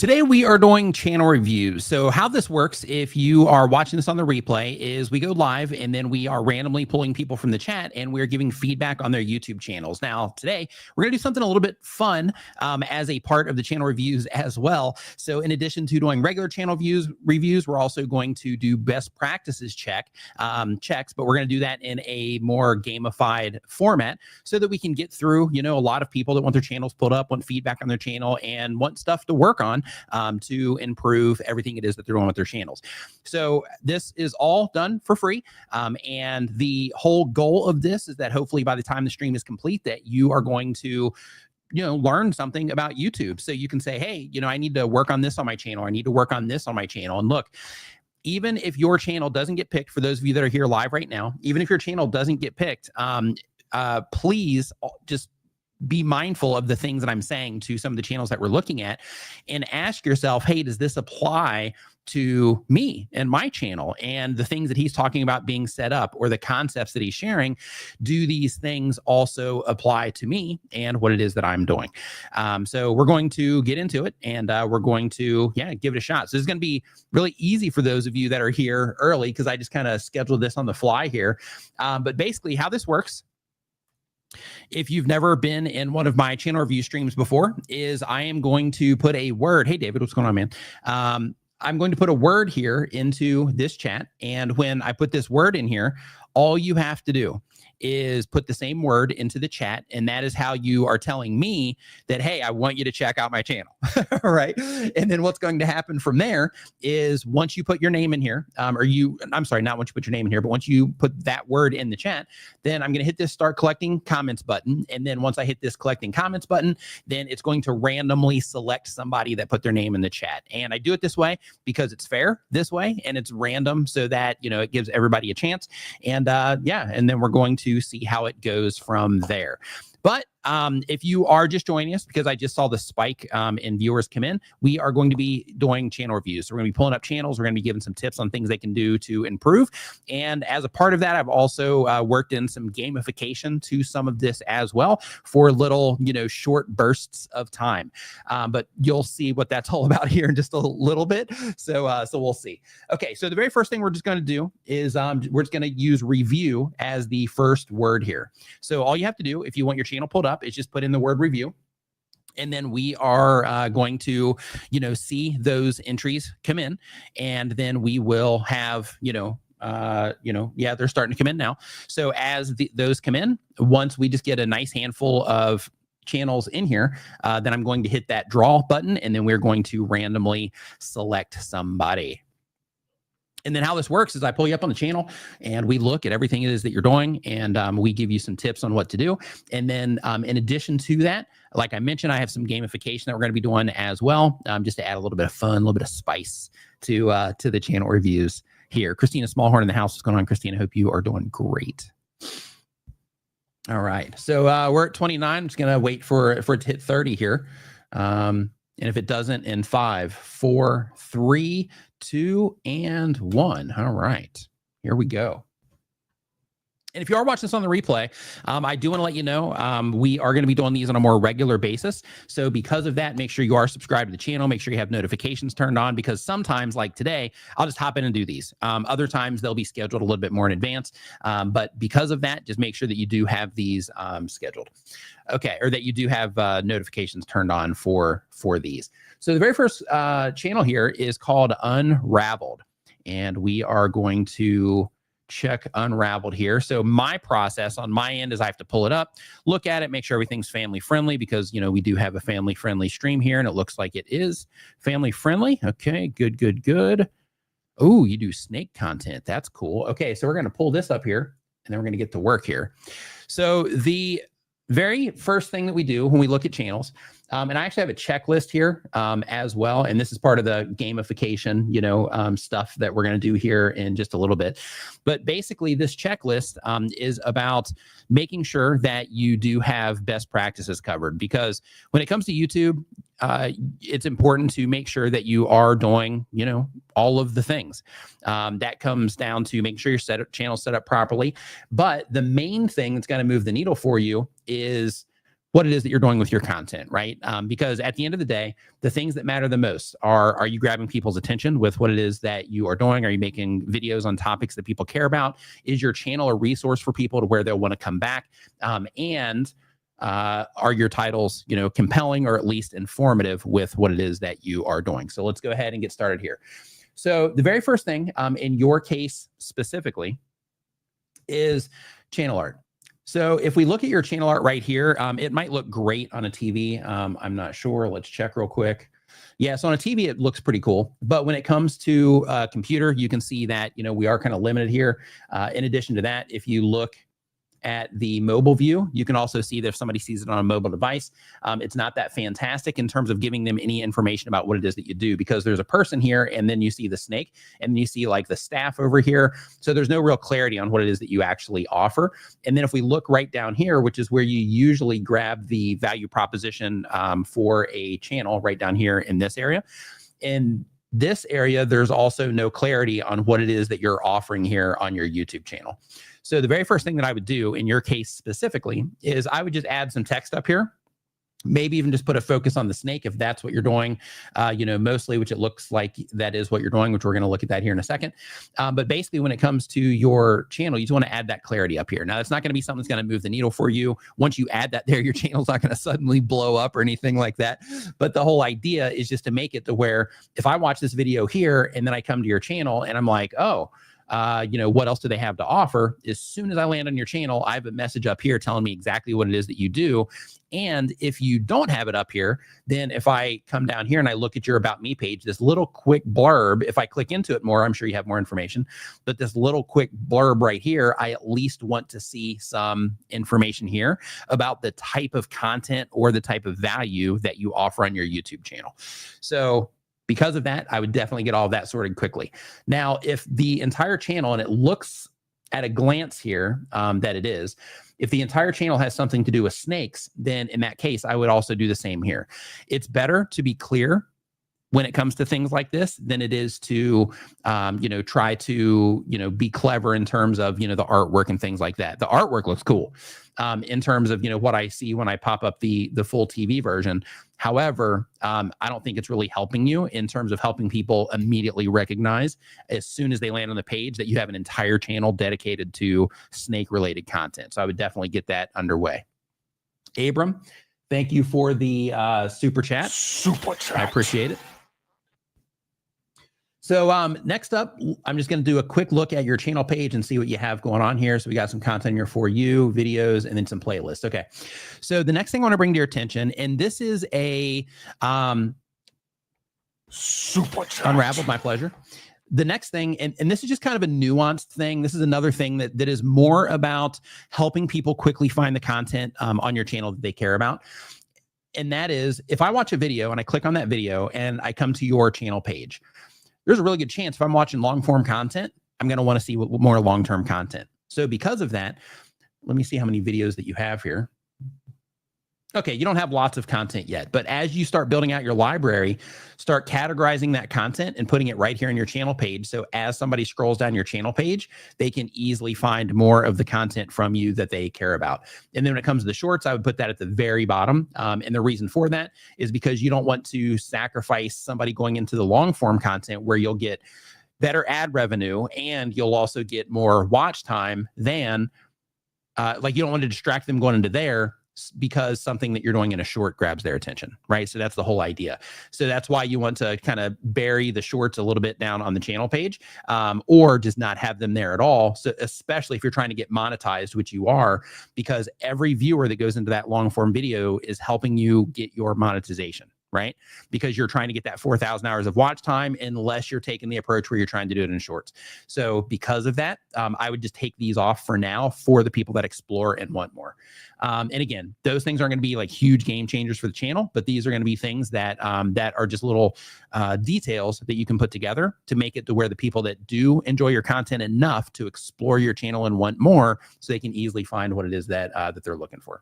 Today we are doing channel reviews. So how this works, if you are watching this on the replay, is we go live and then we are randomly pulling people from the chat and we're giving feedback on their YouTube channels. Now, today we're going to do something a little bit fun as a part of the channel reviews as well. So in addition to doing regular channel reviews, we're also going to do best practices checks, but we're going to do that in a more gamified format so that we can get through, a lot of people that want their channels pulled up, want feedback on their channel, and want stuff to work on to improve everything it is that they're doing with their channels. So this is all done for free. And the whole goal of this is that hopefully by the time the stream is complete, that you are going to learn something about YouTube. So you can say, hey, I need to work on this on my channel. I need to work on this on my channel. And look, even if your channel doesn't get picked, for those of you that are here live right now, even if your channel doesn't get picked, please just be mindful of the things that I'm saying to some of the channels that we're looking at and ask yourself, hey, does this apply to me and my channel? And the things that he's talking about being set up or the concepts that he's sharing, do these things also apply to me and what it is that I'm doing? So we're going to get into it and we're going to, give it a shot. So this is going to be really easy for those of you that are here early because I just kind of scheduled this on the fly here. But basically how this works, if you've never been in one of my channel review streams before, is I am going to put a word. Hey, David, what's going on, man? I'm going to put a word here into this chat. And when I put this word in here, all you have to do is put the same word into the chat. And that is how you are telling me that, hey, I want you to check out my channel. All right. And then what's going to happen from there is once you put your name in here, not once you put your name in here, but once you put that word in the chat, then I'm going to hit this start collecting comments button. And then once I hit this collecting comments button, then it's going to randomly select somebody that put their name in the chat. And I do it this way because it's fair this way and it's random so that, it gives everybody a chance. And and then we're going to see how it goes from there. But if you are just joining us, because I just saw the spike in viewers come in, we are going to be doing channel reviews. So we're going to be pulling up channels. We're going to be giving some tips on things they can do to improve. And as a part of that, I've also worked in some gamification to some of this as well for little, short bursts of time. But you'll see what that's all about here in just a little bit. So we'll see. Okay, so the very first thing we're just going to do is we're just going to use review as the first word here. So all you have to do if you want your channel pulled up is just put in the word review. And then we are going to, see those entries come in. And then we will have, they're starting to come in now. So as those come in, once we just get a nice handful of channels in here, then I'm going to hit that draw button. And then we're going to randomly select somebody. And then how this works is I pull you up on the channel and we look at everything it is that you're doing and we give you some tips on what to do. And then in addition to that, like I mentioned, I have some gamification that we're going to be doing as well, just to add a little bit of fun, a little bit of spice to the channel reviews here. Christina Smallhorn in the house. What's going on, Christina? Hope you are doing great. All right. So we're at 29. I'm just going to wait for it to hit 30 here. And if it doesn't, in 5, 4, 3, 2, and 1. All right, here we go. And if you are watching this on the replay, I do want to let you know we are going to be doing these on a more regular basis. So because of that, make sure you are subscribed to the channel. Make sure you have notifications turned on because sometimes, like today, I'll just hop in and do these. Other times, they'll be scheduled a little bit more in advance. But because of that, just make sure that you do have these scheduled. Okay, or that you do have notifications turned on for these. So the very first channel here is called Unraveled. And we are going to check Unraveled here. So my process on my end is I have to pull it up, look at it, make sure everything's family friendly because, we do have a family friendly stream here and it looks like it is family friendly. Okay, good. Oh, you do snake content. That's cool. Okay, so we're going to pull this up here and then we're going to get to work here. So the very first thing that we do when we look at channels, and I actually have a checklist here as well. And this is part of the gamification, stuff that we're going to do here in just a little bit. But basically, this checklist is about making sure that you do have best practices covered. Because when it comes to YouTube, it's important to make sure that you are doing, all of the things. That comes down to making sure your channel set up properly. But the main thing that's going to move the needle for you is what it is that you're doing with your content, right? Because at the end of the day, the things that matter the most are you grabbing people's attention with what it is that you are doing? Are you making videos on topics that people care about? Is your channel a resource for people to where they'll want to come back? And are your titles, compelling or at least informative with what it is that you are doing? So let's go ahead and get started here. So the very first thing in your case specifically is channel art. So if we look at your channel art right here, it might look great on a TV. I'm not sure. Let's check real quick. Yeah, so on a TV, it looks pretty cool. But when it comes to a computer, you can see that, we are kind of limited here. In addition to that, if you look at the mobile view, you can also see that if somebody sees it on a mobile device, it's not that fantastic in terms of giving them any information about what it is that you do, because there's a person here and then you see the snake and you see like the staff over here. So there's no real clarity on what it is that you actually offer. And then if we look right down here, which is where you usually grab the value proposition for a channel, right down here in this area. In this area, there's also no clarity on what it is that you're offering here on your YouTube channel. So the very first thing that I would do in your case specifically is I would just add some text up here. Maybe even just put a focus on the snake if that's what you're doing, mostly, which it looks like that is what you're doing, which we're going to look at that here in a second. But basically, when it comes to your channel, you just want to add that clarity up here. Now, it's not going to be something that's going to move the needle for you. Once you add that there, your channel's not going to suddenly blow up or anything like that. But the whole idea is just to make it to where if I watch this video here and then I come to your channel and I'm like, oh, what else do they have to offer? As soon as I land on your channel, I have a message up here telling me exactly what it is that you do. And if you don't have it up here, then if I come down here and I look at your About Me page, this little quick blurb, if I click into it more, I'm sure you have more information, but this little quick blurb right here, I at least want to see some information here about the type of content or the type of value that you offer on your YouTube channel. So because of that, I would definitely get all of that sorted quickly. Now, if the entire channel, and it looks at a glance here that it is, if the entire channel has something to do with snakes, then in that case, I would also do the same here. It's better to be clear when it comes to things like this than it is to, try to, be clever in terms of, the artwork and things like that. The artwork looks cool in terms of, what I see when I pop up the full TV version. However, I don't think it's really helping you in terms of helping people immediately recognize as soon as they land on the page that you have an entire channel dedicated to snake related content. So I would definitely get that underway. Abram, thank you for the super chat. Super chat. I appreciate it. So next up, I'm just going to do a quick look at your channel page and see what you have going on here. So we got some content here for you, videos, and then some playlists. Okay. So the next thing I want to bring to your attention, and this is a super chat. Unraveled, my pleasure. The next thing, and this is just kind of a nuanced thing. This is another thing that is more about helping people quickly find the content on your channel that they care about. And that is, if I watch a video and I click on that video and I come to your channel page, there's a really good chance if I'm watching long form content, I'm going to want to see more long-term content. So because of that, let me see how many videos that you have here. Okay, you don't have lots of content yet, but as you start building out your library, start categorizing that content and putting it right here on your channel page. So as somebody scrolls down your channel page, they can easily find more of the content from you that they care about. And then when it comes to the shorts, I would put that at the very bottom. And the reason for that is because you don't want to sacrifice somebody going into the long form content where you'll get better ad revenue and you'll also get more watch time than you don't want to distract them going into there because something that you're doing in a short grabs their attention, right? So that's the whole idea. So that's why you want to kind of bury the shorts a little bit down on the channel page, or just not have them there at all. So especially if you're trying to get monetized, which you are, because every viewer that goes into that long form video is helping you get your monetization, right? Because you're trying to get that 4,000 hours of watch time unless you're taking the approach where you're trying to do it in shorts. So because of that, I would just take these off for now for the people that explore and want more. And again, those things aren't going to be like huge game changers for the channel, but these are going to be things that that are just little details that you can put together to make it to where the people that do enjoy your content enough to explore your channel and want more, so they can easily find what it is that that they're looking for.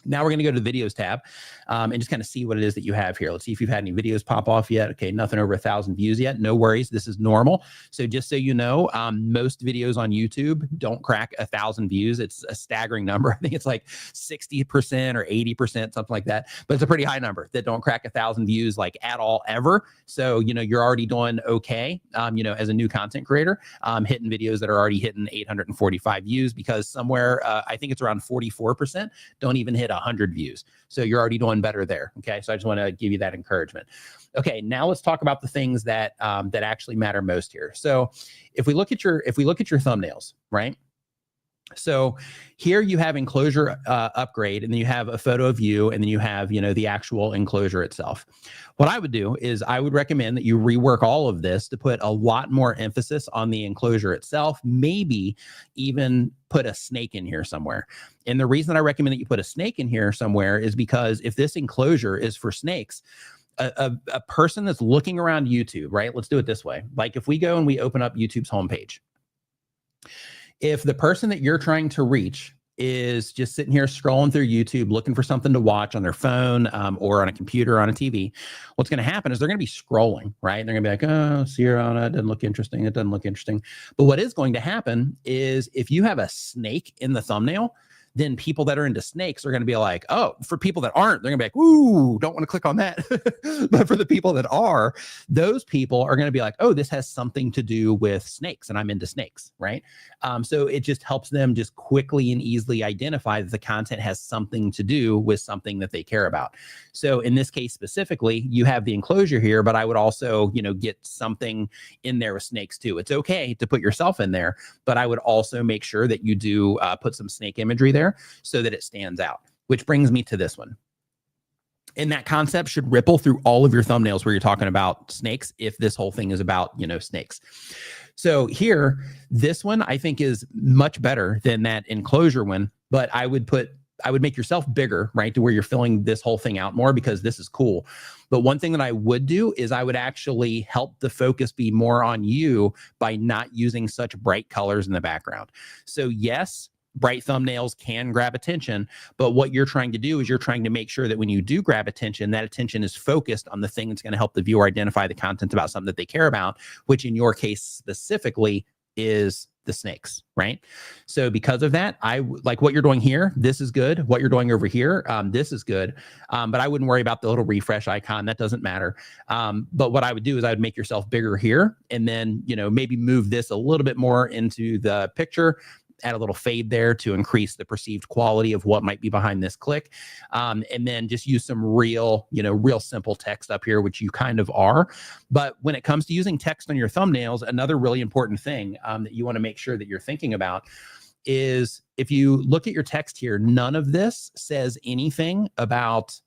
Now we're going to go to the videos tab and just kind of see what it is that you have here. Let's see if you've had any videos pop off yet. Okay, nothing over 1,000 views yet. No worries. This is normal. So just so you know, most videos on YouTube don't crack 1,000 views. It's a staggering number. I think it's like 60% or 80%, something like that. But it's a pretty high number that don't crack 1,000 views like at all ever. So, you know, you're already doing okay, you know, as a new content creator, hitting videos that are already hitting 845 views because somewhere, I think it's around 44% don't even hit 100 views. So you're already doing better there. Okay. So I just want to give you that encouragement. Okay. Now let's talk about the things that, that actually matter most here. So if we look at your thumbnails, right? So here you have enclosure upgrade, and then you have a photo of you, and then you have, you know, the actual enclosure itself. What I would do is I would recommend that you rework all of this to put a lot more emphasis on the enclosure itself, maybe even put a snake in here somewhere. And the reason that I recommend that you put a snake in here somewhere is because if this enclosure is for snakes, a person that's looking around YouTube, right? Let's do it this way. Like if we go and we open up YouTube's homepage, if the person that you're trying to reach is just sitting here scrolling through YouTube, looking for something to watch on their phone or on a computer or on a TV, what's going to happen is they're going to be scrolling, right? And they're going to be like, oh, Sierra, it doesn't look interesting. It doesn't look interesting. But what is going to happen is if you have a snake in the thumbnail, then people that are into snakes are going to be like, oh, for people that aren't, they're going to be like, ooh, don't want to click on that. But for the people that are, those people are going to be like, oh, this has something to do with snakes and I'm into snakes, right? So it just helps them just quickly and easily identify that the content has something to do with something that they care about. So in this case specifically, you have the enclosure here, but I would also, you know, get something in there with snakes too. It's okay to put yourself in there, but I would also make sure that you do put some snake imagery there so that it stands out, which brings me to this one. And that concept should ripple through all of your thumbnails where you're talking about snakes, if this whole thing is about, you know, snakes. So here, this one I think is much better than that enclosure one, but I would make yourself bigger, right? To where you're filling this whole thing out more because this is cool. But one thing that I would do is I would actually help the focus be more on you by not using such bright colors in the background. So yes, bright thumbnails can grab attention, but what you're trying to do is you're trying to make sure that when you do grab attention, that attention is focused on the thing that's going to help the viewer identify the content about something that they care about, which in your case specifically is the snakes, right? So because of that, I like what you're doing here. This is good. What you're doing over here, this is good. But I wouldn't worry about the little refresh icon. That doesn't matter. But what I would do is I would make yourself bigger here, and then, you know, maybe move this a little bit more into the picture, add a little fade there to increase the perceived quality of what might be behind this click. And then just use some real simple text up here, which you kind of are. But when it comes to using text on your thumbnails, another really important thing that you want to make sure that you're thinking about is if you look at your text here, none of this says anything about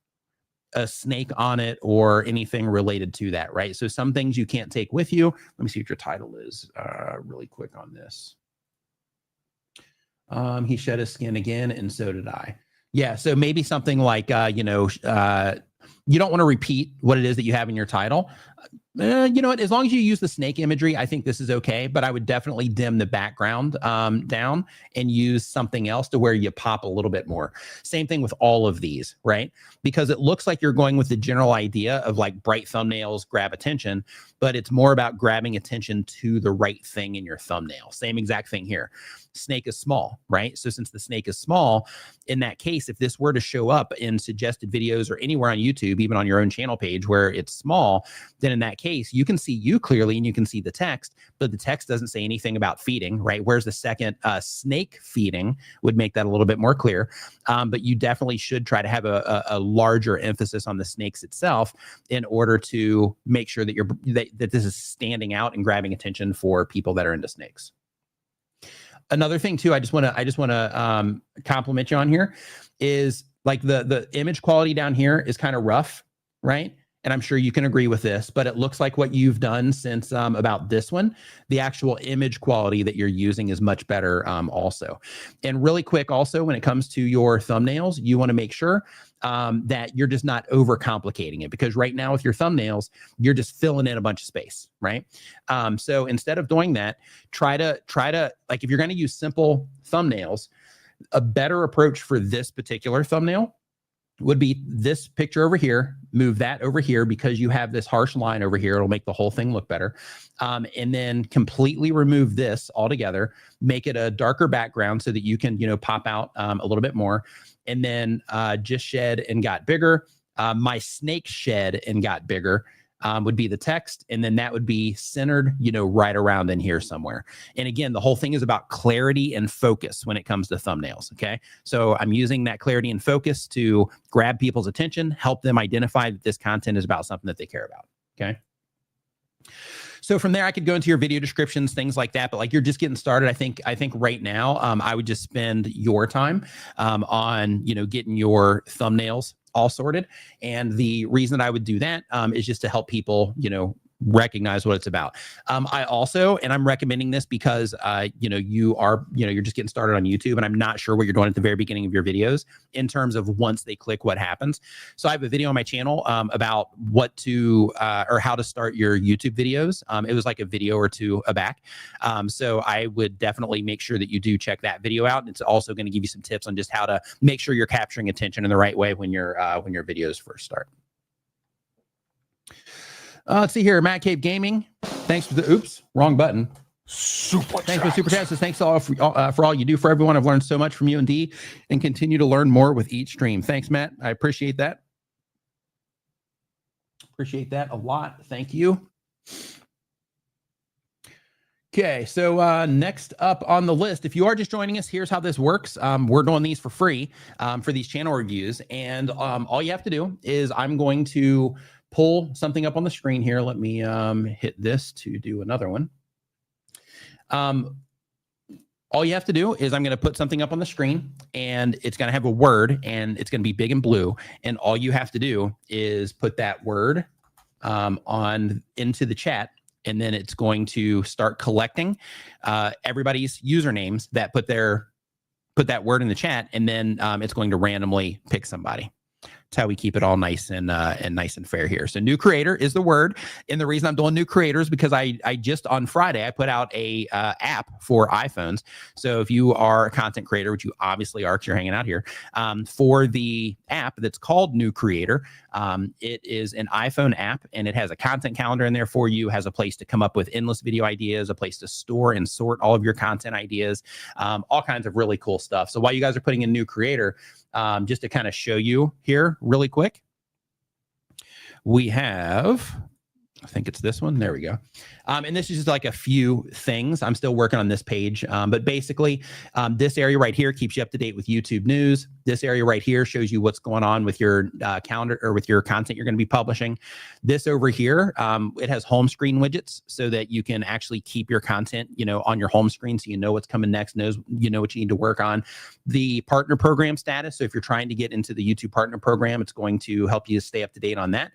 a snake on it or anything related to that, right? So some things you can't take with you. Let me see what your title is really quick on this. He shed his skin again, and so did I. Yeah, so maybe something like, you don't want to repeat what it is that you have in your title. You know what? As long as you use the snake imagery, I think this is okay. But I would definitely dim the background down and use something else to where you pop a little bit more. Same thing with all of these, right? Because it looks like you're going with the general idea of like bright thumbnails grab attention, but it's more about grabbing attention to the right thing in your thumbnail. Same exact thing here. Snake is small, right? So since the snake is small, in that case, if this were to show up in suggested videos or anywhere on YouTube, even on your own channel page where it's small, then in that case, you can see you clearly and you can see the text, but the text doesn't say anything about feeding, right? Whereas the second snake feeding would make that a little bit more clear. But you definitely should try to have a larger emphasis on the snakes itself in order to make sure that that this is standing out and grabbing attention for people that are into snakes. Another thing too, I just want to compliment you on here is like the image quality down here is kind of rough, right? And I'm sure you can agree with this, but it looks like what you've done since about this one, the actual image quality that you're using is much better also. And really quick also, when it comes to your thumbnails, you want to make sure that you're just not overcomplicating it, because right now with your thumbnails, you're just filling in a bunch of space, right? So instead of doing that, try to like, if you're going to use simple thumbnails, a better approach for this particular thumbnail would be this picture over here, move that over here because you have this harsh line over here. It'll make the whole thing look better. And then completely remove this altogether, make it a darker background so that you can, pop out a little bit more. And then just shed and got bigger. My snake shed and got bigger. Would be the text, and then that would be centered, right around in here somewhere. And again, the whole thing is about clarity and focus when it comes to thumbnails, okay? So I'm using that clarity and focus to grab people's attention, help them identify that this content is about something that they care about, okay? So from there, I could go into your video descriptions, things like that. But like you're just getting started, I think right now, I would just spend your time on getting your thumbnails all sorted. And the reason that I would do that is just to help people, recognize what it's about. I also, and I'm recommending this because, you're just getting started on YouTube, and I'm not sure what you're doing at the very beginning of your videos in terms of once they click, what happens. So I have a video on my channel about what to, or how to start your YouTube videos. It was like a video or two back. So I would definitely make sure that you do check that video out. It's also going to give you some tips on just how to make sure you're capturing attention in the right way when your videos first start. Let's see here. Matt Cave Gaming. Thanks for the, oops, wrong button. Thanks for the super chats. Thanks all for all you do for everyone. I've learned so much from you and D, and continue to learn more with each stream. Thanks, Matt. I appreciate that. Appreciate that a lot. Thank you. Okay, so next up on the list, if you are just joining us, here's how this works. We're doing these for free for these channel reviews, and all you have to do is I'm going to pull something up on the screen here. Let me hit this to do another one. All you have to do is I'm going to put something up on the screen, and it's going to have a word, and it's going to be big and blue. And all you have to do is put that word on into the chat, and then it's going to start collecting everybody's usernames that put that word in the chat, and then it's going to randomly pick somebody. That's how we keep it all nice and nice and fair here. So new creator is the word. And the reason I'm doing new creators because I just on Friday, I put out a app for iPhones. So if you are a content creator, which you obviously are because you're hanging out here, for the app that's called New Creator, it is an iPhone app, and it has a content calendar in there for you, has a place to come up with endless video ideas, a place to store and sort all of your content ideas, all kinds of really cool stuff. So while you guys are putting in New Creator, just to kind of show you here really quick, we have, I think it's this one. There we go. And this is just like a few things. I'm still working on this page. But basically, this area right here keeps you up to date with YouTube news. This area right here shows you what's going on with your calendar or with your content you're going to be publishing. This over here, it has home screen widgets so that you can actually keep your content, on your home screen so you know what's coming next, what you need to work on. The partner program status. So if you're trying to get into the YouTube partner program, it's going to help you stay up to date on that.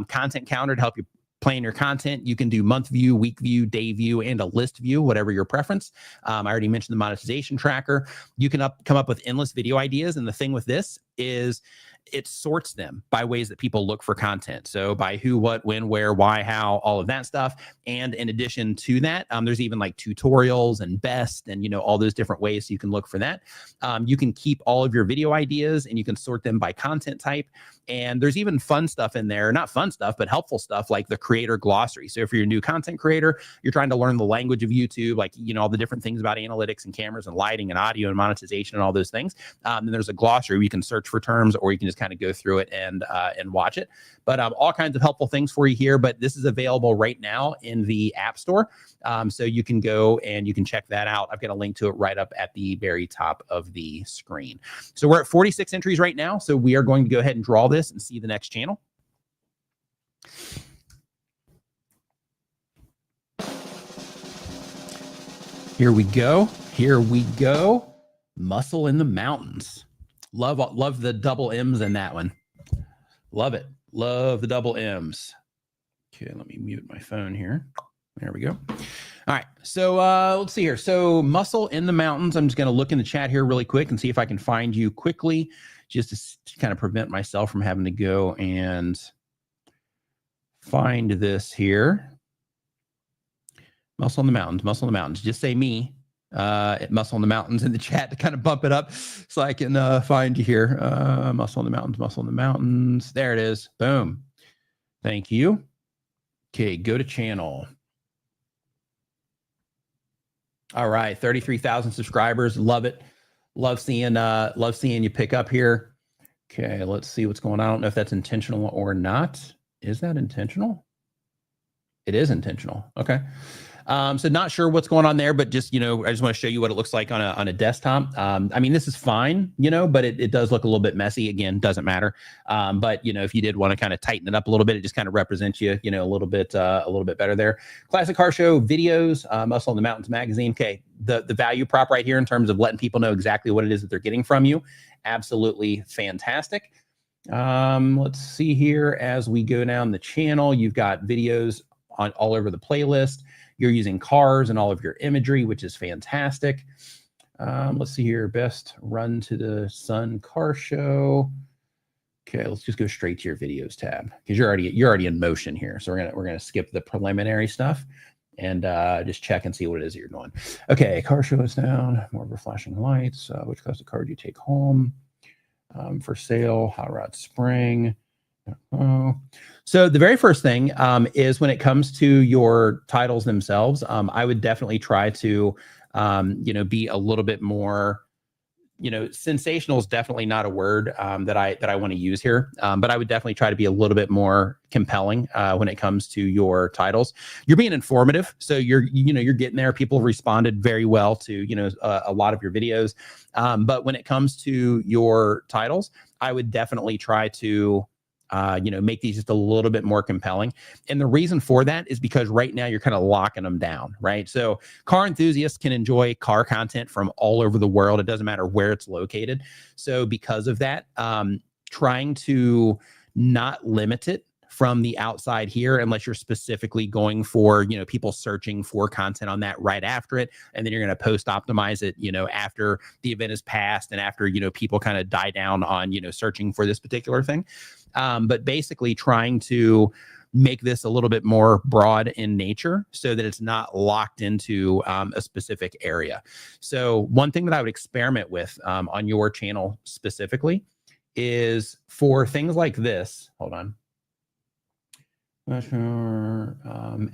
Content counter to help you plan your content. You can do month view, week view, day view, and a list view, whatever your preference. I already mentioned the monetization tracker. You can come up with endless video ideas. And the thing with this is it sorts them by ways that people look for content. So by who, what, when, where, why, how, all of that stuff. And in addition to that, there's even like tutorials and best and, all those different ways so you can look for that. You can keep all of your video ideas and you can sort them by content type. And there's even fun stuff in there, not fun stuff, but helpful stuff like the creator glossary. So if you're a new content creator, you're trying to learn the language of YouTube, like, all the different things about analytics and cameras and lighting and audio and monetization and all those things. Then there's a glossary where you can search for terms, or you can just kind of go through it and watch it. But all kinds of helpful things for you here. But this is available right now in the App Store. So you can go and you can check that out. I've got a link to it right up at the very top of the screen. So we're at 46 entries right now. So we are going to go ahead and draw this and see the next channel. Here we go. Here we go. Muscle in the Mountains. Love the double M's in that one. Love it. Love the double M's. Okay, let me mute my phone here. There we go. All right, so let's see here. So Muscle in the Mountains. I'm just going to look in the chat here really quick and see if I can find you quickly, just to kind of prevent myself from having to go and find this here. Muscle in the Mountains, Muscle in the Mountains. Just say me Muscle in the Mountains in the chat to kind of bump it up so I can find you here. Muscle in the Mountains, Muscle in the Mountains. There it is. Boom. Thank you. Okay, go to channel. All right, 33,000 subscribers. Love it. Love seeing you pick up here. Okay, let's see what's going on. I don't know if that's intentional or not. Is that intentional? It is intentional. Okay. So not sure what's going on there, but just, I just want to show you what it looks like on a desktop. I mean, this is fine, but it does look a little bit messy. Again, doesn't matter. But if you did want to kind of tighten it up a little bit, it just kind of represents you, a little bit better there. Classic Car Show videos, Muscle in the Mountains magazine. Okay. The value prop right here in terms of letting people know exactly what it is that they're getting from you. Absolutely fantastic. Let's see here as we go down the channel, you've got videos on all over the playlist. You're using cars and all of your imagery, which is fantastic. Let's see here. Best run to the sun car show. Okay, let's just go straight to your videos tab because you're already in motion here. So we're gonna skip the preliminary stuff and just check and see what it is that you're doing. Okay, car show is down. More of our flashing lights. Which classic car do you take home? For sale, hot rod spring. So the very first thing is when it comes to your titles themselves, I would definitely try to, be a little bit more, sensational is definitely not a word that I want to use here, but I would definitely try to be a little bit more compelling when it comes to your titles. You're being informative, so you're getting there. People responded very well to a lot of your videos, but when it comes to your titles, I would definitely try to make these just a little bit more compelling. And the reason for that is because right now you're kind of locking them down, right? So car enthusiasts can enjoy car content from all over the world. It doesn't matter where it's located. So because of that, trying to not limit it from the outside here, unless you're specifically going for, people searching for content on that right after it. And then you're going to post optimize it, after the event is passed and after, people kind of die down on, searching for this particular thing. But basically trying to make this a little bit more broad in nature so that it's not locked into a specific area. So one thing that I would experiment with on your channel specifically is for things like this. Hold on.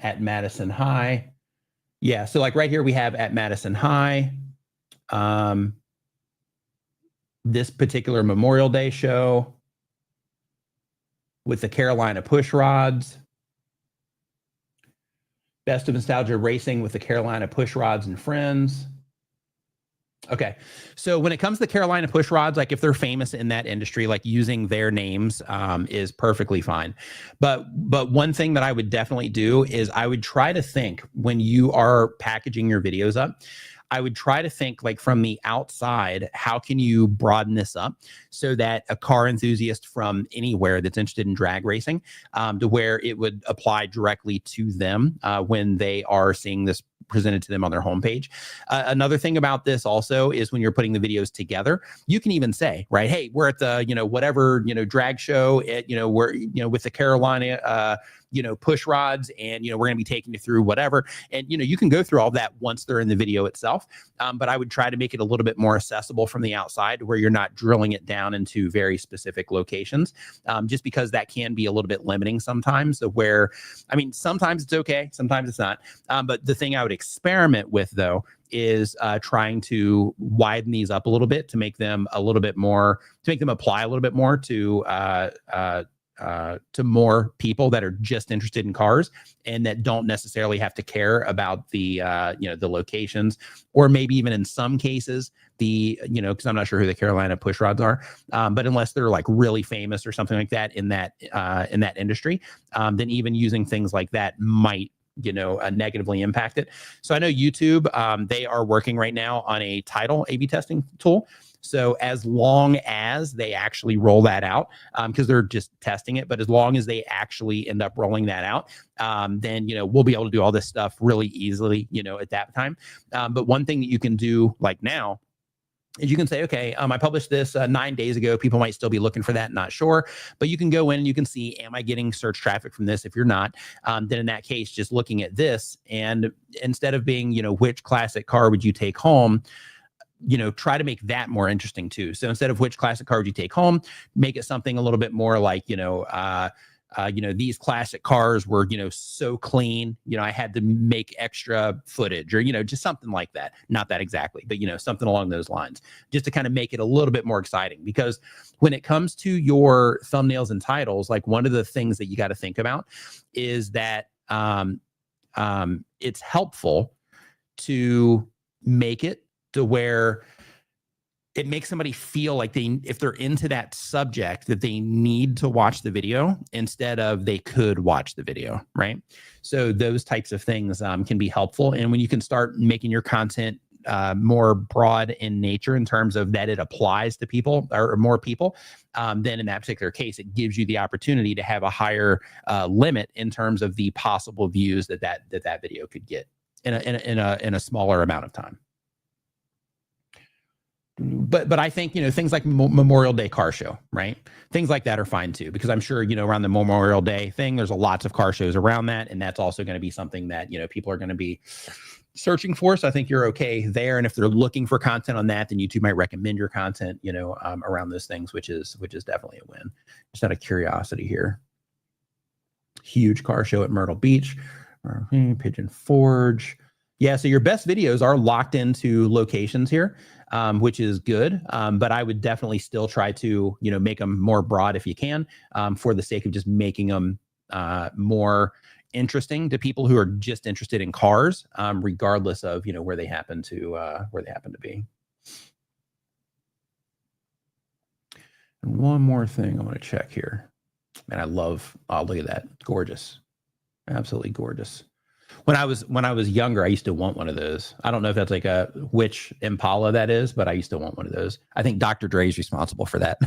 At Madison High. Yeah, so like right here we have at Madison High. This particular Memorial Day show with the Carolina push rods. Best of Nostalgia Racing with the Carolina push rods and friends. Okay, so when it comes to Carolina push rods, like if they're famous in that industry, like using their names is perfectly fine. But one thing that I would definitely do is I would try to think when you are packaging your videos up, I would try to think like from the outside, how can you broaden this up so that a car enthusiast from anywhere that's interested in drag racing to where it would apply directly to them when they are seeing this presented to them on their homepage. Another thing about this also is when you're putting the videos together, you can even say, right, hey, we're at the, whatever, drag show at, we're, with the Carolina, push rods and, we're going to be taking you through whatever. And, you can go through all that once they're in the video itself. But I would try to make it a little bit more accessible from the outside where you're not drilling it down into very specific locations, just because that can be a little bit limiting sometimes where, sometimes it's okay, sometimes it's not. But the thing I would experiment with though is trying to widen these up a little bit to make them a little bit more, to make them apply a little bit more to more people that are just interested in cars and that don't necessarily have to care about the the locations, or maybe even in some cases because I'm not sure who the Carolina push rods are, but unless they're like really famous or something like that in that industry, then even using things like that might negatively impact it. So I know YouTube, they are working right now on a title A/B testing tool. So as long as they actually roll that out, because they're just testing it, but as long as they actually end up rolling that out, then, we'll be able to do all this stuff really easily, at that time. But one thing that you can do like now is you can say, okay, I published this 9 days ago. People might still be looking for that, not sure, but you can go in and you can see, am I getting search traffic from this? If you're not, then in that case, just looking at this, and instead of being, which classic car would you take home, try to make that more interesting too. So instead of which classic car would you take home, make it something a little bit more like, these classic cars were, so clean, I had to make extra footage, or, just something like that. Not that exactly, but, something along those lines, just to kind of make it a little bit more exciting. Because when it comes to your thumbnails and titles, like, one of the things that you got to think about is that it's helpful to make it to where it makes somebody feel like if they're into that subject, that they need to watch the video instead of they could watch the video, right? So those types of things can be helpful. And when you can start making your content more broad in nature in terms of that it applies to people or more people, then in that particular case, it gives you the opportunity to have a higher limit in terms of the possible views that video could get in a smaller amount of time. But I think, things like Memorial Day car show, right? Things like that are fine too, because I'm sure, around the Memorial Day thing, there's lots of car shows around that. And that's also going to be something that, people are going to be searching for. So I think you're okay there. And if they're looking for content on that, then YouTube might recommend your content, around those things, which is definitely a win. Just out of curiosity here. Huge car show at Myrtle Beach, Pigeon Forge. Yeah, so your best videos are locked into locations here, which is good. But I would definitely still try to, make them more broad if you can, for the sake of just making them more interesting to people who are just interested in cars, regardless of, where they happen to be. And one more thing I want to check here. Man, I love, oh, look at that. Gorgeous. Absolutely gorgeous. When I was younger, I used to want one of those. I don't know if that's like which Impala that is, but I used to want one of those. I think Dr. Dre is responsible for that.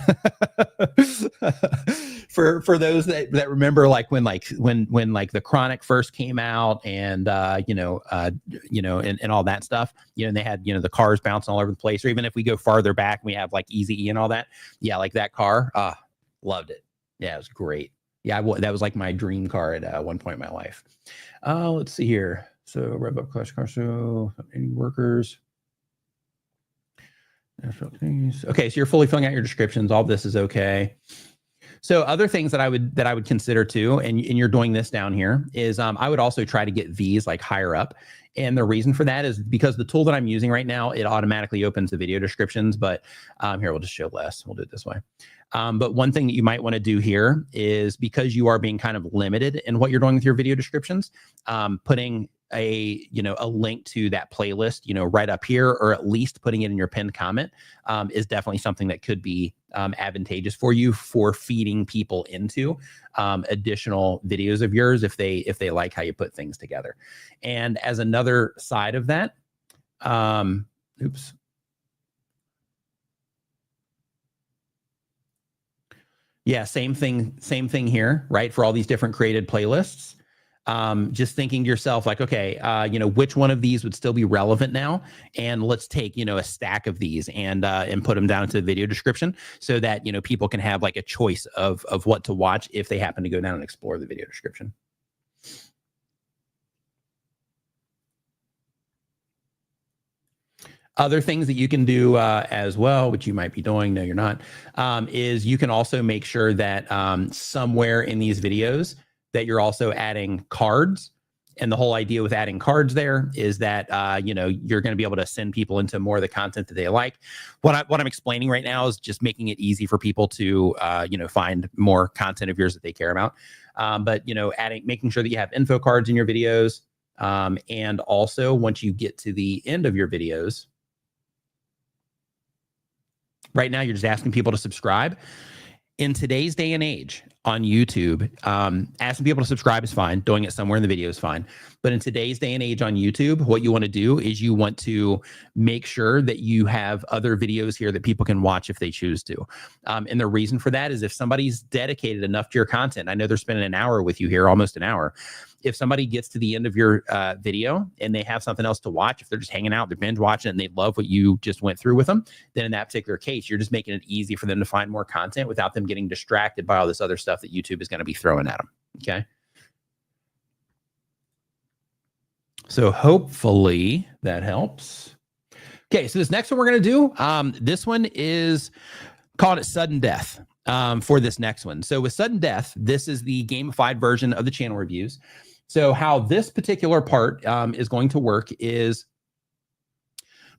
for those that remember, like when the Chronic first came out, and and all that stuff, and they had the cars bouncing all over the place. Or even if we go farther back, we have like Eazy-E and all that. Yeah, like that car. Loved it. Yeah, it was great. Yeah, that was like my dream car at one point in my life. Let's see here. So Rev-Up Clash Car Show, any workers. Okay, so you're fully filling out your descriptions. All this is okay. So other things that I would consider too, and you're doing this down here, is I would also try to get these like higher up. And the reason for that is because the tool that I'm using right now, it automatically opens the video descriptions. But here, we'll just show less. We'll do it this way. But one thing that you might want to do here is, because you are being kind of limited in what you're doing with your video descriptions, putting a link to that playlist, right up here, or at least putting it in your pinned comment, is definitely something that could be advantageous for you for feeding people into additional videos of yours if they like how you put things together. And as another side of that, oops. Yeah, same thing here, right? For all these different created playlists. Just thinking to yourself, like, okay, which one of these would still be relevant now? And let's take, a stack of these and put them down into the video description, so that, people can have like a choice of what to watch if they happen to go down and explore the video description. Other things that you can do as well, which you might be doing, no, you're not, is you can also make sure that somewhere in these videos that you're also adding cards. And the whole idea with adding cards there is that, you're going to be able to send people into more of the content that they like. What I'm explaining right now is just making it easy for people to, find more content of yours that they care about. But, making sure that you have info cards in your videos. And also, once you get to the end of your videos, right now, you're just asking people to subscribe. In today's day and age on YouTube, asking people to subscribe is fine. Doing it somewhere in the video is fine. But in today's day and age on YouTube, what you want to do is you want to make sure that you have other videos here that people can watch if they choose to. And the reason for that is if somebody's dedicated enough to your content, I know they're spending an hour with you here, almost an hour. if somebody gets to the end of your video and they have something else to watch, if they're just hanging out, they're binge watching and they love what you just went through with them, then in that particular case, you're just making it easy for them to find more content without them getting distracted by all this other stuff that YouTube is going to be throwing at them. Okay. So hopefully that helps. Okay, so this next one we're going to do, this one is called Sudden Death for this next one. So with Sudden Death, this is the gamified version of the channel reviews. So how this particular part is going to work is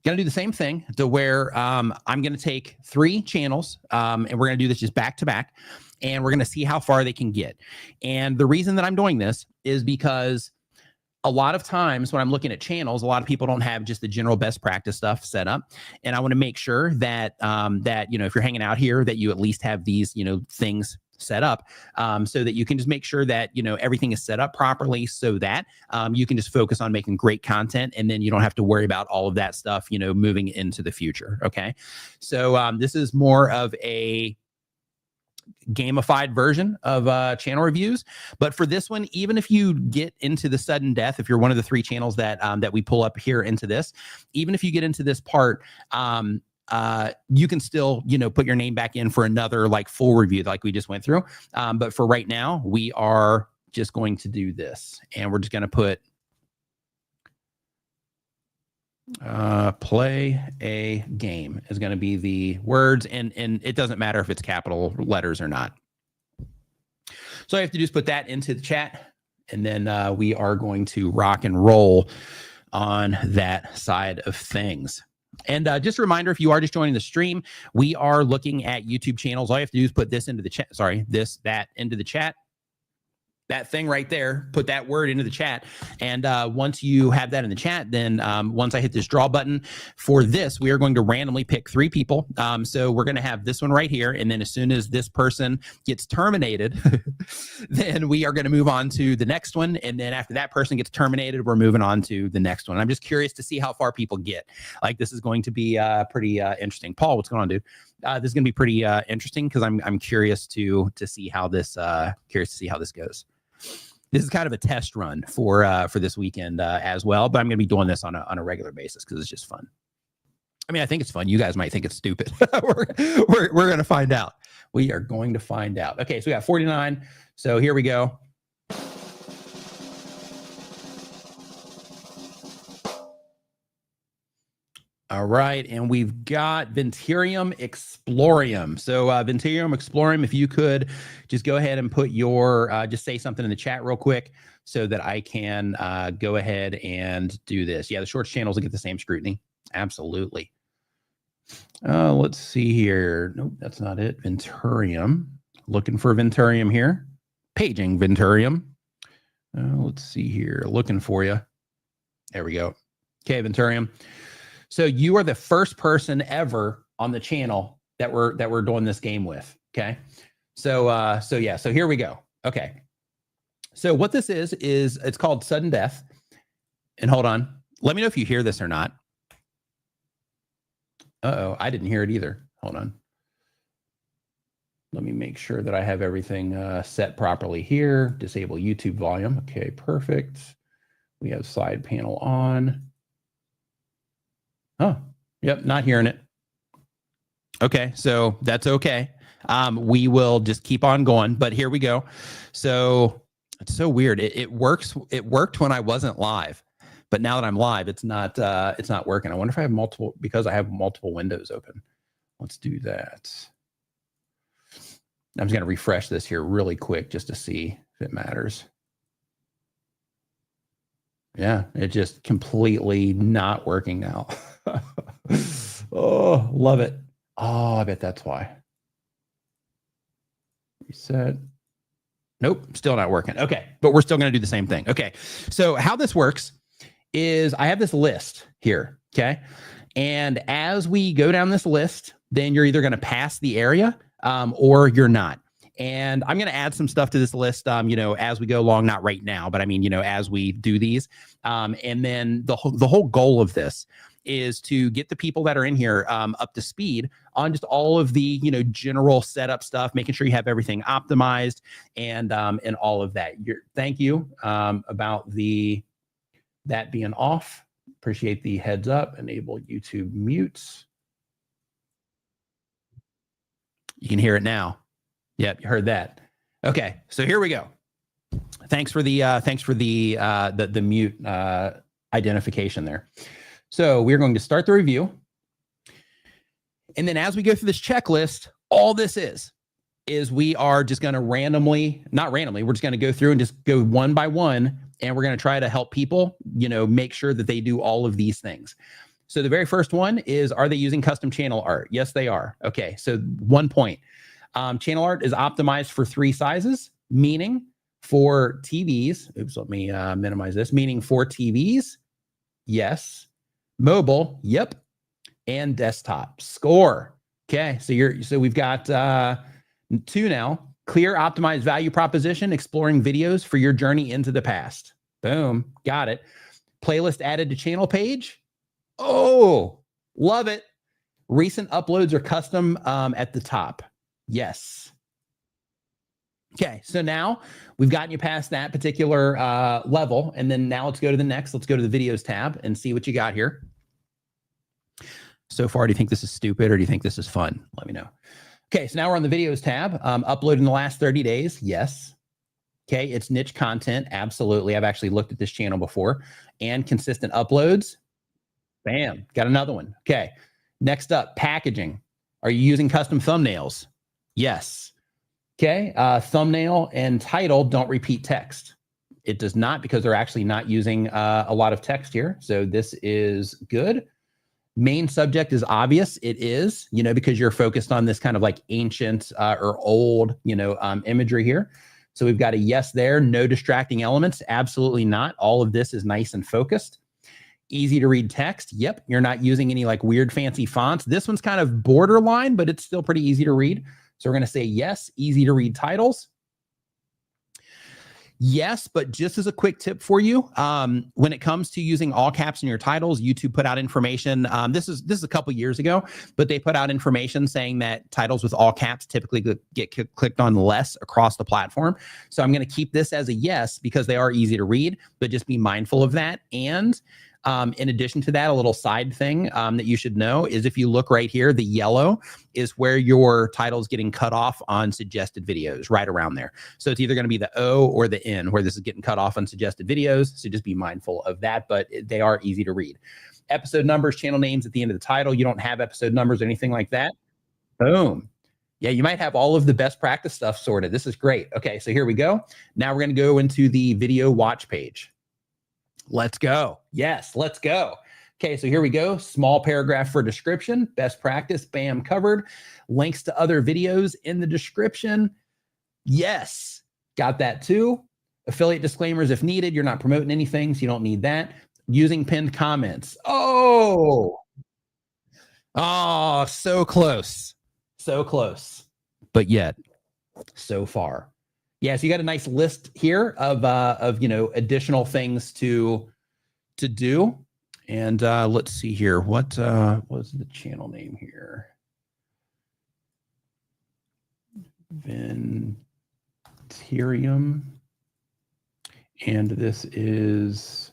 going to do the same thing to where I'm going to take 3 channels and we're going to do this just back to back, and we're going to see how far they can get. And the reason that I'm doing this is because a lot of times when I'm looking at channels, a lot of people don't have just the general best practice stuff set up. And I want to make sure that, that, you know, if you're hanging out here, that you at least have these, you know, things set up so that you can just make sure that, you know, everything is set up properly so that you can just focus on making great content. And then you don't have to worry about all of that stuff, you know, moving into the future. Okay. So this is more of a gamified version of channel reviews, but for this one, even if you get into the sudden death, if you're one of the 3 channels that that we pull up here into this, even if you get into this part, you can still, you know, put your name back in for another like full review like we just went through. But for right now, we are just going to do this, and we're just going to put play a game is going to be the words, and it doesn't matter if it's capital letters or not. So I have to just put that into the chat, and then we are going to rock and roll on that side of things. And just a reminder, if you are just joining the stream, we are looking at YouTube channels. All you have to do is put this into the chat. Sorry, that into the chat. That thing right there, put that word into the chat. And once you have that in the chat, then once I hit this draw button for this, we are going to randomly pick 3 people. So we're going to have this one right here. And then as soon as this person gets terminated, then we are going to move on to the next one. And then after that person gets terminated, we're moving on to the next one. I'm just curious to see how far people get. Like, this is going to be pretty interesting. Paul, what's going on, dude? This is going to be pretty interesting because I'm curious to see how this goes. This is kind of a test run for this weekend as well, but I'm going to be doing this on a regular basis because it's just fun. I mean, I think it's fun. You guys might think it's stupid. we're going to find out. We are going to find out. Okay, so we got 49. So here we go. All right, and we've got Venterium Explorium. So Venterium Explorium, if you could just go ahead and put your, just say something in the chat real quick so that I can go ahead and do this. Yeah, the shorts channels will get the same scrutiny. Absolutely. Let's see here. Nope, that's not it. Venterium. Looking for Venterium here. Paging Venterium. Let's see here. Looking for you. There we go. Okay, Venterium. So you are the first person ever on the channel that we're doing this game with. Okay. So yeah, so here we go. Okay. So what this is it's called Sudden Death. And hold on. Let me know if you hear this or not. Uh-oh, I didn't hear it either. Hold on. Let me make sure that I have everything set properly here. Disable YouTube volume. Okay, perfect. We have side panel on. Oh, yep, not hearing it. Okay, so that's okay. We will just keep on going, but here we go. So it's so weird. It works. It worked when I wasn't live, but now that I'm live, it's not working. I wonder if I have multiple, because I have multiple windows open. Let's do that. I'm just going to refresh this here really quick just to see if it matters. Yeah, it just completely not working now. Oh, love it. Oh, I bet that's why. Reset. Nope, still not working. Okay, but we're still going to do the same thing. Okay, so how this works is I have this list here, okay? And as we go down this list, then you're either going to pass the area or you're not. And I'm going to add some stuff to this list, you know, as we go along, not right now, but I mean, you know, as we do these. And then the whole goal of this is to get the people that are in here up to speed on just all of the, general setup stuff, making sure you have everything optimized and all of that. Thank you about that being off. Appreciate the heads up. Enable YouTube mutes. You can hear it now. Yep, you heard that. Okay, so here we go. Thanks for the mute identification there. So we're going to start the review. And then as we go through this checklist, all this is we are just going to not randomly, we're just going to go through and just go one by one. And we're going to try to help people, make sure that they do all of these things. So the very first one is, are they using custom channel art? Yes, they are. Okay, so 1 point. Channel art is optimized for 3 sizes, meaning for TVs. Oops, let me minimize this. Meaning for TVs, yes. Mobile, yep. And desktop. Score. Okay, so we've got 2 now. Clear, optimized value proposition, exploring videos for your journey into the past. Boom, got it. Playlist added to channel page. Oh, love it. Recent uploads are custom at the top. Yes. Okay, so now we've gotten you past that particular level, and then now let's go to the next. Let's go to the videos tab and see what you got here. So far, do you think this is stupid or do you think this is fun? Let me know. Okay, so now we're on the videos tab. Uploaded in the last 30 days. Yes. Okay, it's niche content. Absolutely. I've actually looked at this channel before. And consistent uploads. Bam, got another one. Okay, next up, packaging. Are you using custom thumbnails? Yes. Okay, thumbnail and title don't repeat text. It does not, because they're actually not using a lot of text here. So this is good. Main subject is obvious. It is, because you're focused on this kind of like ancient or old, imagery here. So we've got a yes there. No distracting elements. Absolutely not. All of this is nice and focused. Easy to read text. Yep. You're not using any like weird fancy fonts. This one's kind of borderline, but it's still pretty easy to read. So we're going to say yes. Easy to read titles. Yes, but just as a quick tip for you, when it comes to using all caps in your titles, YouTube put out information. This is a couple years ago, but they put out information saying that titles with all caps typically get clicked on less across the platform. So I'm going to keep this as a yes because they are easy to read, but just be mindful of that. And in addition to that, a little side thing that you should know is if you look right here, the yellow is where your title is getting cut off on suggested videos, right around there. So it's either going to be the O or the N where this is getting cut off on suggested videos. So just be mindful of that, but they are easy to read. Episode numbers, channel names at the end of the title. You don't have episode numbers or anything like that. Boom. Yeah, you might have all of the best practice stuff sorted. This is great. Okay, so here we go. Now we're going to go into the video watch page. Let's go. Yes, let's go. Okay, so here we go. Small paragraph for description. Best practice, bam, covered. Links to other videos in the description. Yes, got that too. Affiliate disclaimers if needed. You're not promoting anything, so you don't need that. Using pinned comments. Oh, so close. So close, but yet so far. Yeah, so you got a nice list here of additional things to do. And let's see here. What was the channel name here? Venterium. And this is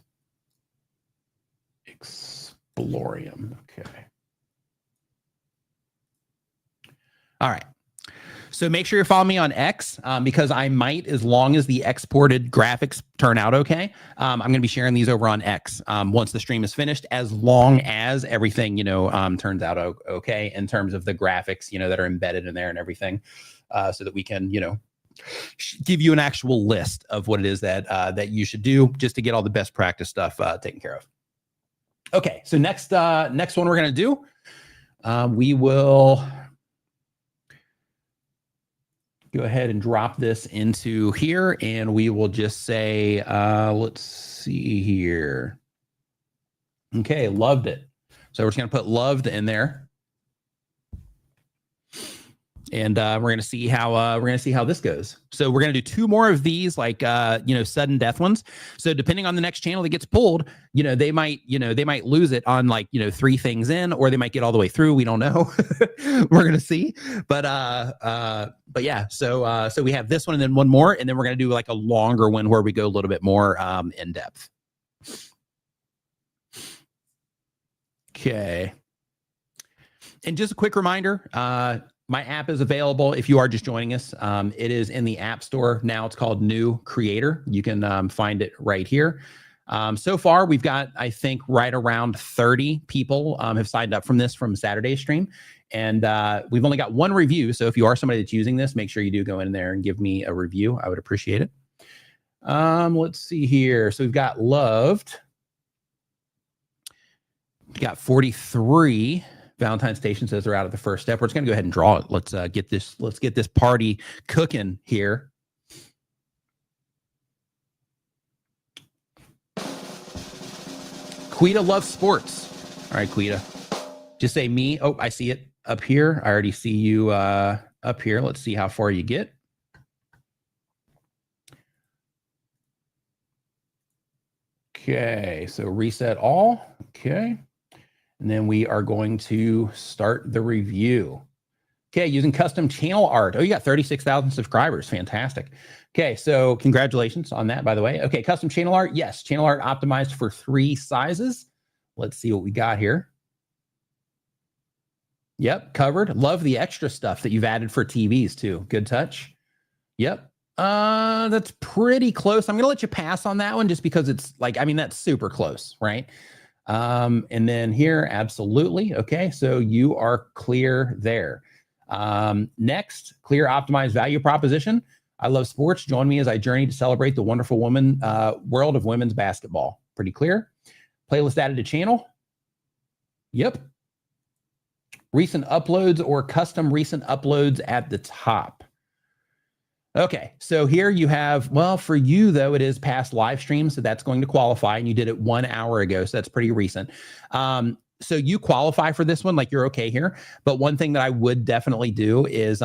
Explorium. Okay. All right. So make sure you're following me on X because I might, as long as the exported graphics turn out okay, I'm going to be sharing these over on X once the stream is finished, as long as everything, turns out okay in terms of the graphics, that are embedded in there and everything, so that we can, give you an actual list of what it is that you should do just to get all the best practice stuff taken care of. Okay, so next one we're going to do, we will go ahead and drop this into here, and we will just say, let's see here. Okay, loved it. So we're just going to put loved in there. And we're gonna see how this goes. So we're gonna do 2 more of these, like sudden death ones. So depending on the next channel that gets pulled, they might lose it on 3 things in, or they might get all the way through. We don't know. We're gonna see. But yeah. So we have this one and then one more, and then we're gonna do like a longer one where we go a little bit more in depth. Okay. And just a quick reminder, my app is available if you are just joining us. It is in the App Store now. It's called New Creator. You can find it right here. So far, we've got, I think, right around 30 people have signed up from Saturday's stream. And we've only got 1 review. So if you are somebody that's using this, make sure you do go in there and give me a review. I would appreciate it. Let's see here. So we've got loved. We got 43. Valentine's Station says they're out of the first step. We're just gonna go ahead and draw it. Let's get this party cooking here. Quita loves sports. All right, Quita. Just say me. Oh, I see it up here. I already see you up here. Let's see how far you get. Okay, so reset all. Okay. And then we are going to start the review. Okay, using custom channel art. Oh, you got 36,000 subscribers. Fantastic. Okay, so congratulations on that, by the way. Okay, custom channel art. Yes, channel art optimized for 3 sizes. Let's see what we got here. Yep, covered. Love the extra stuff that you've added for TVs too. Good touch. Yep. That's pretty close. I'm going to let you pass on that one just because it's that's super close, right? And then here, absolutely. Okay, so you are clear there. Next, clear optimized value proposition. I love sports. Join me as I journey to celebrate the wonderful world of women's basketball. Pretty clear. Playlist added to channel. Yep. Recent uploads or custom recent uploads at the top. Okay, so here you have, well, for you though, it is past live stream, so that's going to qualify, and you did it 1 hour ago, so that's pretty recent. So you qualify for this one, like you're okay here. But one thing that I would definitely do is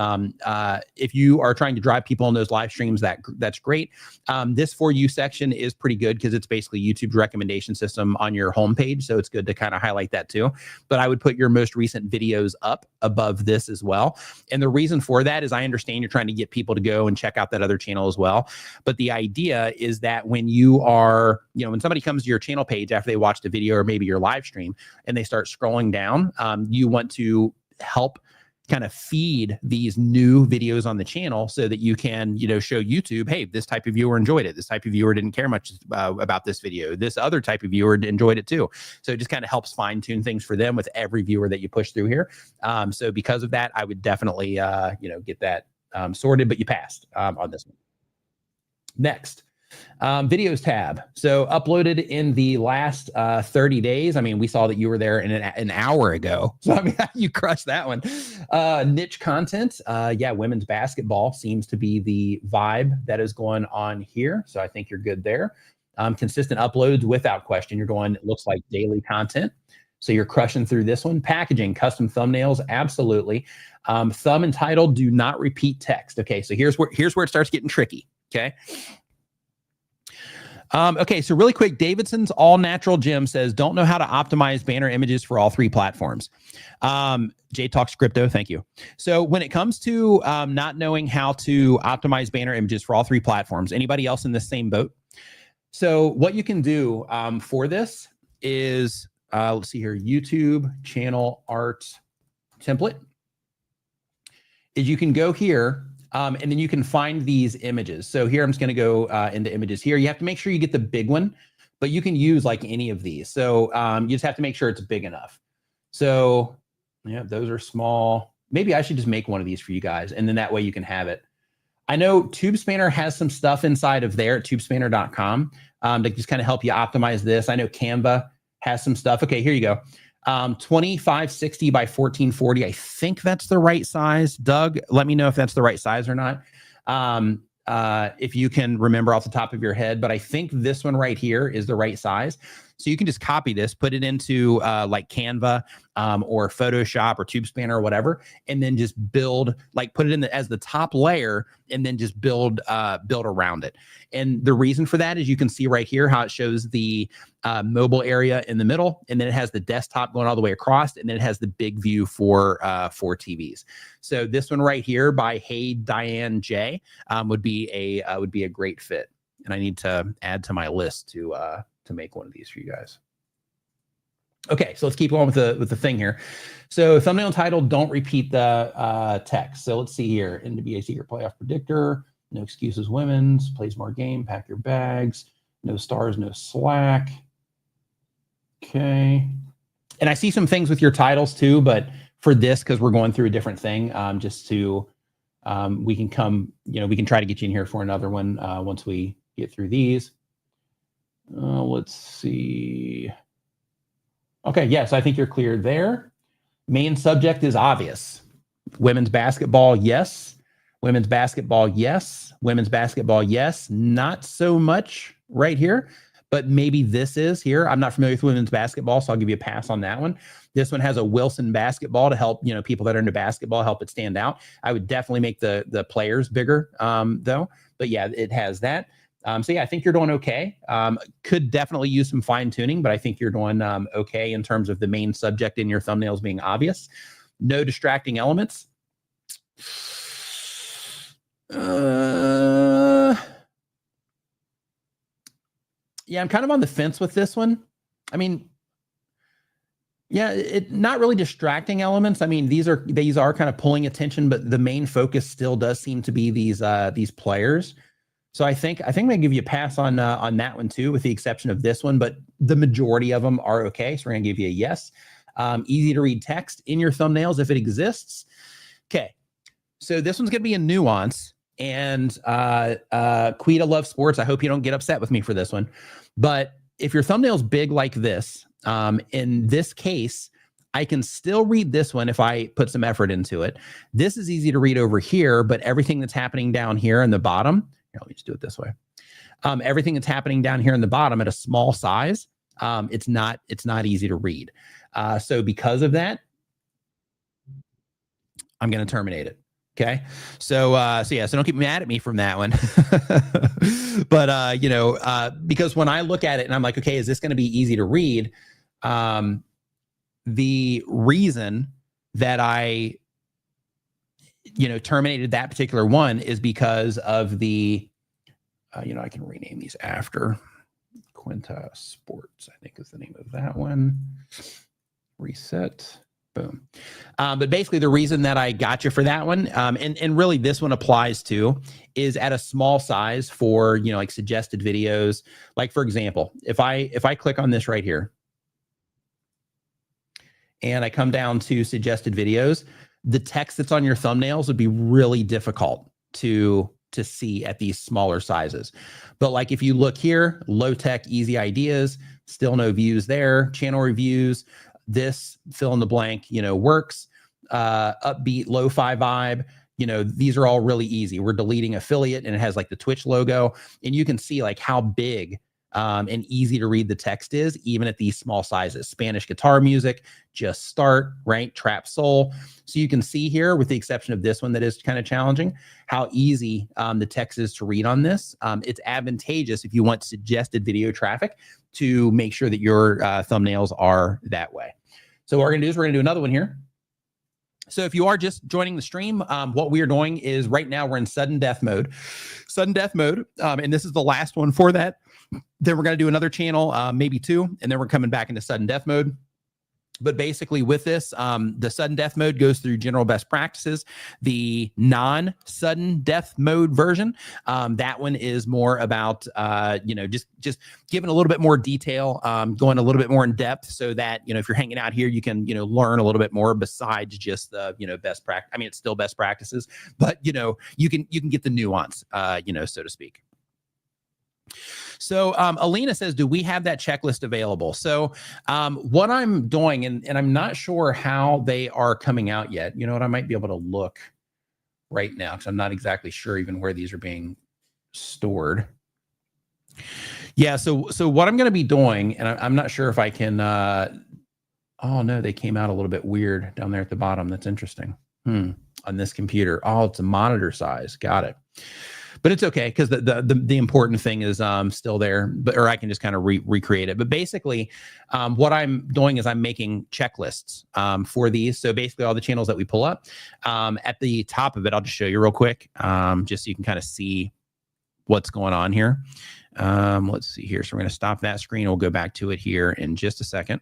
if you are trying to drive people on those live streams, that's great. This For You section is pretty good because it's basically YouTube's recommendation system on your homepage. So it's good to kind of highlight that too. But I would put your most recent videos up above this as well. And the reason for that is I understand you're trying to get people to go and check out that other channel as well. But the idea is that when you are, when somebody comes to your channel page after they watched a video or maybe your live stream and they start scrolling down, you want to help kind of feed these new videos on the channel so that you can, show YouTube, hey, this type of viewer enjoyed it. This type of viewer didn't care much about this video. This other type of viewer enjoyed it too. So it just kind of helps fine tune things for them with every viewer that you push through here. So because of that, I would definitely, get that sorted, but you passed on this one. Next. Videos tab. So uploaded in the last 30 days. I mean, we saw that you were there in an hour ago. So I mean, you crushed that one. Niche content. Yeah, women's basketball seems to be the vibe that is going on here. So I think you're good there. Consistent uploads without question. You're going, it looks like daily content. So you're crushing through this one. Packaging, custom thumbnails, absolutely. Thumb and title, do not repeat text. Okay, so here's where it starts getting tricky. Okay. Okay, so really quick, Davidson's All Natural Gym says, don't know how to optimize banner images for all 3 platforms. Jay Talks Crypto, thank you. So when it comes to not knowing how to optimize banner images for all 3 platforms, anybody else in the same boat? So what you can do for this is, let's see here, YouTube channel art template, is you can go here, and then you can find these images. So here, I'm just going to go into images here. You have to make sure you get the big one, but you can use like any of these. So you just have to make sure it's big enough. So yeah, those are small. Maybe I should just make one of these for you guys. And then that way you can have it. I know TubeSpanner has some stuff inside of there at tubespanner.com to just kind of help you optimize this. I know Canva has some stuff. Okay, here you go. 2560 by 1440. I think that's the right size. Doug, let me know if that's the right size or not. If you can remember off the top of your head, but I think this one right here is the right size. So you can just copy this, put it into like Canva or Photoshop or TubeSpanner or whatever, and then just build, like put it in as the top layer, and then just build around it. And the reason for that is you can see right here how it shows the mobile area in the middle, and then it has the desktop going all the way across, and then it has the big view for TVs. So this one right here by Hey Diane J would be a great fit. And I need to add to my list to make one of these for you guys. Okay, so let's keep going with the thing here. So thumbnail and title, don't repeat the text. So let's see here. NBA secret playoff predictor. No excuses, women's. Plays more game. Pack your bags. No stars, no slack. Okay. And I see some things with your titles too, but for this, because we're going through a different thing, just to, we can come, we can try to get you in here for another one once we get through these. Let's see. Okay, yes, I think you're clear there. Main subject is obvious. Women's basketball, yes. Women's basketball, yes. Women's basketball, yes. Not so much right here, but maybe this is here. I'm not familiar with women's basketball, so I'll give you a pass on that one. This one has a Wilson basketball to help, people that are into basketball, help it stand out. I would definitely make the players bigger, though. But yeah, it has that. So yeah, I think you're doing okay. Could definitely use some fine tuning, but I think you're doing okay in terms of the main subject in your thumbnails being obvious. No distracting elements. Yeah, I'm kind of on the fence with this one. I mean, yeah, not really distracting elements. I mean, these are kind of pulling attention, but the main focus still does seem to be these players. So I think I'm gonna give you a pass on that one too, with the exception of this one, but the majority of them are okay. So we're gonna give you a yes. Easy to read text in your thumbnails if it exists. Okay, so this one's gonna be a nuance, and Quita loves sports. I hope you don't get upset with me for this one, but if your thumbnail's big like this, in this case, I can still read this one if I put some effort into it. This is easy to read over here, but everything that's happening down here in the bottom, here, let me just do it this way. Everything that's happening down here in the bottom at a small size, it's not easy to read. So because of that, I'm going to terminate it. Okay. So yeah, so don't get mad at me from that one. But, because when I look at it and I'm like, okay, is this going to be easy to read? The reason that I, terminated that particular one is because of the, I can rename these after. Quinta Sports, I think is the name of that one. Reset. Boom. But basically the reason that I got you for that one, and really this one applies to, is at a small size for, like suggested videos. Like for example, if I click on this right here and I come down to suggested videos, the text that's on your thumbnails would be really difficult to see at these smaller sizes. But like if you look here, low tech, easy ideas, still no views there, channel reviews, this fill in the blank, works, upbeat, lo-fi vibe, these are all really easy. We're deleting affiliate and it has like the Twitch logo, and you can see like how big and easy to read the text is, even at these small sizes. Spanish guitar music, just start, right? Trap soul. So you can see here, with the exception of this one that is kind of challenging, how easy the text is to read on this. It's advantageous if you want suggested video traffic to make sure that your thumbnails are that way. So what we're gonna do is we're gonna do another one here. So if you are just joining the stream, what we are doing is right now we're in sudden death mode. And this is the last one for that. Then we're going to do another channel, maybe two, and then we're coming back into sudden death mode. But basically with this, the sudden death mode goes through general best practices. The non-sudden death mode version, that one is more about, just giving a little bit more detail, going a little bit more in depth so that, if you're hanging out here, you can, learn a little bit more besides just the, best practice. I mean, it's still best practices, but, you can get the nuance, so to speak. So Alina says, do we have that checklist available? So what I'm doing, and I'm not sure how they are coming out yet. You know what? I might be able to look right now because I'm not exactly sure even where these are being stored. Yeah. So what I'm going to be doing, and I'm not sure if I can, oh no, they came out a little bit weird down there at the bottom. That's interesting. On this computer. Oh, it's a monitor size. Got it. But it's okay because the important thing is still there, but or I can just kind of recreate it. But basically, what I'm doing is I'm making checklists for these. So basically, all the channels that we pull up at the top of it, I'll just show you real quick, just so you can kind of see what's going on here. Let's see here. So we're going to stop that screen. We'll go back to it here in just a second.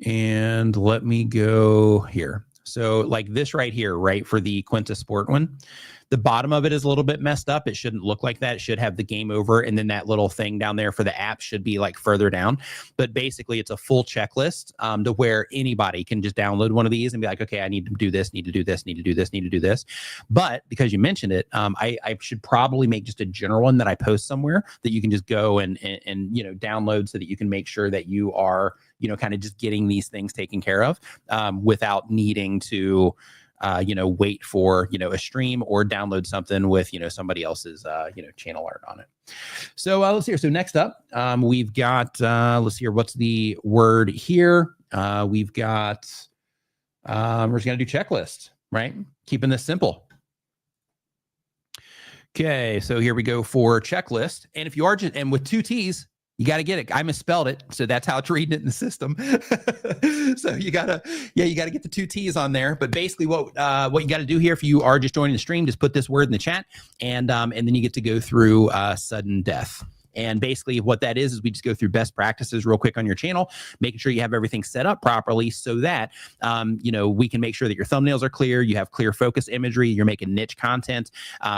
And let me go here. So like this right here, right, for the Quinta Sport one, the bottom of it is a little bit messed up. It shouldn't look like that. It should have the game over. And then that little thing down there for the app should be like further down. But basically it's a full checklist to where anybody can just download one of these and be like, okay, I need to do this, need to do this, need to do this, need to do this. But because you mentioned it, I should probably make just a general one that I post somewhere that you can just go and you know, download so that you can make sure that you are, you know, kind of just getting these things taken care of without needing to you know, wait for, you know, a stream or download something with, you know, somebody else's, you know, channel art on it. So let's see here. So next up, we've got, let's see here. What's the word here? We've got, we're just going to do checklist, right? Keeping this simple. Okay. So here we go for checklist. And if you are just, and with 2 T's, you got to get it. I misspelled it. So that's how it's reading it in the system. So you gotta get the 2 T's on there. But basically what you got to do here, if you are just joining the stream, just put this word in the chat and then you get to go through sudden death. And basically what that is we just go through best practices real quick on your channel, making sure you have everything set up properly so that, you know, we can make sure that your thumbnails are clear, you have clear focus imagery, you're making niche content.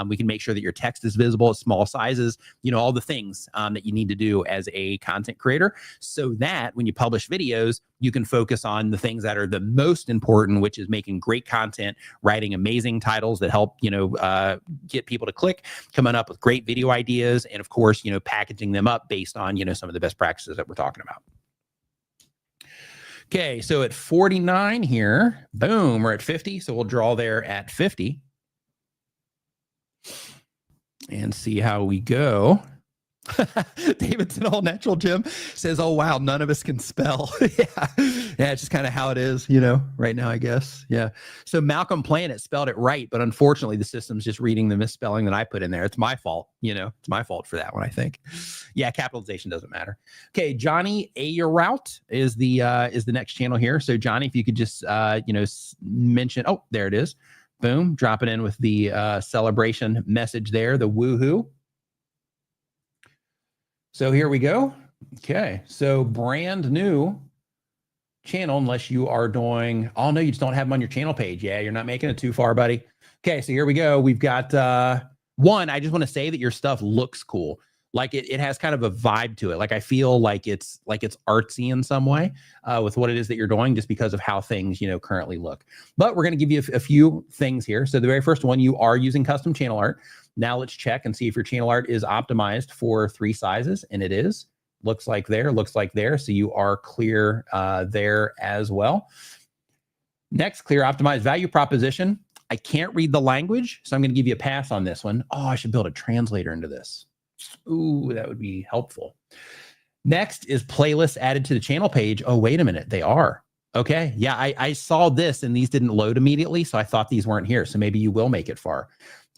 We can make sure that your text is visible at small sizes, you know, all the things that you need to do as a content creator so that when you publish videos, you can focus on the things that are the most important, which is making great content, writing amazing titles that help, you know, get people to click, coming up with great video ideas, and of course, you know, packaging them up based on, you know, some of the best practices that we're talking about. Okay, so at 49 here, boom, we're at 50. So we'll draw there at 50 and see how we go. Davidson All Natural Jim says, oh, wow, none of us can spell. Yeah, it's just kind of how it is, you know, right now, I guess. Yeah. So Malcolm Planet spelled it right, but unfortunately, the system's just reading the misspelling that I put in there. It's my fault, you know, it's my fault for that one, I think. Yeah, capitalization doesn't matter. Okay, Johnny Route is the next channel here. So Johnny, if you could just, you know, mention, oh, there it is. Boom, drop it in with the celebration message there, the woohoo. So here we go. Okay, so brand new channel, unless you are doing, oh no, you just don't have them on your channel page. Yeah, you're not making it too far, buddy. Okay, so here we go. We've got one, I just want to say that your stuff looks cool. Like it has kind of a vibe to it. Like I feel like it's artsy in some way with what it is that you're doing just because of how things, you know, currently look. But we're going to give you a few things here. So the very first one, you are using custom channel art. Now let's check and see if your channel art is optimized for 3 sizes, and it is. Looks like there, looks like there. So you are clear there as well. Next, clear optimized value proposition. I can't read the language, so I'm going to give you a pass on this one. Oh, I should build a translator into this. Ooh, that would be helpful. Next is playlists added to the channel page. Oh, wait a minute. They are. Okay. Yeah, I saw this and these didn't load immediately, so I thought these weren't here. So maybe you will make it far.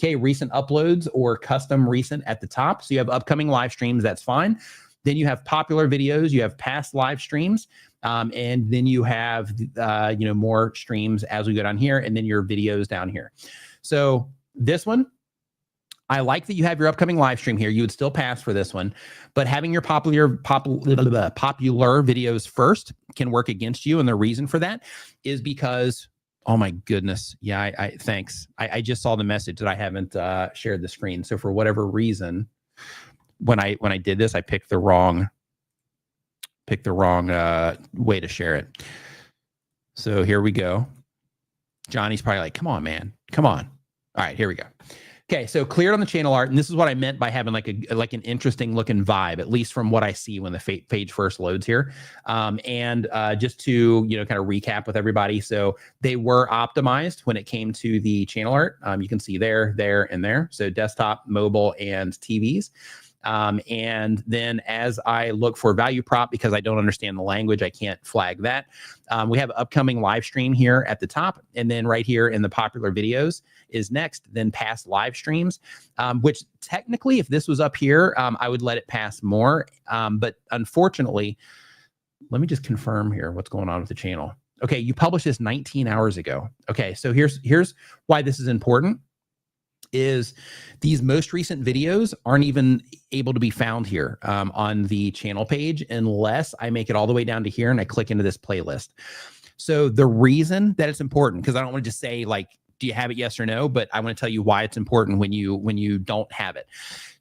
Okay, recent uploads or custom recent at the top. So you have upcoming live streams, that's fine. Then you have popular videos, you have past live streams, and then you have, you know, more streams as we go down here, and then your videos down here. So this one, I like that you have your upcoming live stream here. You would still pass for this one, but having your popular videos first can work against you. And the reason for that is because, oh my goodness. Yeah, thanks. I just saw the message that I haven't shared the screen. So for whatever reason, when I did this, I picked the wrong way to share it. So here we go. Johnny's probably like, come on, man, come on. All right, here we go. Okay, so cleared on the channel art, and this is what I meant by having like an interesting looking vibe, at least from what I see when the page first loads here. Just to, you know, kind of recap with everybody, so they were optimized when it came to the channel art. You can see there, and there. So desktop, mobile, and TVs. And then as I look for value prop, because I don't understand the language, I can't flag that. We have upcoming live stream here at the top. And then right here in the popular videos is next, then past live streams, which technically, if this was up here, I would let it pass more. But unfortunately, let me just confirm here what's going on with the channel. Okay, you published this 19 hours ago. Okay, so here's why this is important. Is these most recent videos aren't even able to be found here on the channel page unless I make it all the way down to here and I click into this playlist. So the reason that it's important, because I don't want to just say like, do you have it, yes or no? But I want to tell you why it's important when you don't have it.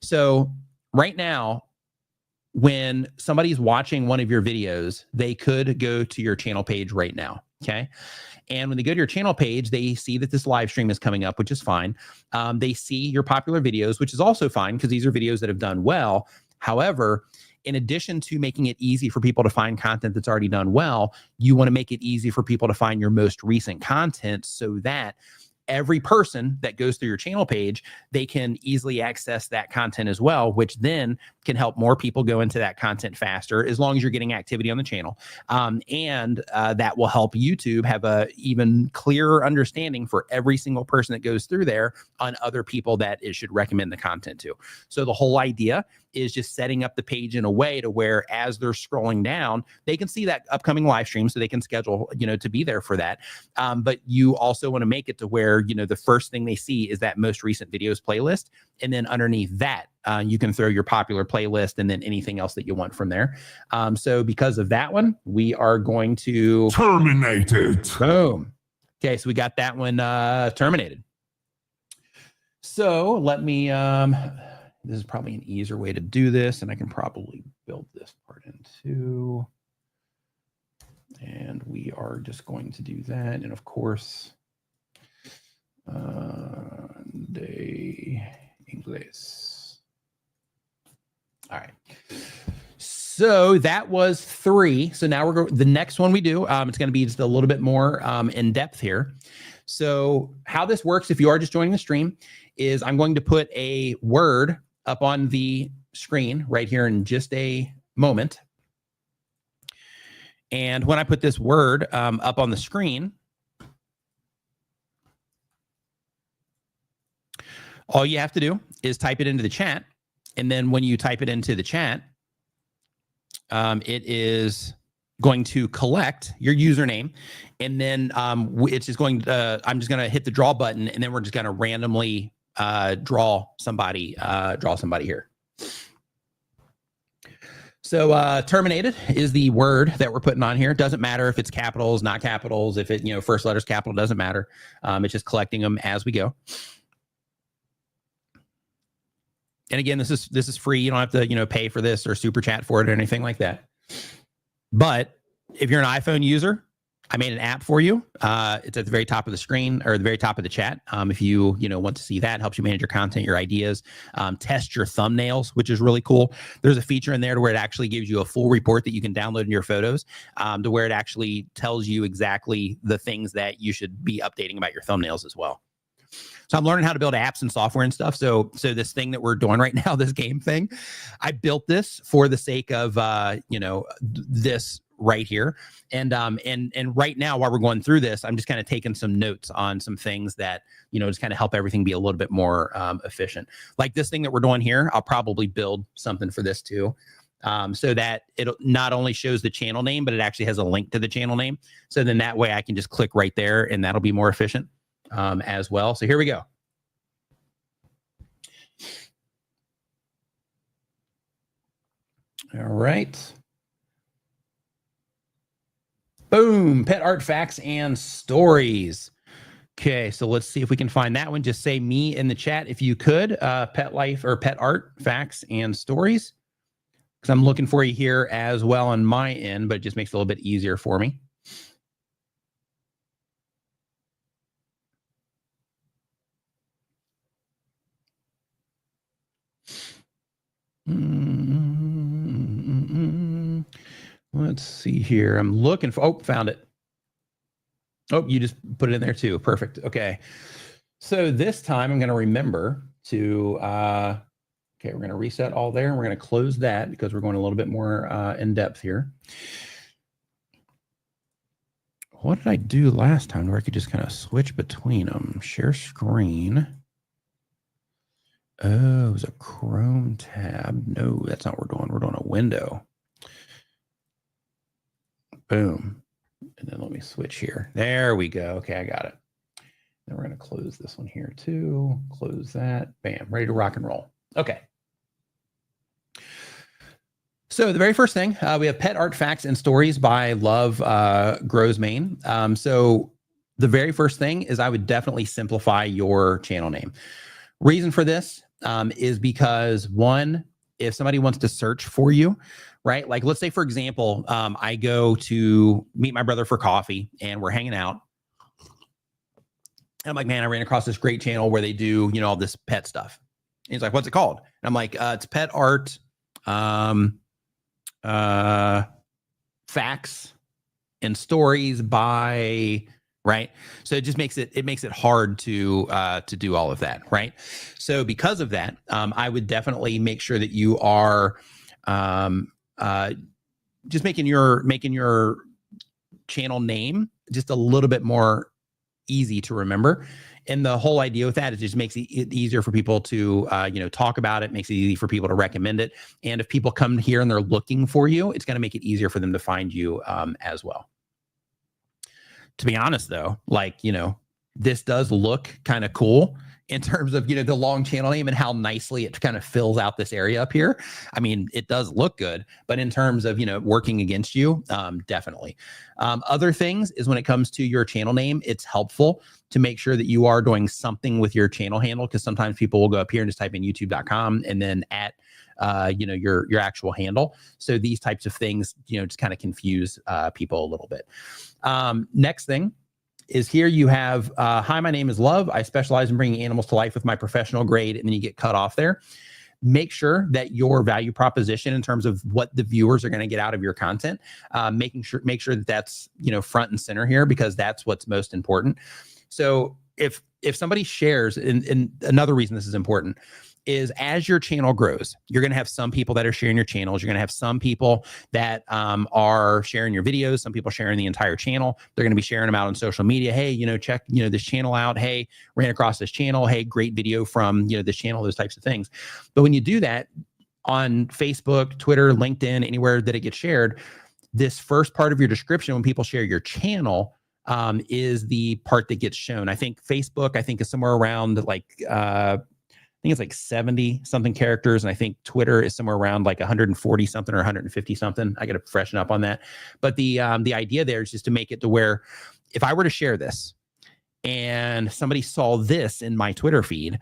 So right now, when somebody's watching one of your videos, they could go to your channel page right now. Okay. And when they go to your channel page, they see that this live stream is coming up, which is fine. They see your popular videos, which is also fine because these are videos that have done well. However, in addition to making it easy for people to find content that's already done well, you want to make it easy for people to find your most recent content so that every person that goes through your channel page, they can easily access that content as well, which then can help more people go into that content faster as long as you're getting activity on the channel. And that will help YouTube have a even clearer understanding for every single person that goes through there on other people that it should recommend the content to. So the whole idea is just setting up the page in a way to where as they're scrolling down, they can see that upcoming live stream so they can schedule, to be there for that. But you also want to make it to where, the first thing they see is that most recent videos playlist. And then underneath that, you can throw your popular playlist and then anything else that you want from there. So because of that one, we are going to terminate it. Boom. Okay, so we got that one terminated. So let me, this is probably an easier way to do this, and I can probably build this part in too. And we are just going to do that. And of course, de Inglés. All right. So that was 3. So now we're going, the next one we do, it's going to be just a little bit more in depth here. So how this works, if you are just joining the stream, is I'm going to put a word up on the screen right here in just a moment. And when I put this word up on the screen, all you have to do is type it into the chat. And then when you type it into the chat, it is going to collect your username. And then it's just going to, I'm just going to hit the draw button, and then we're just going to randomly draw somebody here. So terminated is the word that we're putting on here. It doesn't matter if it's capitals, not capitals, if it, first letter's capital, doesn't matter. It's just collecting them as we go. And again, this is free. You don't have to, pay for this or super chat for it or anything like that. But if you're an iPhone user, I made an app for you. It's at the very top of the screen or the very top of the chat. If you want to see that, helps you manage your content, your ideas, test your thumbnails, which is really cool. There's a feature in there to where it actually gives you a full report that you can download in your photos, to where it actually tells you exactly the things that you should be updating about your thumbnails as well. So I'm learning how to build apps and software and stuff. So this thing that we're doing right now, this game thing, I built this for the sake of, this right here. And right now, while we're going through this, I'm just kind of taking some notes on some things that, just kind of help everything be a little bit more efficient. Like this thing that we're doing here, I'll probably build something for this too. So that it not only shows the channel name, but it actually has a link to the channel name. So then that way I can just click right there and that'll be more efficient as well. So here we go. All right. Boom. Pet art, facts, and stories. Okay, so let's see if we can find that one. Just say me in the chat if you could. Pet life or pet art, facts, and stories. Because I'm looking for you here as well on my end, but it just makes it a little bit easier for me. Let's see here. I'm looking for, oh, found it. Oh, you just put it in there too. Perfect. Okay. So this time I'm going to remember to Okay, we're going to reset all there. And we're going to close that because we're going a little bit more in depth here. What did I do last time where I could just kind of switch between them? Share screen. Oh, it was a Chrome tab. No, that's not what we're doing. We're doing a window. Boom. And then let me switch here. There we go. Okay, I got it. Then we're going to close this one here too. Close that. Bam. Ready to rock and roll. Okay. So the very first thing, we have Pet Art Facts and Stories by Love Grows Maine. So the very first thing is I would definitely simplify your channel name. Reason for this is because one, if somebody wants to search for you, right? Like let's say, for example, I go to meet my brother for coffee and we're hanging out. And I'm like, man, I ran across this great channel where they do, all this pet stuff. And he's like, what's it called? And I'm like, it's Pet Art Facts and Stories by, right? So it just makes it hard to do all of that, right? So because of that, I would definitely make sure that you are just making your channel name just a little bit more easy to remember. And the whole idea with that is just makes it easier for people to, talk about it, makes it easy for people to recommend it. And if people come here and they're looking for you, it's going to make it easier for them to find you as well. To be honest, though, this does look kind of cool in terms of, the long channel name and how nicely it kind of fills out this area up here. I mean, it does look good, but in terms of, working against you, definitely. Other things is when it comes to your channel name, it's helpful to make sure that you are doing something with your channel handle, because sometimes people will go up here and just type in youtube.com and then at your actual handle. So these types of things, just kind of confuse people a little bit. Next thing is here you have, hi, my name is Love. I specialize in bringing animals to life with my professional grade. And then you get cut off there. Make sure that your value proposition in terms of what the viewers are going to get out of your content, make sure that that's, front and center here, because that's what's most important. So if somebody shares, and another reason this is important is as your channel grows, you're going to have some people that are sharing your channels. You're going to have some people that are sharing your videos, some people sharing the entire channel. They're going to be sharing them out on social media. Hey, check, this channel out. Hey, ran across this channel. Hey, great video from, this channel, those types of things. But when you do that on Facebook, Twitter, LinkedIn, anywhere that it gets shared, this first part of your description, when people share your channel, is the part that gets shown. I think Facebook, is somewhere around I think it's like 70 something characters. And I think Twitter is somewhere around like 140 something or 150 something. I got to freshen up on that. But the idea there is just to make it to where if I were to share this and somebody saw this in my Twitter feed,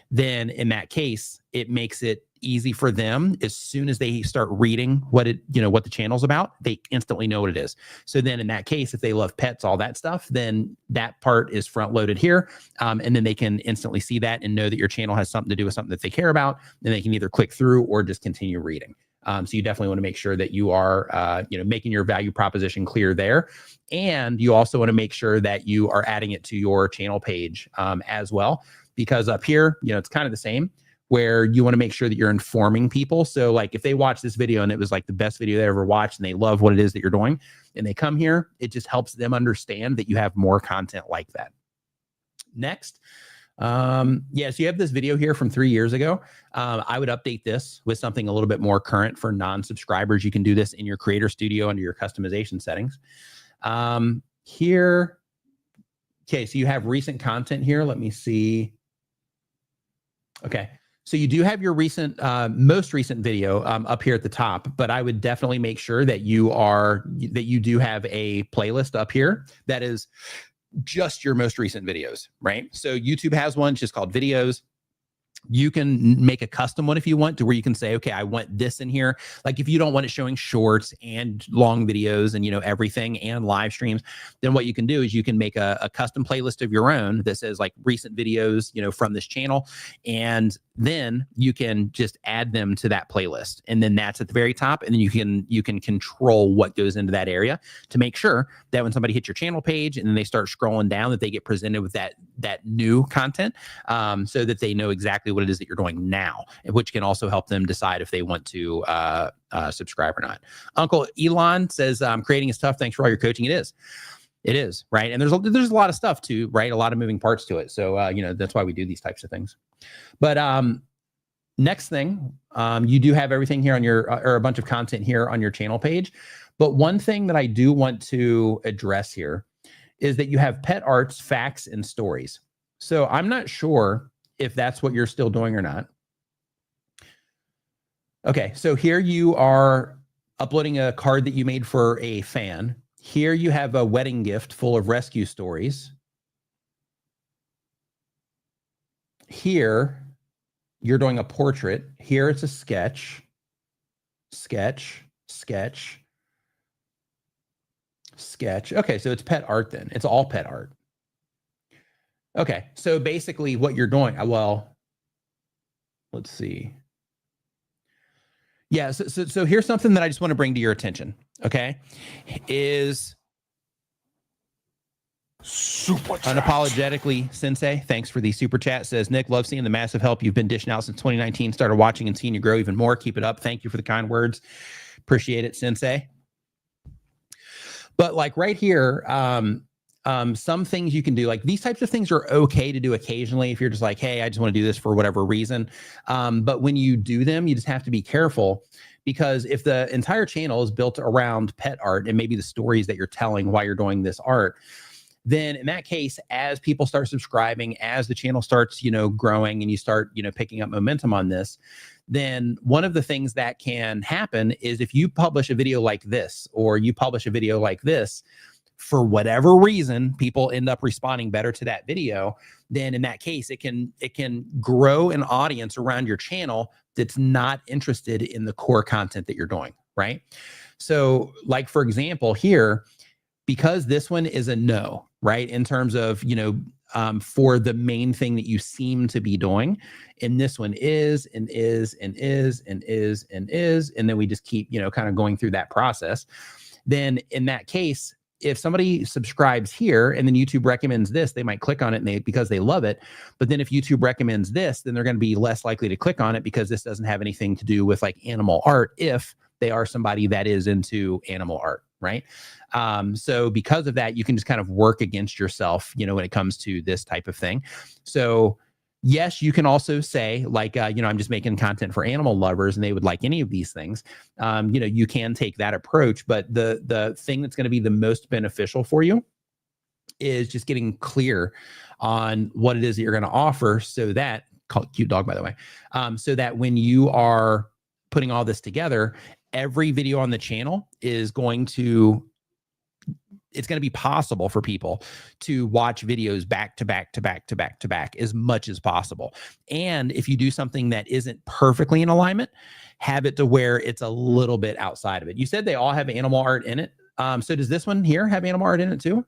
then in that case, it makes it easy for them. As soon as they start reading what the channel's about, they instantly know what it is. So then in that case, if they love pets, all that stuff, then that part is front loaded here. And then they can instantly see that and know that your channel has something to do with something that they care about. And they can either click through or just continue reading. So you definitely want to make sure that you are, making your value proposition clear there. And you also want to make sure that you are adding it to your channel page as well, because up here, it's kind of the same, where you want to make sure that you're informing people. So like if they watch this video and it was like the best video they ever watched and they love what it is that you're doing and they come here, it just helps them understand that you have more content like that. Next, so you have this video here from 3 years ago. I would update this with something a little bit more current for non-subscribers. You can do this in your Creator Studio under your customization settings. Here, okay, so you have recent content here. Let me see. Okay. So you do have your most recent video up here at the top, but I would definitely make sure that you do have a playlist up here that is just your most recent videos, right? So YouTube has one just called videos. You can make a custom one if you want to, where you can say, okay, I want this in here. Like if you don't want it showing shorts and long videos and, everything and live streams, then what you can do is you can make a custom playlist of your own that says like recent videos, from this channel. And then you can just add them to that playlist. And then that's at the very top. And then you can control what goes into that area to make sure that when somebody hits your channel page and then they start scrolling down, that they get presented with that new content, so that they know exactly what it is that you're doing now, which can also help them decide if they want to subscribe or not. Uncle Elon says, creating is tough. Thanks for all your coaching. It is, right? And there's a lot of stuff too, right? A lot of moving parts to it. So, that's why we do these types of things. But next thing, you do have everything here on or a bunch of content here on your channel page. But one thing that I do want to address here is that you have pet arts, facts, and stories. So I'm not sure if that's what you're still doing or not. Okay, so here you are uploading a card that you made for a fan. Here you have a wedding gift full of rescue stories. Here, you're doing a portrait. Here it's a sketch, sketch, sketch, sketch. Okay, so it's pet art then. It's all pet art. Okay, so basically what you're doing, well, let's see. Yeah, so here's something that I just want to bring to your attention, okay? Is super chat. Unapologetically Sensei, thanks for the super chat. Says, Nick, love seeing the massive help you've been dishing out since 2019. Started watching and seeing you grow even more. Keep it up. Thank you for the kind words. Appreciate it, Sensei. But like right here, some things you can do, like these types of things are okay to do occasionally if you're just like, hey, I just want to do this for whatever reason. But when you do them, you just have to be careful, because if the entire channel is built around pet art and maybe the stories that you're telling while you're doing this art, then in that case, as people start subscribing, as the channel starts, growing and you start, picking up momentum on this, then one of the things that can happen is if you publish a video like this, or you publish a video like this, for whatever reason, people end up responding better to that video, then in that case, it can grow an audience around your channel that's not interested in the core content that you're doing, right? So like, for example, here, because this one is a no, right? In terms of, for the main thing that you seem to be doing, and this one is, and is, and is, and is, and is, and then we just keep, kind of going through that process. Then in that case, if somebody subscribes here and then YouTube recommends this, they might click on it because they love it. But then if YouTube recommends this, then they're going to be less likely to click on it because this doesn't have anything to do with like animal art, if they are somebody that is into animal art, right? So because of that, you can just kind of work against yourself, when it comes to this type of thing. So yes, you can also say like, I'm just making content for animal lovers and they would like any of these things. You can take that approach, but the thing that's going to be the most beneficial for you is just getting clear on what it is that you're going to offer, so that, cute dog, by the way, so that when you are putting all this together, every video on the channel is going to, it's going to be possible for people to watch videos back to back to back to back to back as much as possible. And if you do something that isn't perfectly in alignment, have it to where it's a little bit outside of it. You said they all have animal art in it. So does this one here have animal art in it too?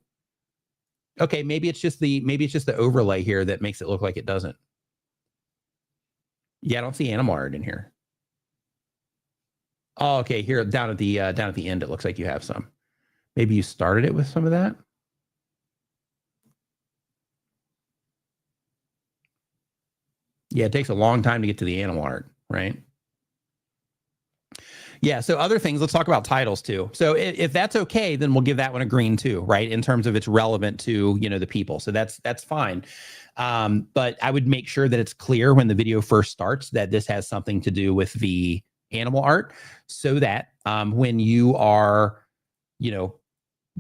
Okay, maybe it's just the overlay here that makes it look like it doesn't. Yeah, I don't see animal art in here. Oh, okay, here down at the end, it looks like you have some. Maybe you started it with some of that. Yeah, it takes a long time to get to the animal art, right? Yeah, so other things, let's talk about titles too. So if that's okay, then we'll give that one a green too, right? In terms of it's relevant to, the people. So that's fine. But I would make sure that it's clear when the video first starts that this has something to do with the animal art, so that when you are,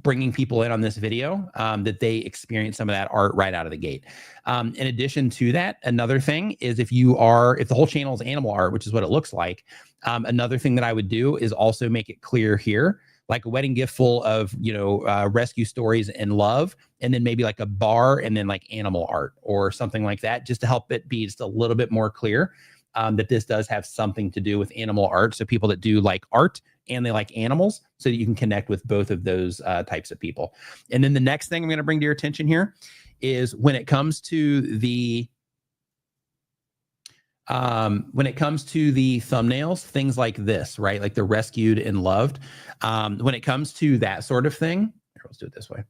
bringing people in on this video, that they experience some of that art right out of the gate. In addition to that, another thing is if the whole channel is animal art, which is what it looks like, another thing that I would do is also make it clear here, like a wedding gift full of, rescue stories and love, and then maybe like a bar and then like animal art or something like that, just to help it be just a little bit more clear that this does have something to do with animal art. So people that do like art and they like animals, so that you can connect with both of those types of people. And then the next thing I'm going to bring to your attention here is when it comes to the When it comes to the thumbnails, things like this, right? Like the rescued and loved. When it comes to that sort of thing, here, let's do it this way.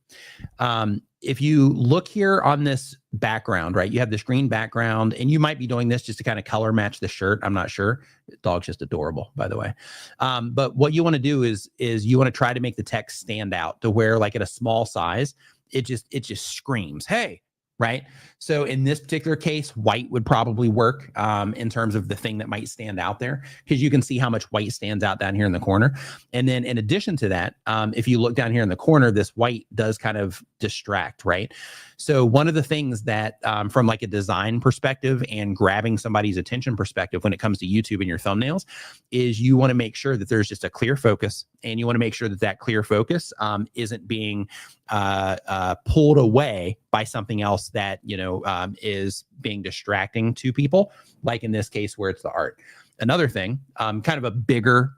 If you look here on this background, right, you have this green background, and you might be doing this just to kind of color match the shirt. I'm not sure. The dog's just adorable, by the way. But what you want to do is you want to try to make the text stand out to where, like, at a small size, it just screams, hey, right? So in this particular case, white would probably work in terms of the thing that might stand out there, because you can see how much white stands out down here in the corner. And then in addition to that, if you look down here in the corner, this white does kind of distract, right? So one of the things that from like a design perspective and grabbing somebody's attention perspective when it comes to YouTube and your thumbnails is you want to make sure that there's just a clear focus, and you want to make sure that that clear focus isn't being pulled away by something else that, you know, is being distracting to people, like in this case where it's the art. Another thing, kind of a bigger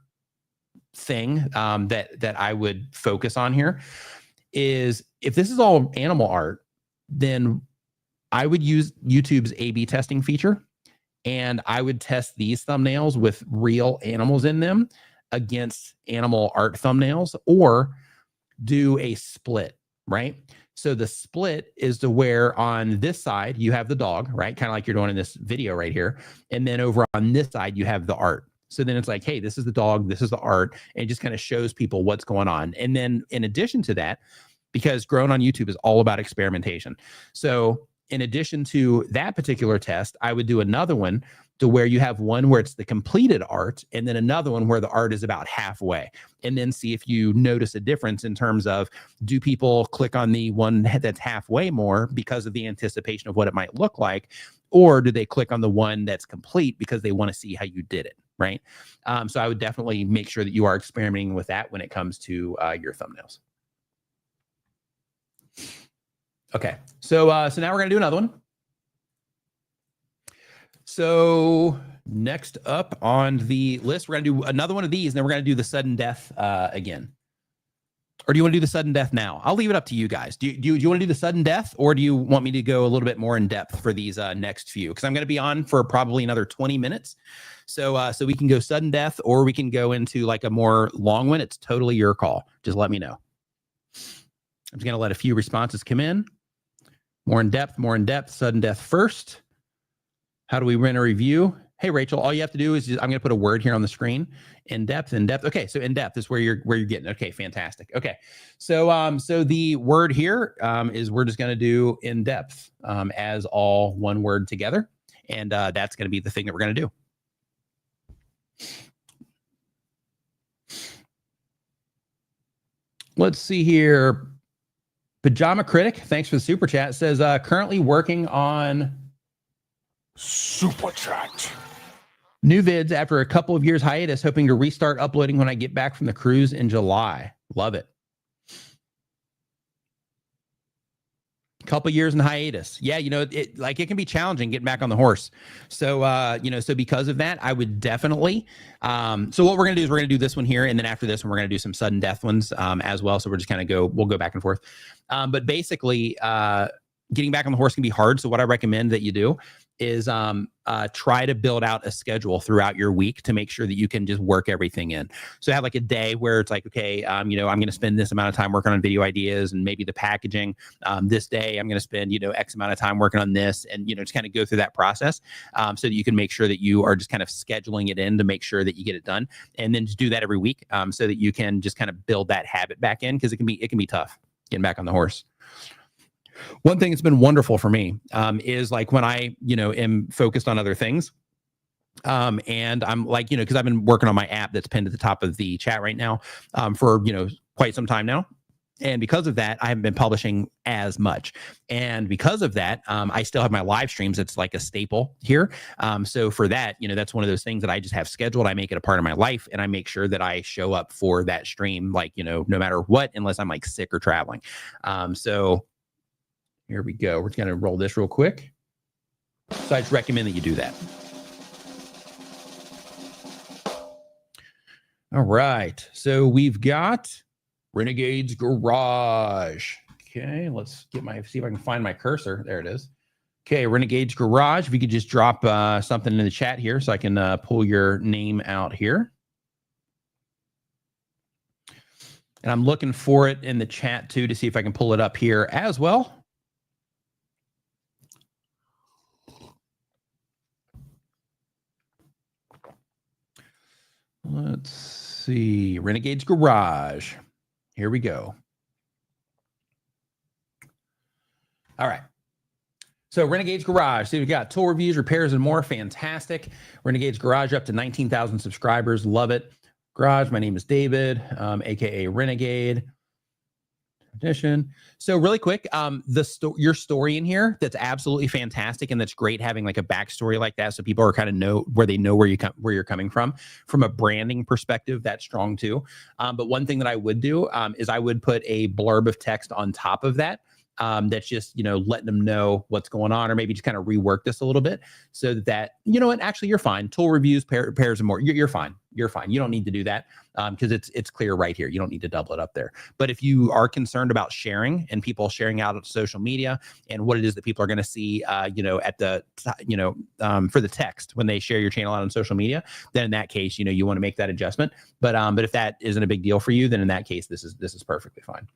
thing that I would focus on here is, if this is all animal art, then I would use YouTube's A/B testing feature, and I would test these thumbnails with real animals in them against animal art thumbnails, or do a split, right? So the split is to where on this side you have the dog, right? Kind of like you're doing in this video right here. And then over on this side, you have the art. So then it's like, hey, this is the dog, this is the art, and it just kind of shows people what's going on. And then in addition to that, because growing on YouTube is all about experimentation. So in addition to that particular test, I would do another one to where you have one where it's the completed art, and then another one where the art is about halfway, and then see if you notice a difference in terms of, do people click on the one that's halfway more because of the anticipation of what it might look like, or do they click on the one that's complete because they want to see how you did it, right? So I would definitely make sure that you are experimenting with that when it comes to your thumbnails. Okay, so now we're gonna do another one. So next up on the list, we're gonna do another one of these, and then we're gonna do the sudden death again. Or do you want to do the sudden death now? I'll leave it up to you guys. Do you want to do the sudden death, or do you want me to go a little bit more in depth for these next few? Because I'm going to be on for probably another 20 minutes. So we can go sudden death, or we can go into like a more long one. It's totally your call. Just let me know. I'm just going to let a few responses come in. More in depth, sudden death first. How do we run a review? Hey, Rachel, all you have to do is I'm going to put a word here on the screen. In depth. Okay, so in depth is where you're getting. Okay, fantastic. Okay, so the word here is, we're just going to do in depth as all one word together, and that's going to be the thing that we're going to do. Let's see here. Pajama Critic, thanks for the super chat, says currently working on super chat. New vids after a couple of years hiatus, hoping to restart uploading when I get back from the cruise in July. Love it. Couple years in hiatus. Yeah, you know, it can be challenging getting back on the horse. So, so because of that, I would definitely, so what we're going to do is we're going to do this one here. And then after this one, we're going to do some sudden death ones as well. So we're just kind of we'll go back and forth. But basically, getting back on the horse can be hard. So what I recommend that you do is try to build out a schedule throughout your week to make sure that you can just work everything in. So have like a day where it's like, okay, I'm going to spend this amount of time working on video ideas and maybe the packaging. This day I'm going to spend, X amount of time working on this, and, just kind of go through that process so that you can make sure that you are just kind of scheduling it in to make sure that you get it done. And then just do that every week so that you can just kind of build that habit back in, because it can be tough getting back on the horse. One thing that's been wonderful for me is like when I, am focused on other things. And I'm like, because I've been working on my app that's pinned at the top of the chat right now for, quite some time now. And because of that, I haven't been publishing as much. And because of that, I still have my live streams. It's like a staple here. So for that, that's one of those things that I just have scheduled. I make it a part of my life, and I make sure that I show up for that stream, like, no matter what, unless I'm like sick or traveling. So here we go. We're just going to roll this real quick. So I just recommend that you do that. All right. So we've got Renegade's Garage. Okay. Let's see if I can find my cursor. There it is. Okay, Renegade's Garage. If you could just drop something in the chat here so I can pull your name out here. And I'm looking for it in the chat too to see if I can pull it up here as well. Let's see. Renegade's Garage. Here we go. All right. So Renegade's Garage. So we've got tool reviews, repairs, and more. Fantastic. Renegade's Garage up to 19,000 subscribers. Love it. Garage. My name is David, aka Renegade Edition. So really quick, your story in here, that's absolutely fantastic, and that's great having like a backstory like that, so people are kind of know where you're coming from a branding perspective. That's strong too. But one thing that I would do is I would put a blurb of text on top of that. That's just, letting them know what's going on, or maybe just kind of rework this a little bit so that, what, actually you're fine. Tool reviews, repairs, and more. You're fine. You're fine. You don't need to do that because it's clear right here. You don't need to double it up there. But if you are concerned about sharing and people sharing out on social media and what it is that people are going to see, at the, for the text when they share your channel out on social media, then in that case, you want to make that adjustment. But if that isn't a big deal for you, then in that case, this is perfectly fine.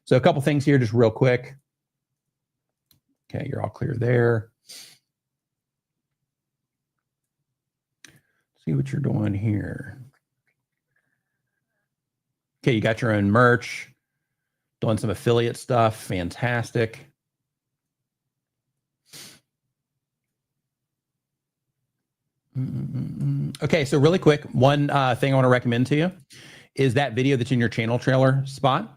So a couple things here, just real quick. Okay, you're all clear there. See what you're doing here. Okay, you got your own merch, doing some affiliate stuff. Fantastic. Okay, so really quick, one thing I want to recommend to you is that video that's in your channel trailer spot.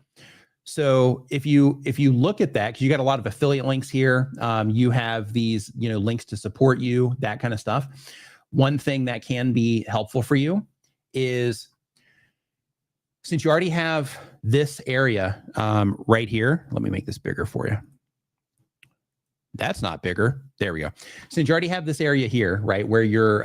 So if you look at that, because you got a lot of affiliate links here, you have these links to support you, that kind of stuff. One thing that can be helpful for you is, since you already have this area right here, let me make this bigger for you. That's not bigger. There we go. Since you already have this area here, right, where your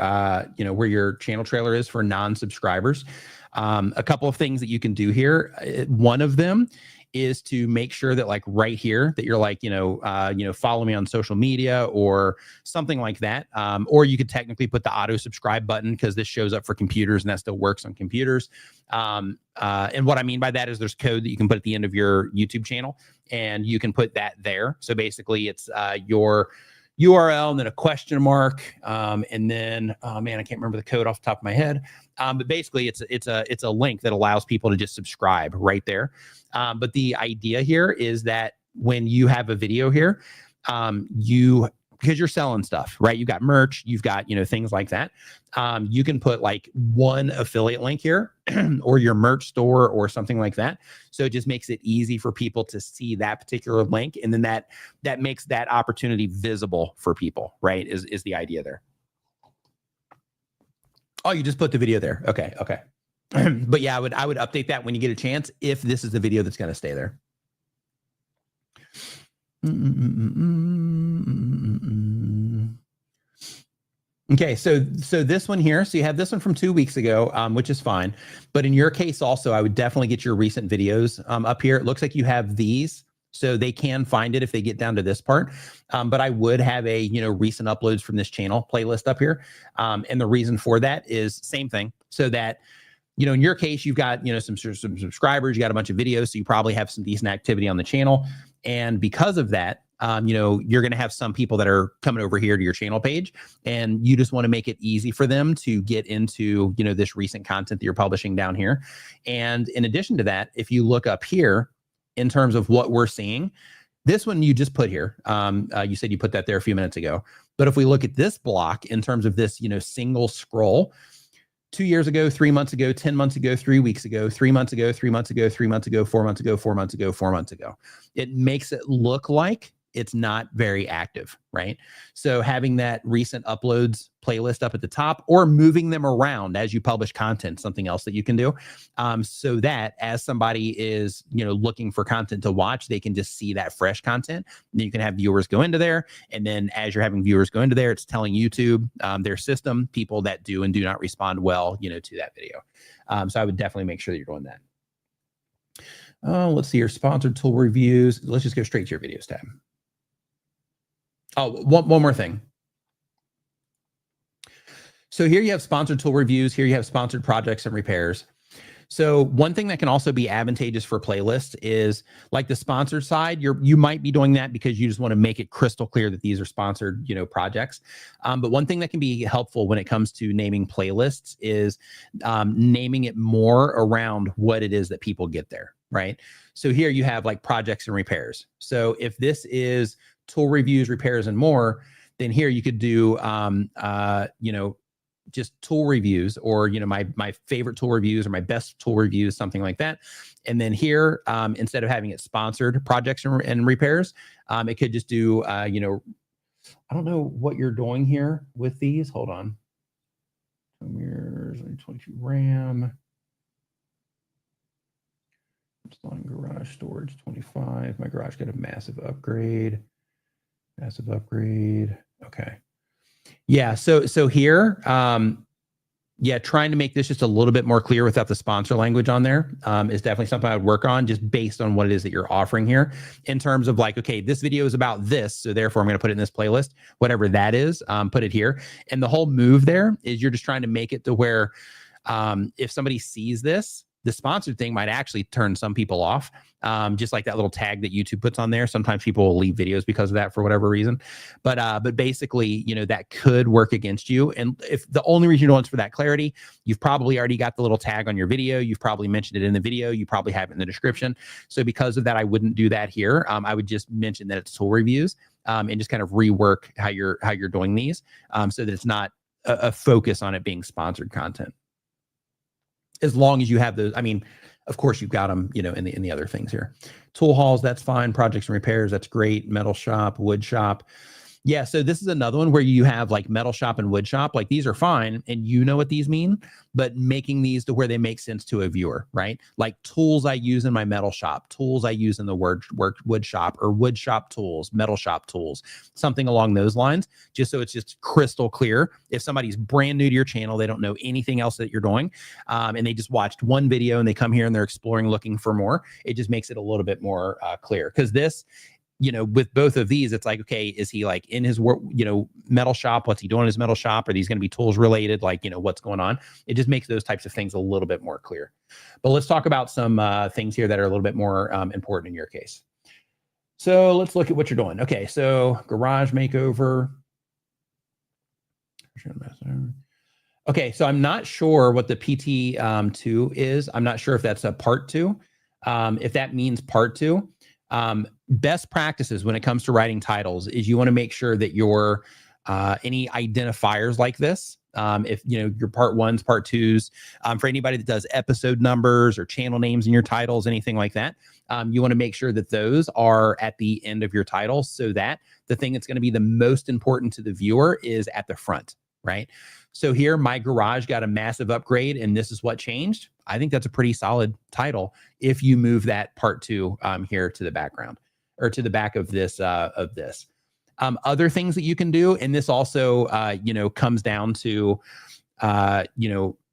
where your channel trailer is for non-subscribers, a couple of things that you can do here. One of them is to make sure that, like, right here, that you're like, follow me on social media or something like that. Or you could technically put the auto subscribe button, because this shows up for computers and that still works on computers. And what I mean by that is there's code that you can put at the end of your YouTube channel, and you can put that there. So basically it's your URL and then a question mark. And then, man, I can't remember the code off the top of my head. But basically it's a link that allows people to just subscribe right there. But the idea here is that when you have a video here, because you're selling stuff, right? You've got merch, you've got, things like that. You can put like one affiliate link here or your merch store or something like that. So it just makes it easy for people to see that particular link. And then that makes that opportunity visible for people, right? Is the idea there. Oh, you just put the video there. Okay. Okay. But yeah, I would update that when you get a chance, if this is the video that's going to stay there. Okay, so this one here, so you have this one from 2 weeks ago, which is fine. But in your case also, I would definitely get your recent videos up here. It looks like you have these, so they can find it if they get down to this part. But I would have a, recent uploads from this channel playlist up here. And the reason for that is same thing, so that, in your case, you've got, some subscribers, you got a bunch of videos, so you probably have some decent activity on the channel. And because of that, you're going to have some people that are coming over here to your channel page, and you just want to make it easy for them to get into, this recent content that you're publishing down here. And in addition to that, if you look up here in terms of what we're seeing, this one you just put here, you said you put that there a few minutes ago. But if we look at this block in terms of this, single scroll, 2 years ago, 3 months ago, 10 months ago, 3 weeks ago, 3 months ago, 3 months ago, 3 months ago, 4 months ago, 4 months ago, 4 months ago. It makes it look like it's not very active, right? So having that recent uploads playlist up at the top, or moving them around as you publish content, something else that you can do, so that as somebody is, looking for content to watch, they can just see that fresh content. And then you can have viewers go into there. And then as you're having viewers go into there, it's telling YouTube, their system, people that do and do not respond well, to that video. So I would definitely make sure that you're doing that. Let's see your sponsored tool reviews. Let's just go straight to your videos tab. Oh, one more thing. So here you have sponsored tool reviews. Here you have sponsored projects and repairs. So one thing that can also be advantageous for playlists is like the sponsored side. You might be doing that because you just want to make it crystal clear that these are sponsored, projects. But one thing that can be helpful when it comes to naming playlists is naming it more around what it is that people get there, right? So here you have like projects and repairs. So if this is tool reviews, repairs, and more, then here you could do, just tool reviews, or my favorite tool reviews or my best tool reviews, something like that. And then here, instead of having it sponsored projects and repairs, it could just do I don't know what you're doing here with these. Hold on. 22 RAM. Installing garage storage 25. My garage got a massive upgrade. Okay. Yeah. So here, trying to make this just a little bit more clear without the sponsor language on there is definitely something I would work on, just based on what it is that you're offering here in terms of like, okay, this video is about this, so therefore I'm going to put it in this playlist, whatever that is, put it here. And the whole move there is you're just trying to make it to where if somebody sees this, the sponsored thing might actually turn some people off, just like that little tag that YouTube puts on there. Sometimes people will leave videos because of that for whatever reason. But basically, that could work against you. And if the only reason you want is for that clarity, you've probably already got the little tag on your video. You've probably mentioned it in the video. You probably have it in the description. So because of that, I wouldn't do that here. I would just mention that it's tool reviews and just kind of rework how you're doing these so that it's not a focus on it being sponsored content. As long as you have those, I mean, of course you've got them, in the other things here. Tool hauls, that's fine. Projects and repairs, that's great. Metal shop, wood shop. Yeah, so this is another one where you have like metal shop and wood shop. Like these are fine, and you know what these mean, but making these to where they make sense to a viewer, right? Like tools I use in my metal shop, tools I use in the wood shop, or wood shop tools, metal shop tools, something along those lines, just so it's just crystal clear. If somebody's brand new to your channel, they don't know anything else that you're doing, and they just watched one video and they come here and they're exploring, looking for more, it just makes it a little bit more clear. Because this, with both of these, it's like, okay, is he like in his work, metal shop? What's he doing in his metal shop? Are these going to be tools related? Like, what's going on? It just makes those types of things a little bit more clear. But let's talk about some things here that are a little bit more important in your case. So let's look at what you're doing. Okay, so garage makeover. Okay, so I'm not sure what the PT2 is. I'm not sure if that's a part 2. If that means part 2. Best practices when it comes to writing titles is you want to make sure that your any identifiers like this, if your part 1s, part 2s, for anybody that does episode numbers or channel names in your titles, anything like that, you want to make sure that those are at the end of your title, so that the thing that's going to be the most important to the viewer is at the front, right? So here, my garage got a massive upgrade, and this is what changed. I think that's a pretty solid title if you move that part 2 here to the background, or to the back of this. Other things that you can do, and this also comes down to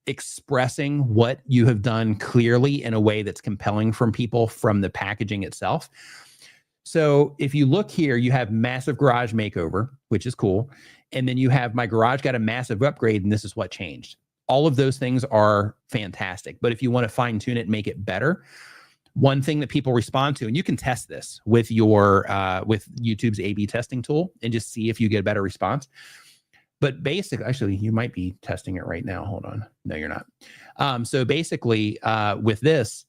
expressing what you have done clearly in a way that's compelling from people from the packaging itself. So if you look here, you have massive garage makeover, which is cool. And then you have my garage got a massive upgrade, and this is what changed. All of those things are fantastic. But if you want to fine tune it and make it better, one thing that people respond to, and you can test this with your with YouTube's A/B testing tool and just see if you get a better response. But basically, actually, you might be testing it right now. Hold on. No, you're not. So basically, with this,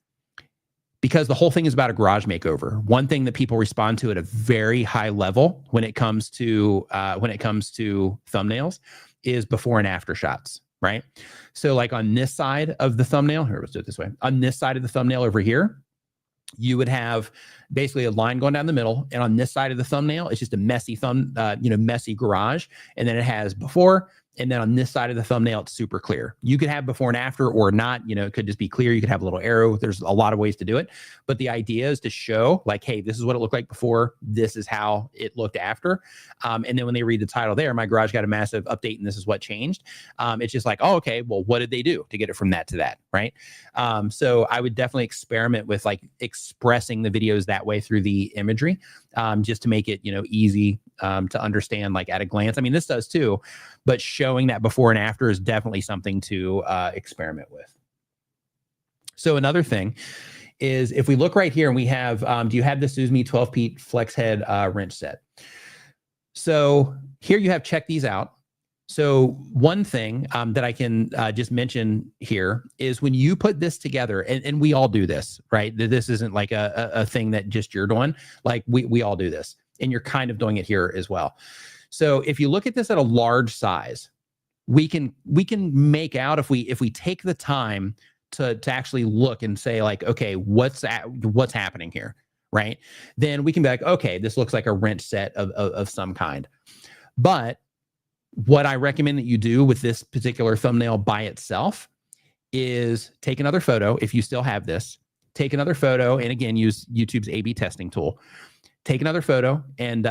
because the whole thing is about a garage makeover, one thing that people respond to at a very high level when it comes to thumbnails is before and after shots, right? So like on this side of the thumbnail, here, let's do it this way. On this side of the thumbnail over here, you would have basically a line going down the middle, and on this side of the thumbnail, it's just a messy messy garage, and then it has before. And then on this side of the thumbnail, it's super clear. You could have before and after or not, it could just be clear. You could have a little arrow. There's a lot of ways to do it. But the idea is to show like, hey, this is what it looked like before. This is how it looked after. And then when they read the title there, my garage got a massive update and this is what changed. It's just like, oh, okay, well, what did they do to get it from that to that, right? So I would definitely experiment with like expressing the videos that way through the imagery. just to make it, easy to understand, like at a glance. I mean, this does too, but showing that before and after is definitely something to experiment with. So another thing is if we look right here and we have, do you have the Suzme 12-peat flex head wrench set? So here you have check these out. So one thing that I can just mention here is when you put this together, and we all do this, right? This isn't like a thing that just you're doing. Like we all do this, and you're kind of doing it here as well. So if you look at this at a large size, we can make out if we take the time to actually look and say like, okay, what's happening here, right? Then we can be like, okay, this looks like a wrench set of some kind. But what I recommend that you do with this particular thumbnail by itself is take another photo. If you still have this, take another photo, and again, use YouTube's A/B testing tool. Take another photo and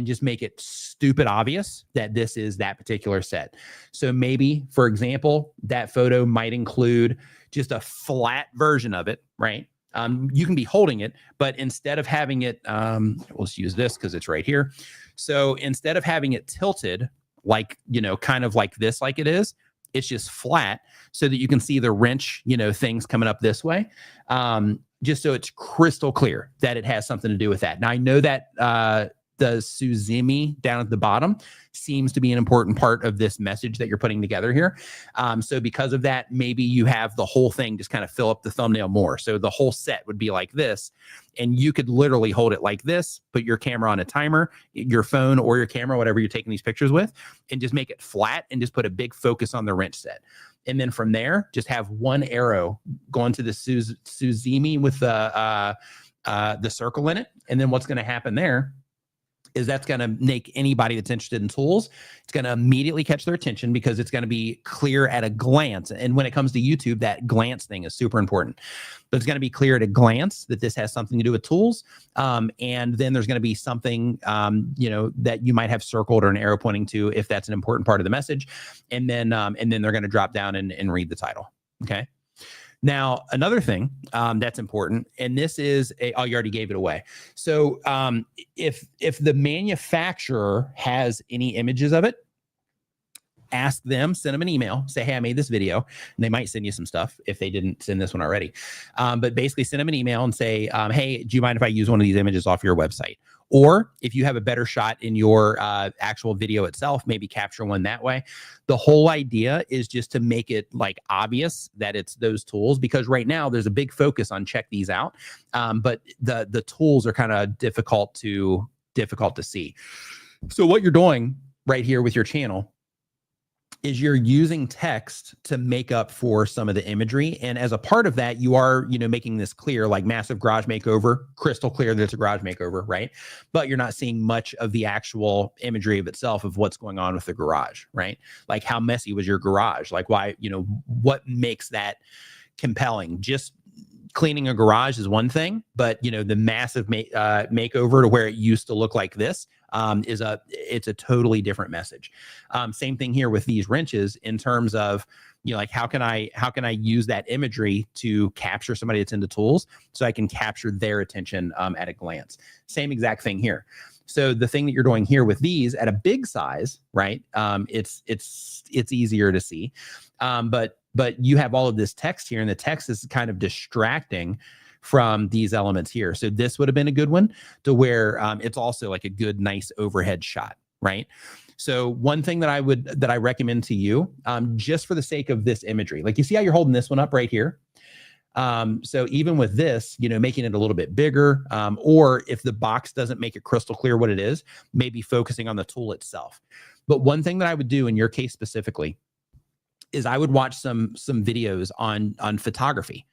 just make it stupid obvious that this is that particular set. So maybe, for example, that photo might include just a flat version of it, right? You can be holding it, but instead of having it, let's use this because it's right here. So instead of having it tilted, like, kind of like this, like it is, it's just flat so that you can see the wrench, things coming up this way. Just so it's crystal clear that it has something to do with that. Now I know that the Suzme down at the bottom seems to be an important part of this message that you're putting together here. So because of that, maybe you have the whole thing just kind of fill up the thumbnail more. So the whole set would be like this, and you could literally hold it like this, put your camera on a timer, your phone or your camera, whatever you're taking these pictures with, and just make it flat and just put a big focus on the wrench set. And then from there, just have one arrow going to the Suzme with the circle in it. And then what's going to happen there is that's going to make anybody that's interested in tools, it's going to immediately catch their attention because it's going to be clear at a glance. And when it comes to YouTube, that glance thing is super important. But it's going to be clear at a glance that this has something to do with tools. And then there's going to be something, that you might have circled or an arrow pointing to if that's an important part of the message. And then they're going to drop down and read the title. Okay. Now, another thing that's important, and this is you already gave it away. So if the manufacturer has any images of it, ask them, send them an email, say, hey, I made this video, and they might send you some stuff if they didn't send this one already. But basically send them an email and say, hey, do you mind if I use one of these images off your website? Or if you have a better shot in your actual video itself, maybe capture one that way. The whole idea is just to make it like obvious that it's those tools, because right now there's a big focus on check these out. But the tools are kind of difficult to see. So what you're doing right here with your channel is you're using text to make up for some of the imagery. And as a part of that, you are, making this clear, like massive garage makeover, crystal clear that it's a garage makeover, right? But you're not seeing much of the actual imagery of itself of what's going on with the garage, right? Like how messy was your garage? Like why, what makes that compelling? Just cleaning a garage is one thing, but the massive makeover to where it used to look like this it's a totally different message. Same thing here with these wrenches in terms of, like how can I use that imagery to capture somebody that's into tools so I can capture their attention at a glance. Same exact thing here. So the thing that you're doing here with these at a big size, right? It's easier to see, but you have all of this text here, and the text is kind of distracting from these elements here. So this would have been a good one to where it's also like a good, nice overhead shot, right? So one thing that I recommend to you, just for the sake of this imagery, like you see how you're holding this one up right here. So even with this, making it a little bit bigger, or if the box doesn't make it crystal clear what it is, maybe focusing on the tool itself. But one thing that I would do in your case specifically is I would watch some videos on photography.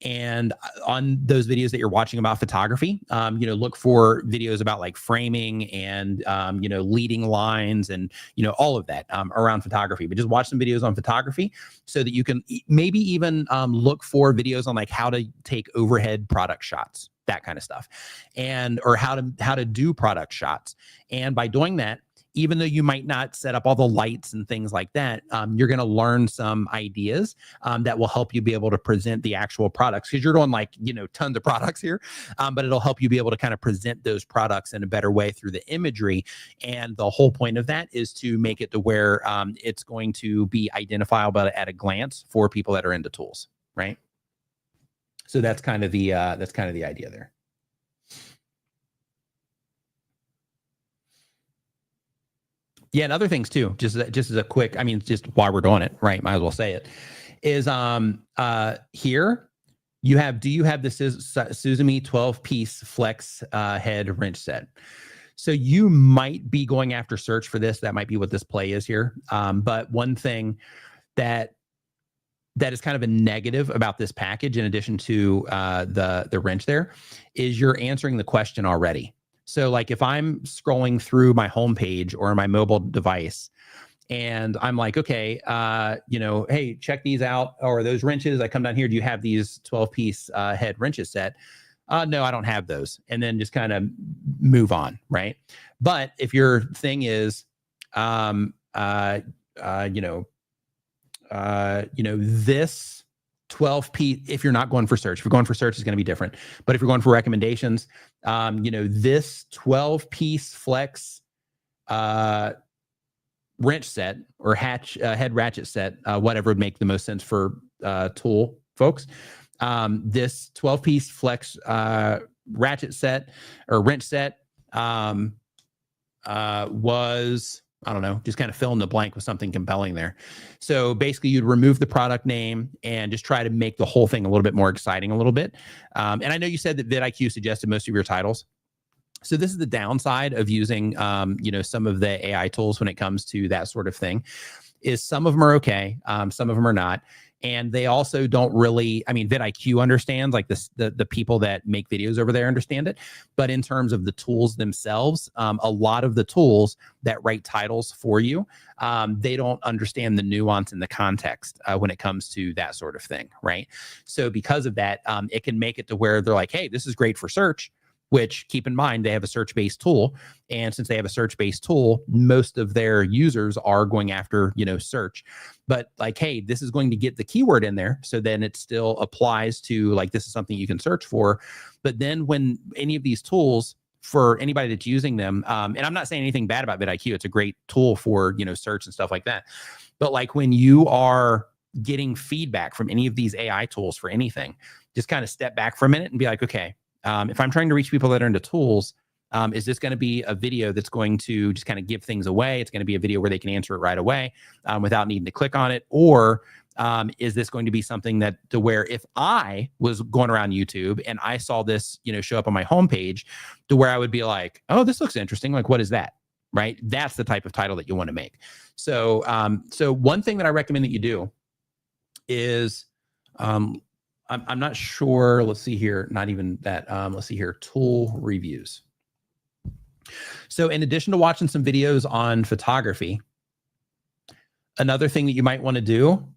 And on those videos that you're watching about photography, look for videos about like framing and, leading lines and, all of that around photography. But just watch some videos on photography so that you can maybe even look for videos on like how to take overhead product shots, that kind of stuff, or how to do product shots. And by doing that, even though you might not set up all the lights and things like that, you're going to learn some ideas that will help you be able to present the actual products, because you're doing like, tons of products here, but it'll help you be able to kind of present those products in a better way through the imagery. And the whole point of that is to make it to where it's going to be identifiable at a glance for people that are into tools, right? So that's kind of the idea there. Yeah, and other things too, just as a quick, just while we're doing it, right? Might as well say it, is here you have, do you have the Suzumi 12-piece flex head wrench set? So you might be going after search for this. That might be what this play is here. But one thing that is kind of a negative about this package, in addition to the wrench there, is you're answering the question already. So like if I'm scrolling through my homepage or my mobile device and I'm like, okay, hey, check these out, or those wrenches, I come down here, do you have these 12-piece head wrenches set? No, I don't have those. And then just kind of move on, right? But if your thing is, this 12-piece, if you're not going for search, if you're going for search, it's going to be different. But if you're going for recommendations, this 12-piece flex wrench set or head ratchet set, whatever would make the most sense for tool folks. This 12-piece flex ratchet set or wrench set was, I don't know, just kind of fill in the blank with something compelling there. So basically you'd remove the product name and just try to make the whole thing a little bit more exciting a little bit. And I know you said that vidIQ suggested most of your titles. So this is the downside of using, some of the AI tools when it comes to that sort of thing, is some of them are okay. Some of them are not. And they also don't really, vidIQ understands, like the people that make videos over there understand it. But in terms of the tools themselves, a lot of the tools that write titles for you, they don't understand the nuance and the context when it comes to that sort of thing, right? So because of that, it can make it to where they're like, hey, this is great for search, which, keep in mind, they have a search-based tool. And since they have a search-based tool, most of their users are going after, search. But like, hey, this is going to get the keyword in there. So then it still applies to, like, this is something you can search for. But then when any of these tools, for anybody that's using them, and I'm not saying anything bad about vidIQ, it's a great tool for, search and stuff like that. But like when you are getting feedback from any of these AI tools for anything, just kind of step back for a minute and be like, okay, if I'm trying to reach people that are into tools, is this going to be a video that's going to just kind of give things away? It's going to be a video where they can answer it right away without needing to click on it? Or is this going to be something that, to where if I was going around YouTube and I saw this, show up on my homepage, to where I would be like, oh, this looks interesting. Like, what is that? Right? That's the type of title that you want to make. So, so one thing that I recommend that you do is, I'm not sure. Let's see here. Not even that. Let's see here. Tool reviews. So in addition to watching some videos on photography, another thing that you might want to do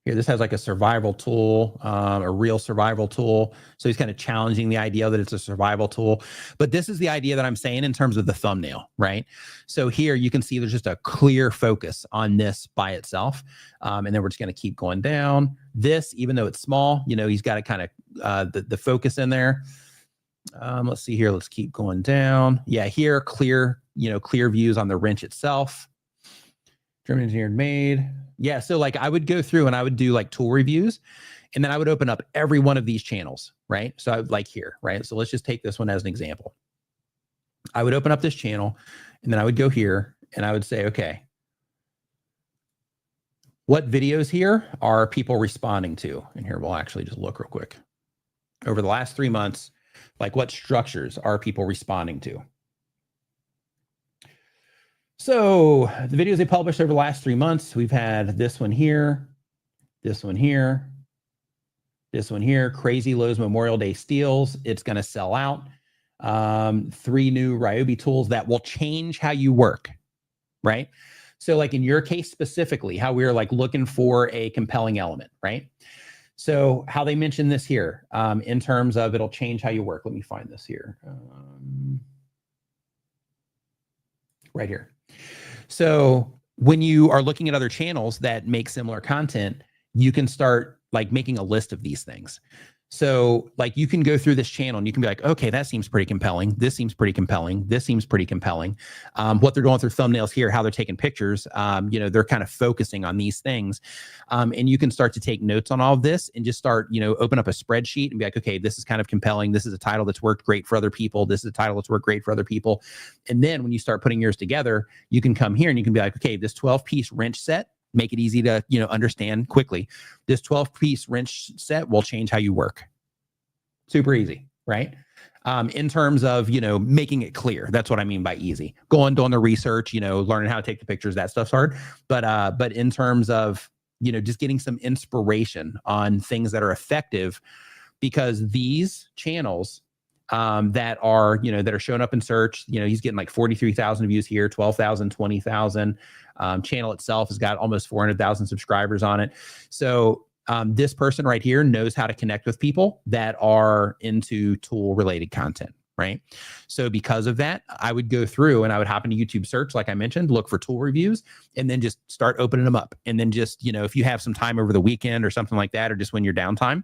here, this has like a survival tool, a real survival tool. So he's kind of challenging the idea that it's a survival tool. But this is the idea that I'm saying in terms of the thumbnail, right? So here you can see there's just a clear focus on this by itself. And then we're just going to keep going down. This, even though it's small, he's got to kind of the focus in there. Let's see here. Let's keep going down. Yeah, here, clear views on the wrench itself. German engineered made. Yeah, so like I would go through and I would do like tool reviews, and then I would open up every one of these channels, right? So I would, like here, right? So let's just take this one as an example. I would open up this channel, and then I would go here and I would say, okay, what videos here are people responding to? And here we'll actually just look real quick. Over the last 3 months, like what structures are people responding to? So the videos they published over the last 3 months, we've had this one here, this one here, this one here, Crazy Lowe's Memorial Day Steals. It's going to sell out. 3 new Ryobi tools that will change how you work, right? So like in your case specifically, how we were like looking for a compelling element, right? So how they mention this here in terms of it'll change how you work. Let me find this here. Right here. So when you are looking at other channels that make similar content, you can start like making a list of these things. So like you can go through this channel and you can be like, okay, that seems pretty compelling. This seems pretty compelling. This seems pretty compelling. What they're doing with their thumbnails here, how they're taking pictures, they're kind of focusing on these things. And you can start to take notes on all of this and just start, open up a spreadsheet and be like, okay, this is kind of compelling. This is a title that's worked great for other people. This is a title that's worked great for other people. And then when you start putting yours together, you can come here and you can be like, okay, this 12-piece wrench set, make it easy to, understand quickly. This 12-piece wrench set will change how you work. Super easy, right? In terms of, making it clear. That's what I mean by easy. Doing the research, learning how to take the pictures, that stuff's hard. But in terms of, just getting some inspiration on things that are effective, because these channels that are showing up in search, he's getting like 43,000 views here, 12,000, 20,000. Channel itself has got almost 400,000 subscribers on it. So this person right here knows how to connect with people that are into tool related content, right? So because of that, I would go through and I would hop into YouTube search, like I mentioned, look for tool reviews, and then just start opening them up. And then just, if you have some time over the weekend or something like that, or just when you're downtime,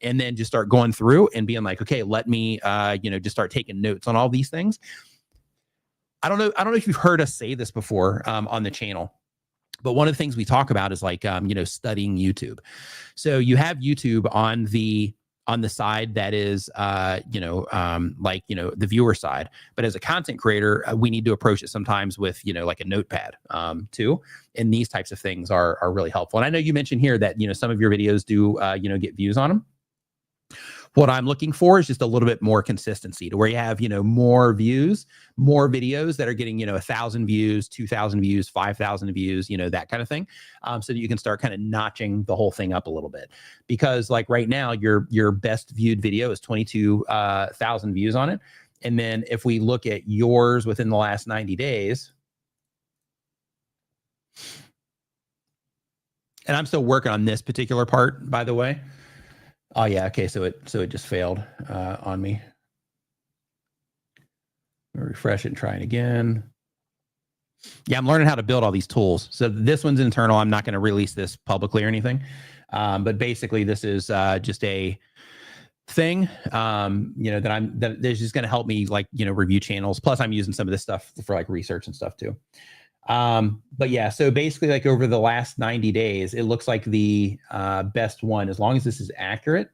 and then just start going through and being like, okay, let me, just start taking notes on all these things. I don't know if you've heard us say this before on the channel, but one of the things we talk about is like, studying YouTube. So you have YouTube on the side that is, the viewer side. But as a content creator, we need to approach it sometimes with, like a notepad too. And these types of things are really helpful. And I know you mentioned here that, some of your videos do, get views on them. What I'm looking for is just a little bit more consistency to where you have, more views, more videos that are getting, 1,000 views, 2,000 views, 5,000 views, that kind of thing. So that you can start kind of notching the whole thing up a little bit, because like right now, your best viewed video is 22,000 views on it. And then if we look at yours within the last 90 days, and I'm still working on this particular part, by the way. Oh yeah, okay, so it just failed on me. Refresh it and try it again. Yeah, I'm learning how to build all these tools. So this one's internal. I'm not going to release this publicly or anything. But basically this is just a thing, that is just going to help me like, review channels. Plus I'm using some of this stuff for like research and stuff too. But yeah, so basically like over the last 90 days, it looks like the best one, as long as this is accurate,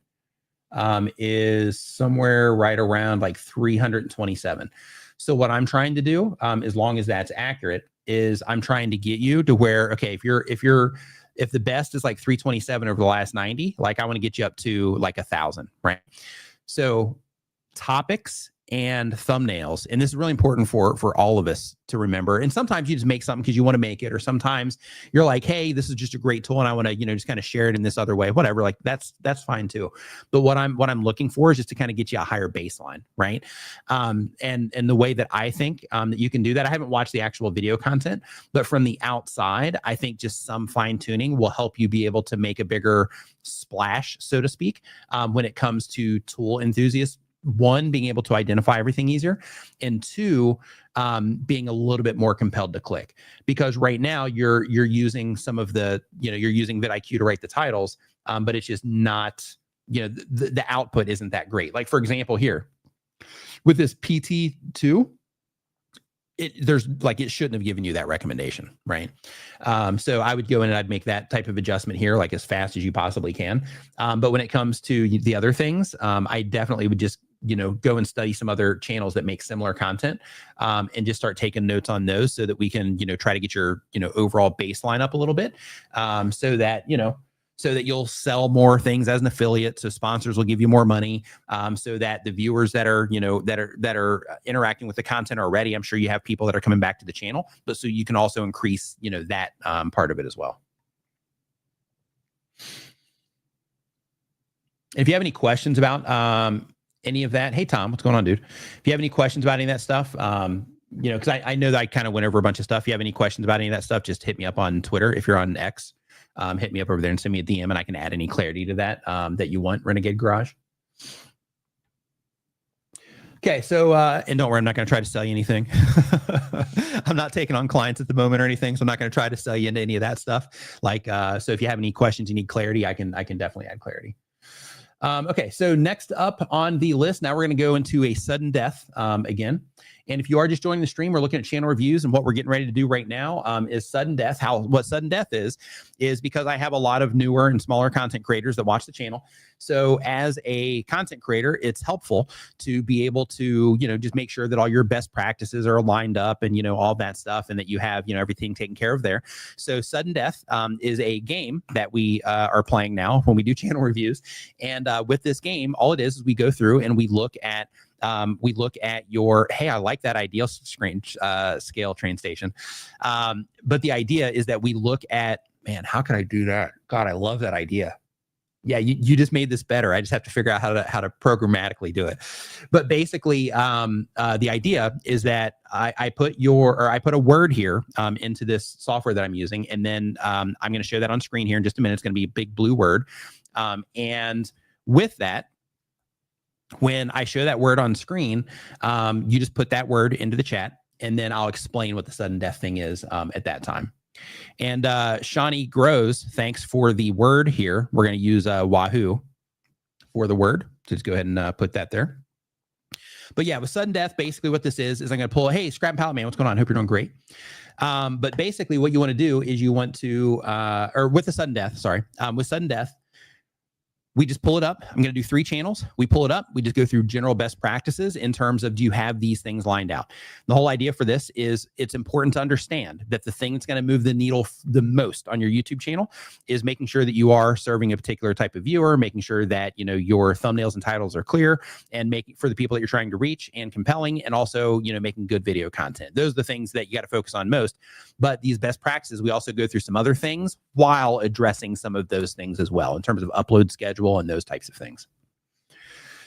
is somewhere right around like 327. So what I'm trying to do, as long as that's accurate, is I'm trying to get you to where, okay, if the best is like 327 over the last 90, like I want to get you up to like 1,000, right? So topics and thumbnails. And this is really important for all of us to remember. And sometimes you just make something because you want to make it, or sometimes you're like, hey, this is just a great tool and I want to, just kind of share it in this other way, whatever. Like that's fine too. But what I'm looking for is just to kind of get you a higher baseline, right? And the way that I think that you can do that, I haven't watched the actual video content, but from the outside, I think just some fine tuning will help you be able to make a bigger splash, so to speak, when it comes to tool enthusiasts. One, being able to identify everything easier, and two, being a little bit more compelled to click, because right now you're using some of the, you're using vidIQ to write the titles, but it's just not, the output isn't that great. Like for example, here with this PT2, it shouldn't have given you that recommendation, right? So I would go in and I'd make that type of adjustment here, like as fast as you possibly can. But when it comes to the other things, I definitely would just, go and study some other channels that make similar content, and just start taking notes on those so that we can, try to get your, overall baseline up a little bit, so that you'll sell more things as an affiliate. So sponsors will give you more money, so that the viewers that are, that are interacting with the content already, I'm sure you have people that are coming back to the channel, but so you can also increase, that part of it as well. If you have any questions about any of that, hey Tom, what's going on, dude? If you have any questions about any of that stuff, because I know that I kind of went over a bunch of stuff. If you have any questions about any of that stuff, just hit me up on Twitter. If you're on X, hit me up over there and send me a DM, and I can add any clarity to that that you want, Renegade Garage. Okay, so and don't worry, I'm not going to try to sell you anything. I'm not taking on clients at the moment or anything, so I'm not going to try to sell you into any of that stuff. Like, so if you have any questions, you need clarity, I can definitely add clarity. Okay, so next up on the list, now we're going to go into a sudden death again. And if you are just joining the stream, we're looking at channel reviews, and what we're getting ready to do right now is sudden death. What sudden death is because I have a lot of newer and smaller content creators that watch the channel. So as a content creator, it's helpful to be able to, just make sure that all your best practices are lined up and, all that stuff, and that you have, everything taken care of there. So sudden death is a game that we are playing now when we do channel reviews. And with this game, all it is we go through and we look at your, hey, I like that ideal scale train station. But the idea is that we look at, man, how can I do that? God, I love that idea. Yeah, you just made this better. I just have to figure out how to programmatically do it. But basically, the idea is that I put a word here into this software that I'm using, and then I'm going to show that on screen here in just a minute. It's going to be a big blue word, and with that, when I show that word on screen, you just put that word into the chat, and then I'll explain what the sudden death thing is at that time. And Shawnee Grows, thanks for the word here. We're going to use Wahoo for the word. So just go ahead and put that there. But yeah, with sudden death, basically what this is I'm going to pull, hey, Scrap and Pallet Man, what's going on? Hope you're doing great. But basically what you want to do is you want to, or with the sudden death, sorry, with sudden death, we just pull it up. I'm going to do 3 channels. We pull it up. We just go through general best practices in terms of, do you have these things lined out? The whole idea for this is it's important to understand that the thing that's going to move the needle the most on your YouTube channel is making sure that you are serving a particular type of viewer, making sure that, your thumbnails and titles are clear, and making for the people that you're trying to reach and compelling, and also, making good video content. Those are the things that you got to focus on most. But these best practices, we also go through some other things while addressing some of those things as well in terms of upload schedule and those types of things.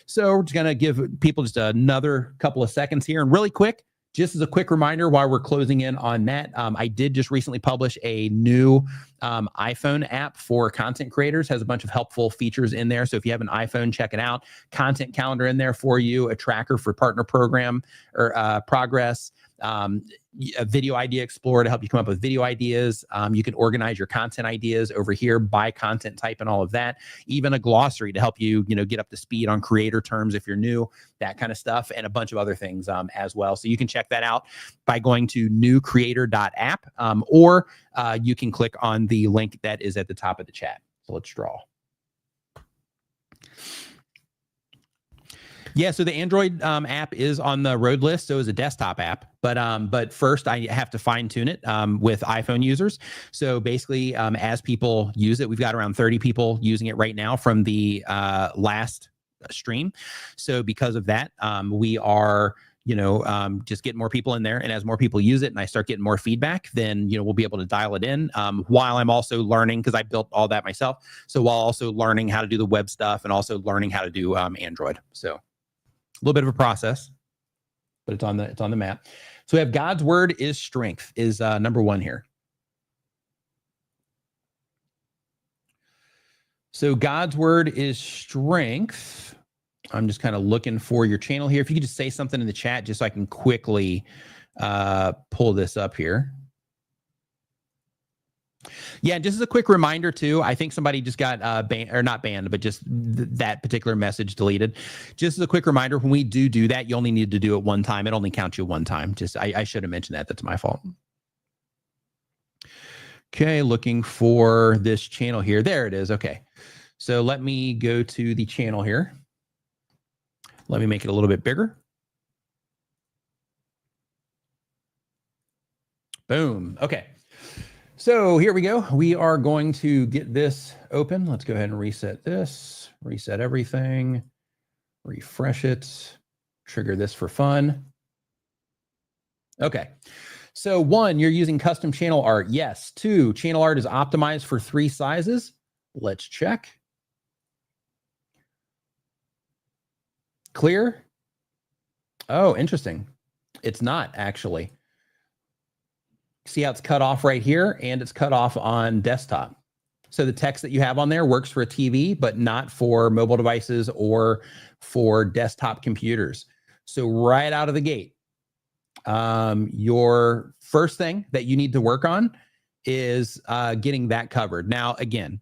So we're just going to give people just another couple of seconds here. And really quick, just as a quick reminder while we're closing in on that, I did just recently publish a new iPhone app for content creators. Has a bunch of helpful features in there. So if you have an iPhone, check it out. Content calendar in there for you, a tracker for partner program or progress, a video idea explorer to help you come up with video ideas. You can organize your content ideas over here by content type and all of that. Even a glossary to help you, get up to speed on creator terms if you're new, that kind of stuff, and a bunch of other things as well. So you can check that out by going to newcreator.app, or you can click on the link that is at the top of the chat. So let's draw. Yeah, so the Android app is on the road list, so it's a desktop app. But first, I have to fine tune it with iPhone users. So basically, as people use it, we've got around 30 people using it right now from the last stream. So because of that, we are just getting more people in there. And as more people use it and I start getting more feedback, then, we'll be able to dial it in while I'm also learning, because I built all that myself. So while also learning how to do the web stuff and also learning how to do Android. So a little bit of a process, but it's on the map. So we have God's word is strength is number 1 here. So God's word is strength. I'm just kind of looking for your channel here. If you could just say something in the chat, just so I can quickly pull this up here. Yeah, just as a quick reminder too, I think somebody just got banned, or not banned, but just that particular message deleted. Just as a quick reminder, when we do that, you only need to do it one time. It only counts you one time. Just I should have mentioned that. That's my fault. Okay, looking for this channel here. There it is. Okay, so let me go to the channel here. Let me make it a little bit bigger. Boom. Okay. So here we go. We are going to get this open. Let's go ahead and reset this, reset everything, refresh it, trigger this for fun. Okay. So 1, you're using custom channel art. Yes. 2, channel art is optimized for 3 sizes. Let's check. Clear? Oh, interesting. It's not actually. See how it's cut off right here, and it's cut off on desktop. So the text that you have on there works for a TV, but not for mobile devices or for desktop computers. So right out of the gate, your first thing that you need to work on is getting that covered. Now, again,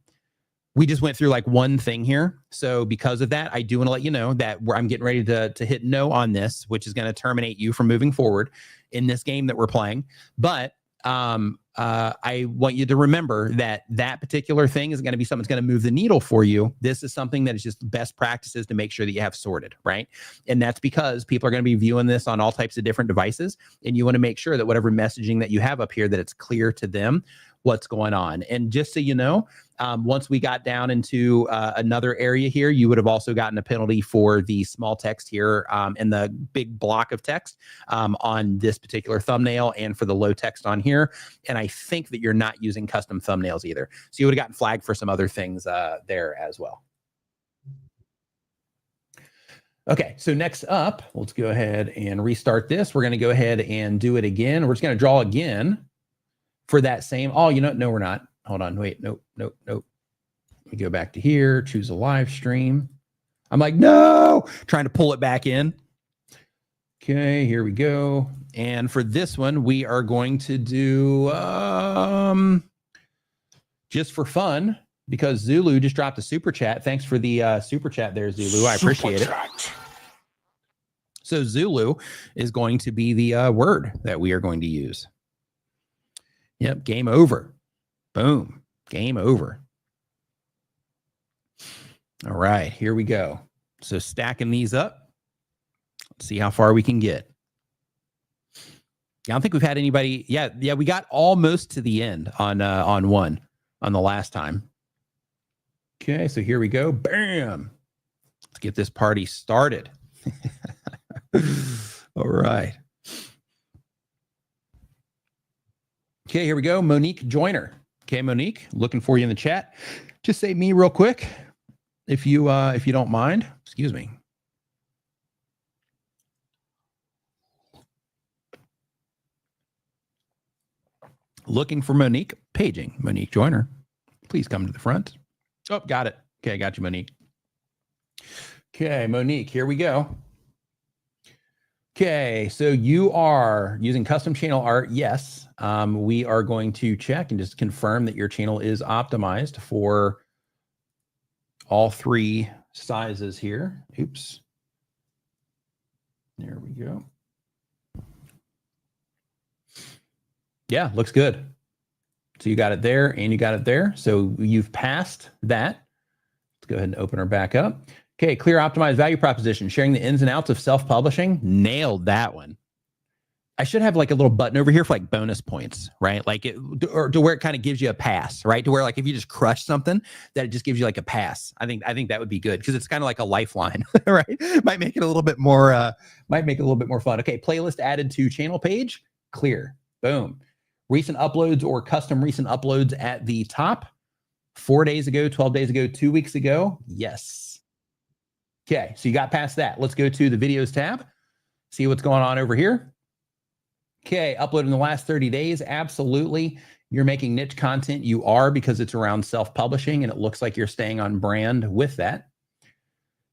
we just went through like one thing here. So because of that, I do want to let you know that I'm getting ready to hit no on this, which is going to terminate you from moving forward in this game that we're playing. But I want you to remember that that particular thing is going to be something that's going to move the needle for you. This is something that is just best practices to make sure that you have sorted, right? And that's because people are going to be viewing this on all types of different devices. And you want to make sure that whatever messaging that you have up here, that it's clear to them what's going on. And just so you know, once we got down into another area here, you would have also gotten a penalty for the small text here and the big block of text on this particular thumbnail and for the low text on here. And I think that you're not using custom thumbnails either. So you would have gotten flagged for some other things there as well. Okay, so next up, let's go ahead and restart this. We're going to go ahead and do it again. We're just going to draw again for that same, oh, you know, no, we're not. Hold on, wait, nope. Let me go back to here, choose a live stream. I'm like, no, trying to pull it back in. Okay, here we go. And for this one, we are going to do, just for fun, because Zulu just dropped a super chat. Thanks for the super chat there, Zulu. I appreciate it. So Zulu is going to be the word that we are going to use. Yep, game over. Boom, game over. All right, here we go. So stacking these up. Let's see how far we can get. I don't think we've had anybody. Yeah, we got almost to the end on one on the last time. Okay, so here we go. Bam. Let's get this party started. All right. Okay, here we go. Monique Joyner. Okay, Monique, looking for you in the chat. Just say me real quick, if you don't mind. Excuse me. Looking for Monique, paging Monique Joyner. Please come to the front. Oh, got it. Okay, I got you, Monique. Okay, Monique, here we go. Okay, so you are using custom channel art. Yes, we are going to check and just confirm that your channel is optimized for all three sizes here. Oops. There we go. Yeah, looks good. So you got it there and you got it there. So you've passed that. Let's go ahead and open her back up. Okay, clear optimized value proposition, sharing the ins and outs of self-publishing. Nailed that one. I should have like a little button over here for like bonus points, right? Like it, or to where it kind of gives you a pass, right? To where like if you just crush something, that it just gives you like a pass. I think that would be good because it's kind of like a lifeline, right? Might make it a little bit more fun. Okay, playlist added to channel page, clear, boom. Recent uploads or custom recent uploads at the top. 4 days ago, 12 days ago, 2 weeks ago, yes. Okay, so you got past that. Let's go to the videos tab, see what's going on over here. Okay, upload in the last 30 days. Absolutely. You're making niche content. You are, because it's around self-publishing and it looks like you're staying on brand with that.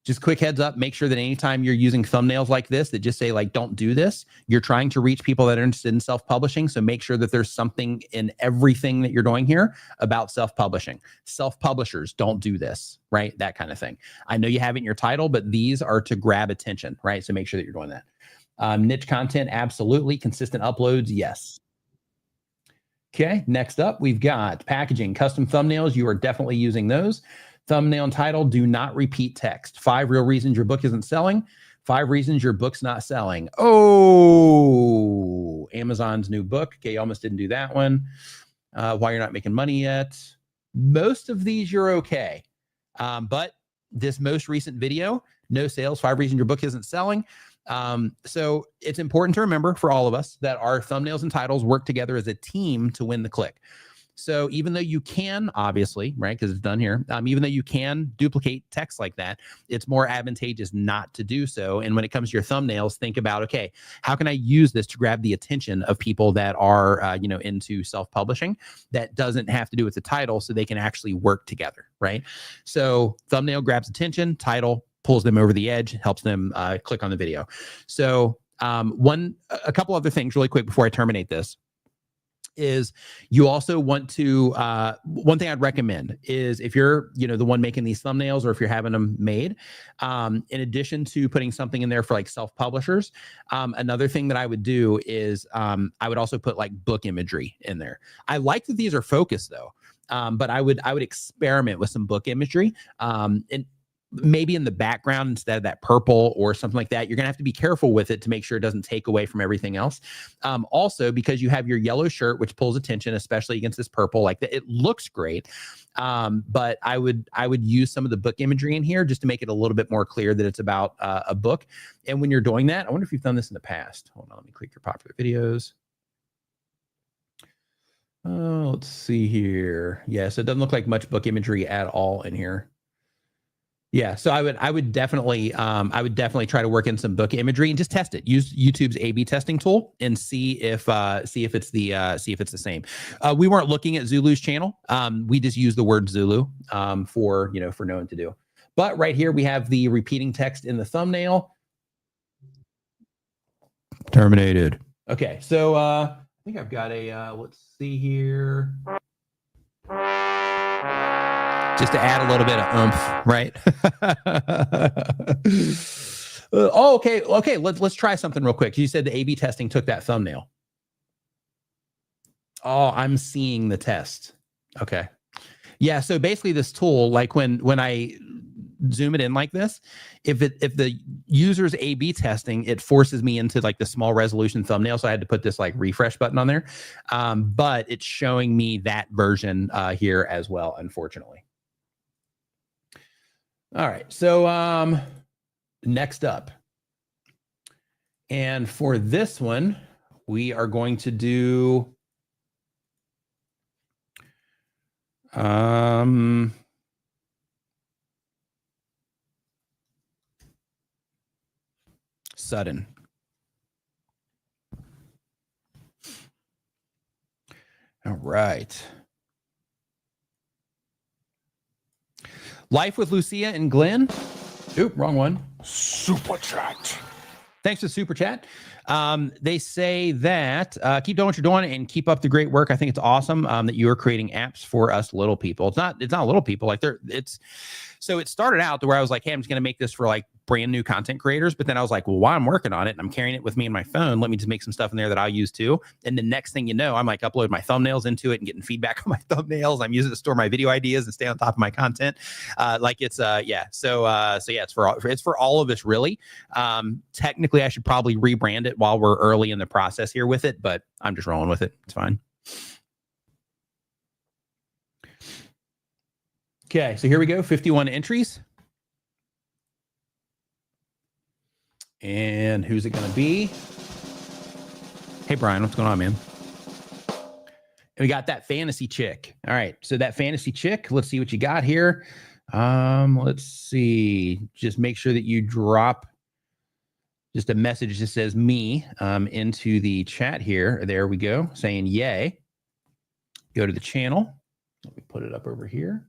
Just quick heads up, make sure that anytime you're using thumbnails like this that just say like, don't do this, you're trying to reach people that are interested in self-publishing. So make sure that there's something in everything that you're doing here about self-publishing. Self-publishers, don't do this, right? That kind of thing. I know you have it in your title, but these are to grab attention, right? So make sure that you're doing that. Niche content, absolutely. Consistent uploads, yes. Okay, next up, we've got packaging, custom thumbnails. You are definitely using those. Thumbnail and title, do not repeat text. 5 real reasons your book isn't selling. 5 reasons your book's not selling. Oh, Amazon's new book. Okay, you almost didn't do that one. Why you're not making money yet. Most of these you're okay. But this most recent video, no sales, 5 reasons your book isn't selling. So it's important to remember for all of us that our thumbnails and titles work together as a team to win the click. So even though you can, obviously, right, because it's done here, even though you can duplicate text like that, it's more advantageous not to do so. And when it comes to your thumbnails, think about, okay, how can I use this to grab the attention of people that are, into self-publishing that doesn't have to do with the title so they can actually work together, right? So thumbnail grabs attention, title pulls them over the edge, helps them click on the video. So a couple other things really quick before I terminate this is you also want to, one thing I'd recommend is if you're, the one making these thumbnails or if you're having them made, in addition to putting something in there for like self-publishers, another thing that I would do is I would also put like book imagery in there. I like that these are focused though, but I would experiment with some book imagery, and maybe in the background instead of that purple or something like that. You're gonna have to be careful with it to make sure it doesn't take away from everything else. Also, because you have your yellow shirt, which pulls attention, especially against this purple, like that, it looks great. But I would use some of the book imagery in here just to make it a little bit more clear that it's about a book. And when you're doing that, I wonder if you've done this in the past. Hold on, let me click your popular videos. Oh, let's see here. Yes, it doesn't look like much book imagery at all in here. Yeah, so I would definitely try to work in some book imagery and just test it. Use YouTube's A/B testing tool and see if it's the same. We weren't looking at Zulu's channel. We just used the word Zulu for knowing to do. But right here we have the repeating text in the thumbnail. Terminated. Okay, so I think I've got a let's see here. Just to add a little bit of oomph, right? Okay. Let's try something real quick. You said the A/B testing took that thumbnail. Oh, I'm seeing the test. Okay. Yeah. So basically, this tool, like when I zoom it in like this, if the user's A/B testing, it forces me into like the small resolution thumbnail. So I had to put this like refresh button on there, but it's showing me that version here as well, unfortunately. All right, so next up, and for this one, we are going to do sudden. All right. Life with Lucia and Glenn. Oop, wrong one. Super chat. Thanks for the super chat. They say that keep doing what you're doing and keep up the great work. I think it's awesome that you are creating apps for us little people. It's not little people. Like so it started out to where I was like, hey, I'm just going to make this for like brand new content creators. But then I was like, well, while I'm working on it and I'm carrying it with me in my phone, let me just make some stuff in there that I'll use too. And the next thing you know, I'm like uploading my thumbnails into it and getting feedback on my thumbnails. I'm using it to store my video ideas and stay on top of my content. Yeah. So yeah, it's for all of us really. Technically I should probably rebrand it while we're early in the process here with it, but I'm just rolling with it. It's fine. Okay, so here we go, 51 entries. And who's it going to be? Hey, Brian, what's going on, man? And we got that fantasy chick. All right, so that fantasy chick, let's see what you got here. Let's see. Just make sure that you drop just a message that says me into the chat here. There we go, saying yay. Go to the channel. Let me put it up over here.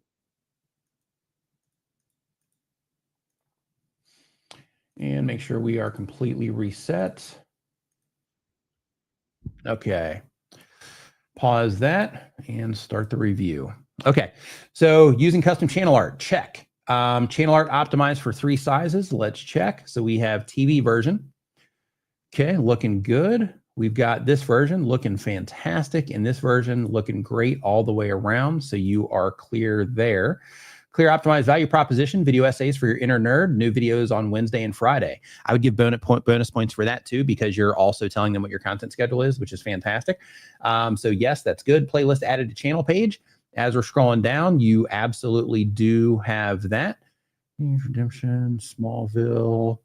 And make sure we are completely reset. Okay. Pause that and start the review. Okay. So using custom channel art, check. Channel art optimized for 3 sizes. Let's check. So we have TV version. Okay, looking good. We've got this version looking fantastic and this version looking great all the way around. So you are clear there. Clear optimized value proposition, video essays for your inner nerd, new videos on Wednesday and Friday. I would give bonus points for that too, because you're also telling them what your content schedule is, which is fantastic. So yes, that's good. Playlist added to channel page. As we're scrolling down, you absolutely do have that. Redemption, Smallville.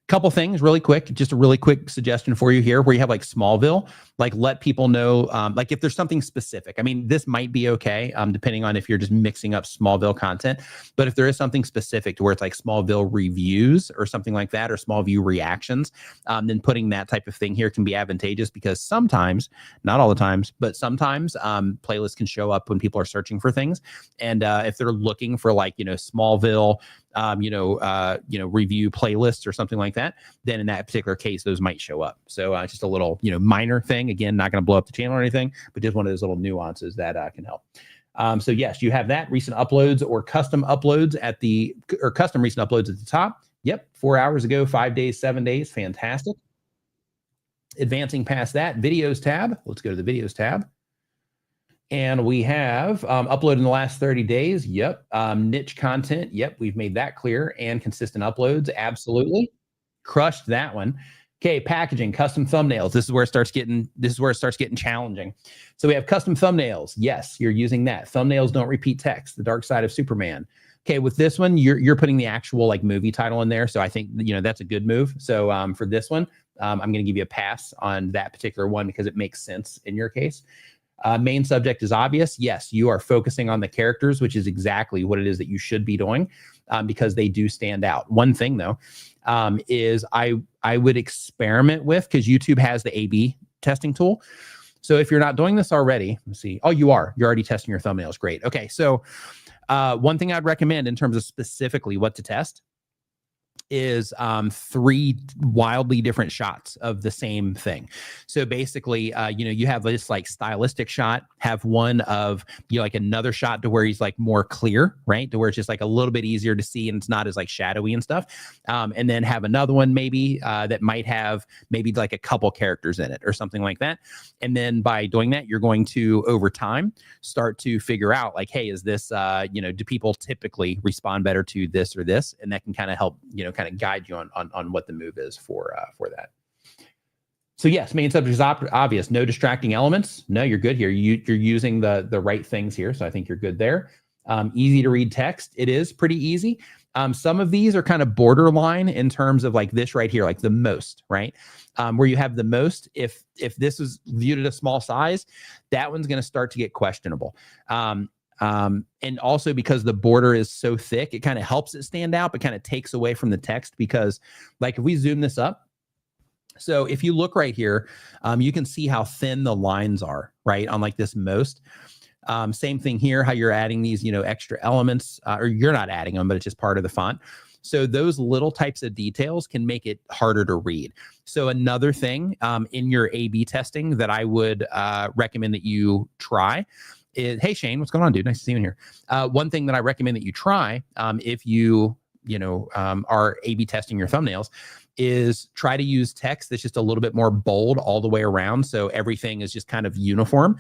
Couple things really quick, just a really quick suggestion for you here where you have like Smallville, like let people know, like if there's something specific, I mean, this might be okay, depending on if you're just mixing up Smallville content, but if there is something specific to where it's like Smallville reviews or something like that, or Smallville reactions, then putting that type of thing here can be advantageous because sometimes, not all the times, but sometimes playlists can show up when people are searching for things. And if they're looking for like, Smallville, review playlists or something like that, then in that particular case, those might show up. So just a little, minor thing. Again, not going to blow up the channel or anything, but just one of those little nuances that can help. So yes, you have that recent uploads or custom uploads custom recent uploads at the top. Yep. 4 hours ago, 5 days, 7 days. Fantastic. Advancing past that, videos tab. Let's go to the videos tab. And we have uploaded in the last 30 days. Yep. Niche content. Yep. We've made that clear. And consistent uploads. Absolutely. Crushed that one. Okay. Packaging, custom thumbnails. This is where it starts getting challenging. So we have custom thumbnails. Yes, you're using that. Thumbnails don't repeat text. The Dark Side of Superman. Okay. With this one, you're putting the actual like movie title in there. So I think, that's a good move. So for this one, I'm going to give you a pass on that particular one because it makes sense in your case. Main subject is obvious. Yes, you are focusing on the characters, which is exactly what it is that you should be doing because they do stand out. One thing, though, is I would experiment with, because YouTube has the A/B testing tool. So if you're not doing this already, let's see. Oh, you are. You're already testing your thumbnails. Great. Okay, so one thing I'd recommend in terms of specifically what to test is 3 wildly different shots of the same thing. So basically, you have this like stylistic shot, have one of like another shot to where he's like more clear, right? To where it's just like a little bit easier to see and it's not as like shadowy and stuff. And then have another one maybe that might have maybe like a couple characters in it or something like that. And then by doing that, you're going to over time start to figure out like, hey, is this, do people typically respond better to this or this? And that can kind of help, kind of guide you on what the move is for that. So yes, main subject is obvious. No distracting elements. No, you're good here. You're using the right things here. So I think you're good there. Easy to read text. It is pretty easy. Some of these are kind of borderline in terms of like this right here, like the most, right? Where you have the most, if this is viewed at a small size, that one's going to start to get questionable. And also because the border is so thick, it kind of helps it stand out, but kind of takes away from the text because like if we zoom this up, so if you look right here, you can see how thin the lines are, right? On like this most. Same thing here, how you're adding these, extra elements, or you're not adding them, but it's just part of the font. So those little types of details can make it harder to read. So another thing in your A/B testing that I would recommend that you try is, hey, Shane, what's going on, dude? Nice to see you in here. One thing that I recommend that you try if you are A/B testing your thumbnails is try to use text that's just a little bit more bold all the way around. So everything is just kind of uniform,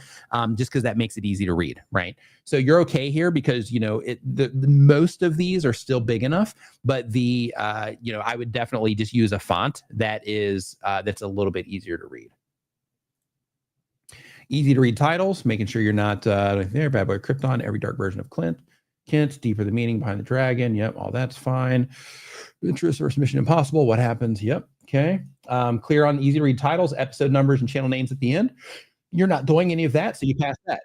just because that makes it easy to read, right? So you're okay here because, the most of these are still big enough, but I would definitely just use a font that is, that's a little bit easier to read. Easy to read titles, making sure you're not there, Bad Boy Krypton, every dark version of Kent, deeper the meaning behind the dragon. Yep, all that's fine. Interest versus Mission Impossible. What happens? Yep. Okay. Clear on easy to read titles, episode numbers, and channel names at the end. You're not doing any of that, so you pass that.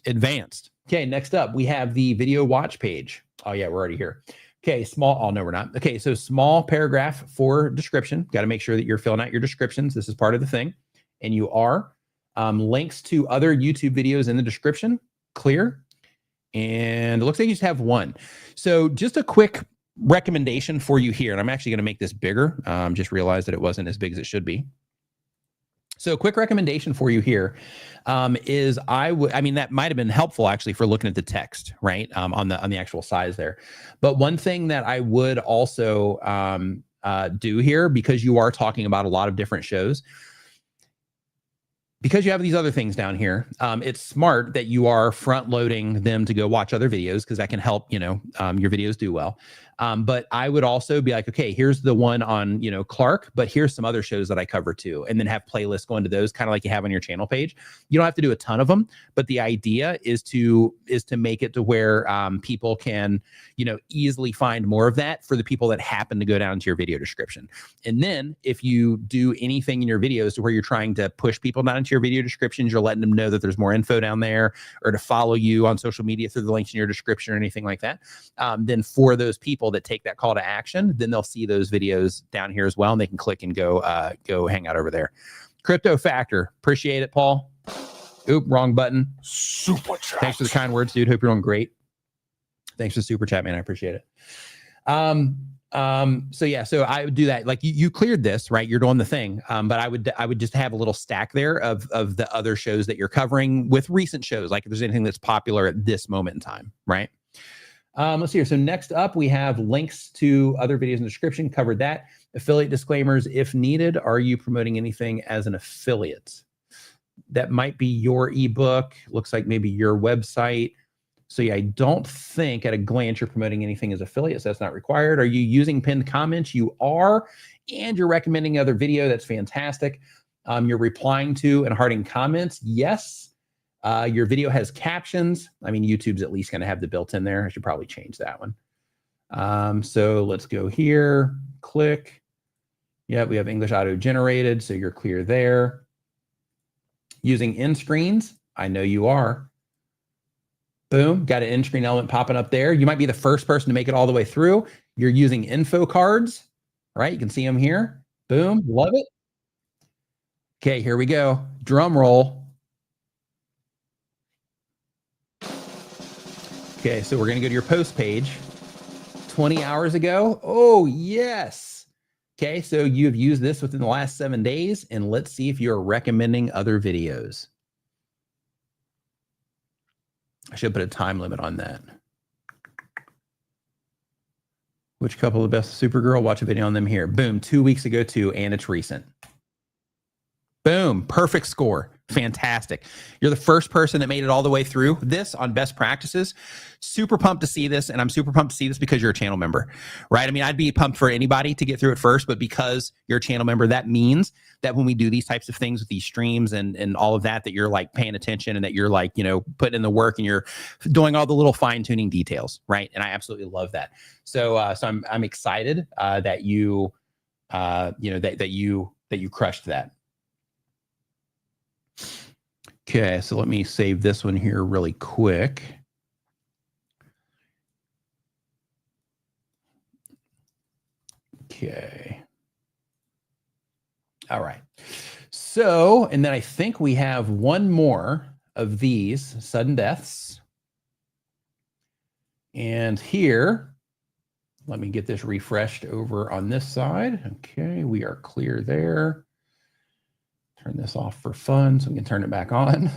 Advanced. Okay. Next up, we have the video watch page. Oh yeah, we're already here. Okay. Small. Oh no, we're not. Okay. So small paragraph for description. Got to make sure that you're filling out your descriptions. This is part of the thing, and you are. Links to other YouTube videos in the description. Clear. And it looks like you just have one. So just a quick recommendation for you here. And I'm actually going to make this bigger. Just realized that it wasn't as big as it should be. So a quick recommendation for you here is that might have been helpful actually for looking at the text, right? On the actual size there. But one thing that I would also do here, because you are talking about a lot of different shows, because you have these other things down here, it's smart that you are front loading them to go watch other videos because that can help, your videos do well. But I would also be like, okay, here's the one on, Clark, but here's some other shows that I cover too. And then have playlists going to those, kind of like you have on your channel page. You don't have to do a ton of them, but the idea is to make it to where people can, easily find more of that for the people that happen to go down to your video description. And then if you do anything in your videos to where you're trying to push people down into your video descriptions, you're letting them know that there's more info down there, or to follow you on social media through the links in your description or anything like that. Then for those people that take that call to action, then they'll see those videos down here as well, and they can click and go hang out over there. Crypto Factor, appreciate it, Paul. Oop, wrong button. Super chat. Thanks for the kind words, dude. Hope you're doing great. Thanks for the super chat, man. I appreciate it. So yeah, so I would do that. Like you cleared this, right? You're doing the thing. But I would just have a little stack there of the other shows that you're covering with recent shows. Like if there's anything that's popular at this moment in time, right? Let's see here. So next up, we have links to other videos in the description. Covered that. Affiliate disclaimers, if needed. Are you promoting anything as an affiliate? That might be your ebook. Looks like maybe your website. So yeah, I don't think at a glance you're promoting anything as affiliates. That's not required. Are you using pinned comments? You are, and you're recommending other video. That's fantastic. You're replying to and hearting comments. Yes. Your video has captions. I mean, YouTube's at least going to have the built in there. I should probably change that one. So let's go here. Click. Yeah, we have English auto generated. So you're clear there. Using end screens. I know you are. Boom, got an end screen element popping up there. You might be the first person to make it all the way through. You're using info cards, right? You can see them here. Boom, love it. Okay, here we go. Drum roll. Okay, so we're gonna go to your post page. 20 hours ago. Oh, yes. Okay, so you have used this within the last 7 days, and let's see if you're recommending other videos. I should put a time limit on that. Which couple of the best? Supergirl? Watch a video on them here. Boom, 2 weeks ago too, and it's recent. Boom, perfect score. Fantastic. You're the first person that made it all the way through this on best practices. Super pumped to see this, and I'm super pumped to see this because you're a channel member, right? I mean, I'd be pumped for anybody to get through it first, but because you're a channel member, that means that when we do these types of things with these streams and all of that, that you're like paying attention and that you're like, you know, putting in the work and you're doing all the little fine tuning details, right? And I absolutely love that. So, I'm excited that you, that you crushed that. Okay, so let me save this one here really quick. Okay. All right. So, and then I think we have one more of these sudden deaths. And here, let me get this refreshed over on this side. Okay, we are clear there. Turn this off for fun so we can turn it back on.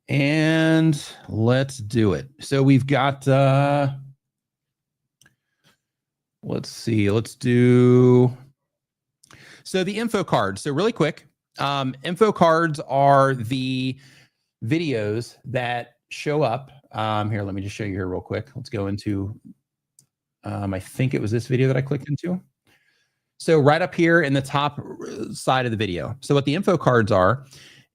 And let's do it. So we've got, let's see, let's do, so the info cards. So really quick, info cards are the videos that show up. Here, let me just show you here real quick. Let's go into, I think it was this video that I clicked into. So right up here in the top side of the video. So what the info cards are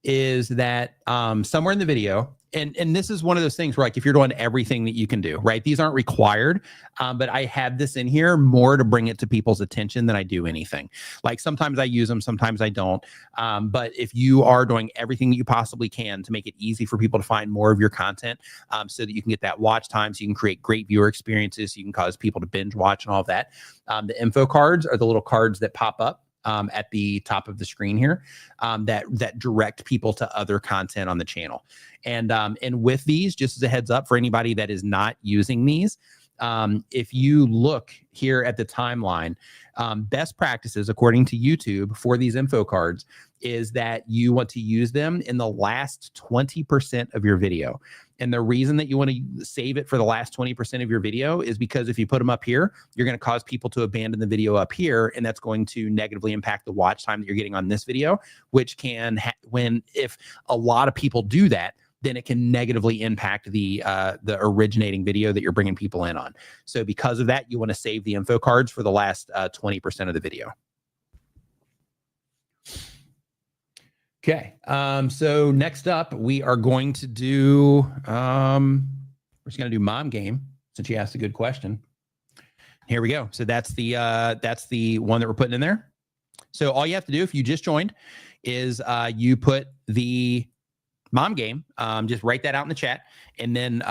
is that somewhere in the video, and this is one of those things where like if you're doing everything that you can do, right? These aren't required, but I have this in here more to bring it to people's attention than I do anything. Like sometimes I use them, sometimes I don't. But if you are doing everything that you possibly can to make it easy for people to find more of your content so that you can get that watch time, so you can create great viewer experiences, so you can cause people to binge watch and all of that. The info cards are the little cards that pop up at the top of the screen here that direct people to other content on the channel. And with these, just as a heads up for anybody that is not using these, if you look here at the timeline, best practices according to YouTube for these info cards is that you want to use them in the last 20% of your video. And the reason that you want to save it for the last 20% of your video is because if you put them up here, you're going to cause people to abandon the video up here, and that's going to negatively impact the watch time that you're getting on this video, which can, if a lot of people do that, then it can negatively impact the originating video that you're bringing people in on. So because of that, you want to save the info cards for the last 20% of the video. Okay, so next up, we are going to do, we're just going to do mom game, since you asked a good question. Here we go. So that's the one that we're putting in there. So all you have to do if you just joined is you put the mom game, just write that out in the chat, and then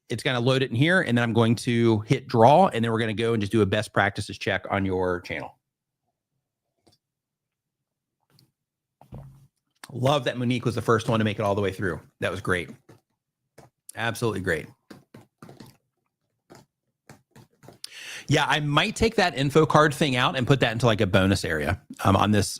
it's going to load it in here, and then I'm going to hit draw, and then we're going to go and just do a best practices check on your channel. Love that Monique was the first one to make it all the way through. That was great. Absolutely great. Yeah, I might take that info card thing out and put that into like a bonus area on this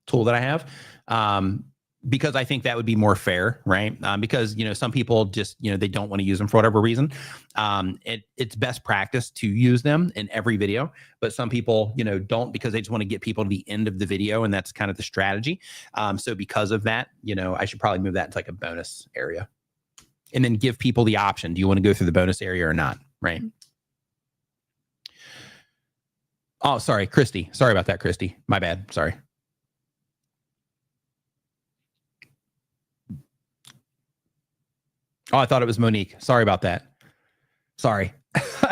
tool that I have. Because I think that would be more fair, right? Because, you know, some people just, you know, they don't want to use them for whatever reason. It's best practice to use them in every video, but some people, you know, don't, because they just want to get people to the end of the video, and that's kind of the strategy. So because of that, you know, I should probably move that into like a bonus area, and then give people the option. Do you want to go through the bonus area or not, right? Oh, sorry, Christy. Sorry about that, Christy. My bad. Sorry. Oh, I thought it was Monique. Sorry about that. Sorry.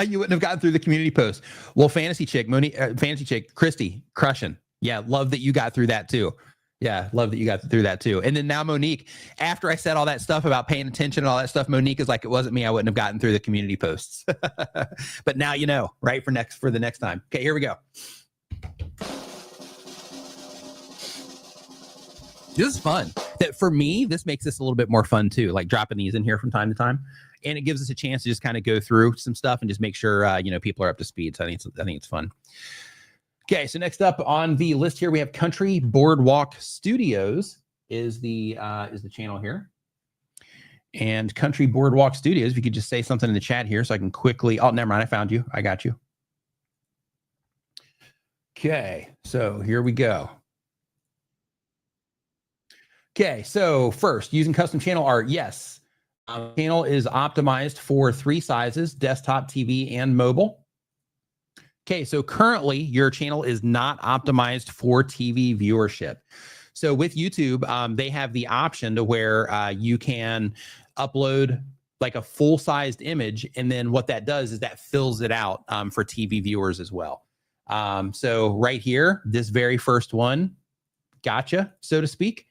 You wouldn't have gotten through the community post. Well, Fantasy Chick, Christy, crushing. Yeah, love that you got through that too. Yeah, love that you got through that too. And then now Monique, after I said all that stuff about paying attention and all that stuff, Monique is like, it wasn't me. I wouldn't have gotten through the community posts. But now you know, right? For the next time. Okay, here we go. This is fun. For me, this makes this a little bit more fun too, like dropping these in here from time to time. And it gives us a chance to just kind of go through some stuff and just make sure, you know, people are up to speed. So I think it's fun. Okay, so next up on the list here, we have Country Boardwalk Studios is the channel here. And Country Boardwalk Studios, if you could just say something in the chat here so I can quickly, oh, never mind, I found you. I got you. Okay, so here we go. Okay, so first, using custom channel art, yes. Channel is optimized for 3 sizes, desktop, TV, and mobile. Okay, so currently your channel is not optimized for TV viewership. So with YouTube, they have the option to where you can upload like a full-sized image, and then what that does is that fills it out for TV viewers as well. So right here, this very first one, gotcha, so to speak.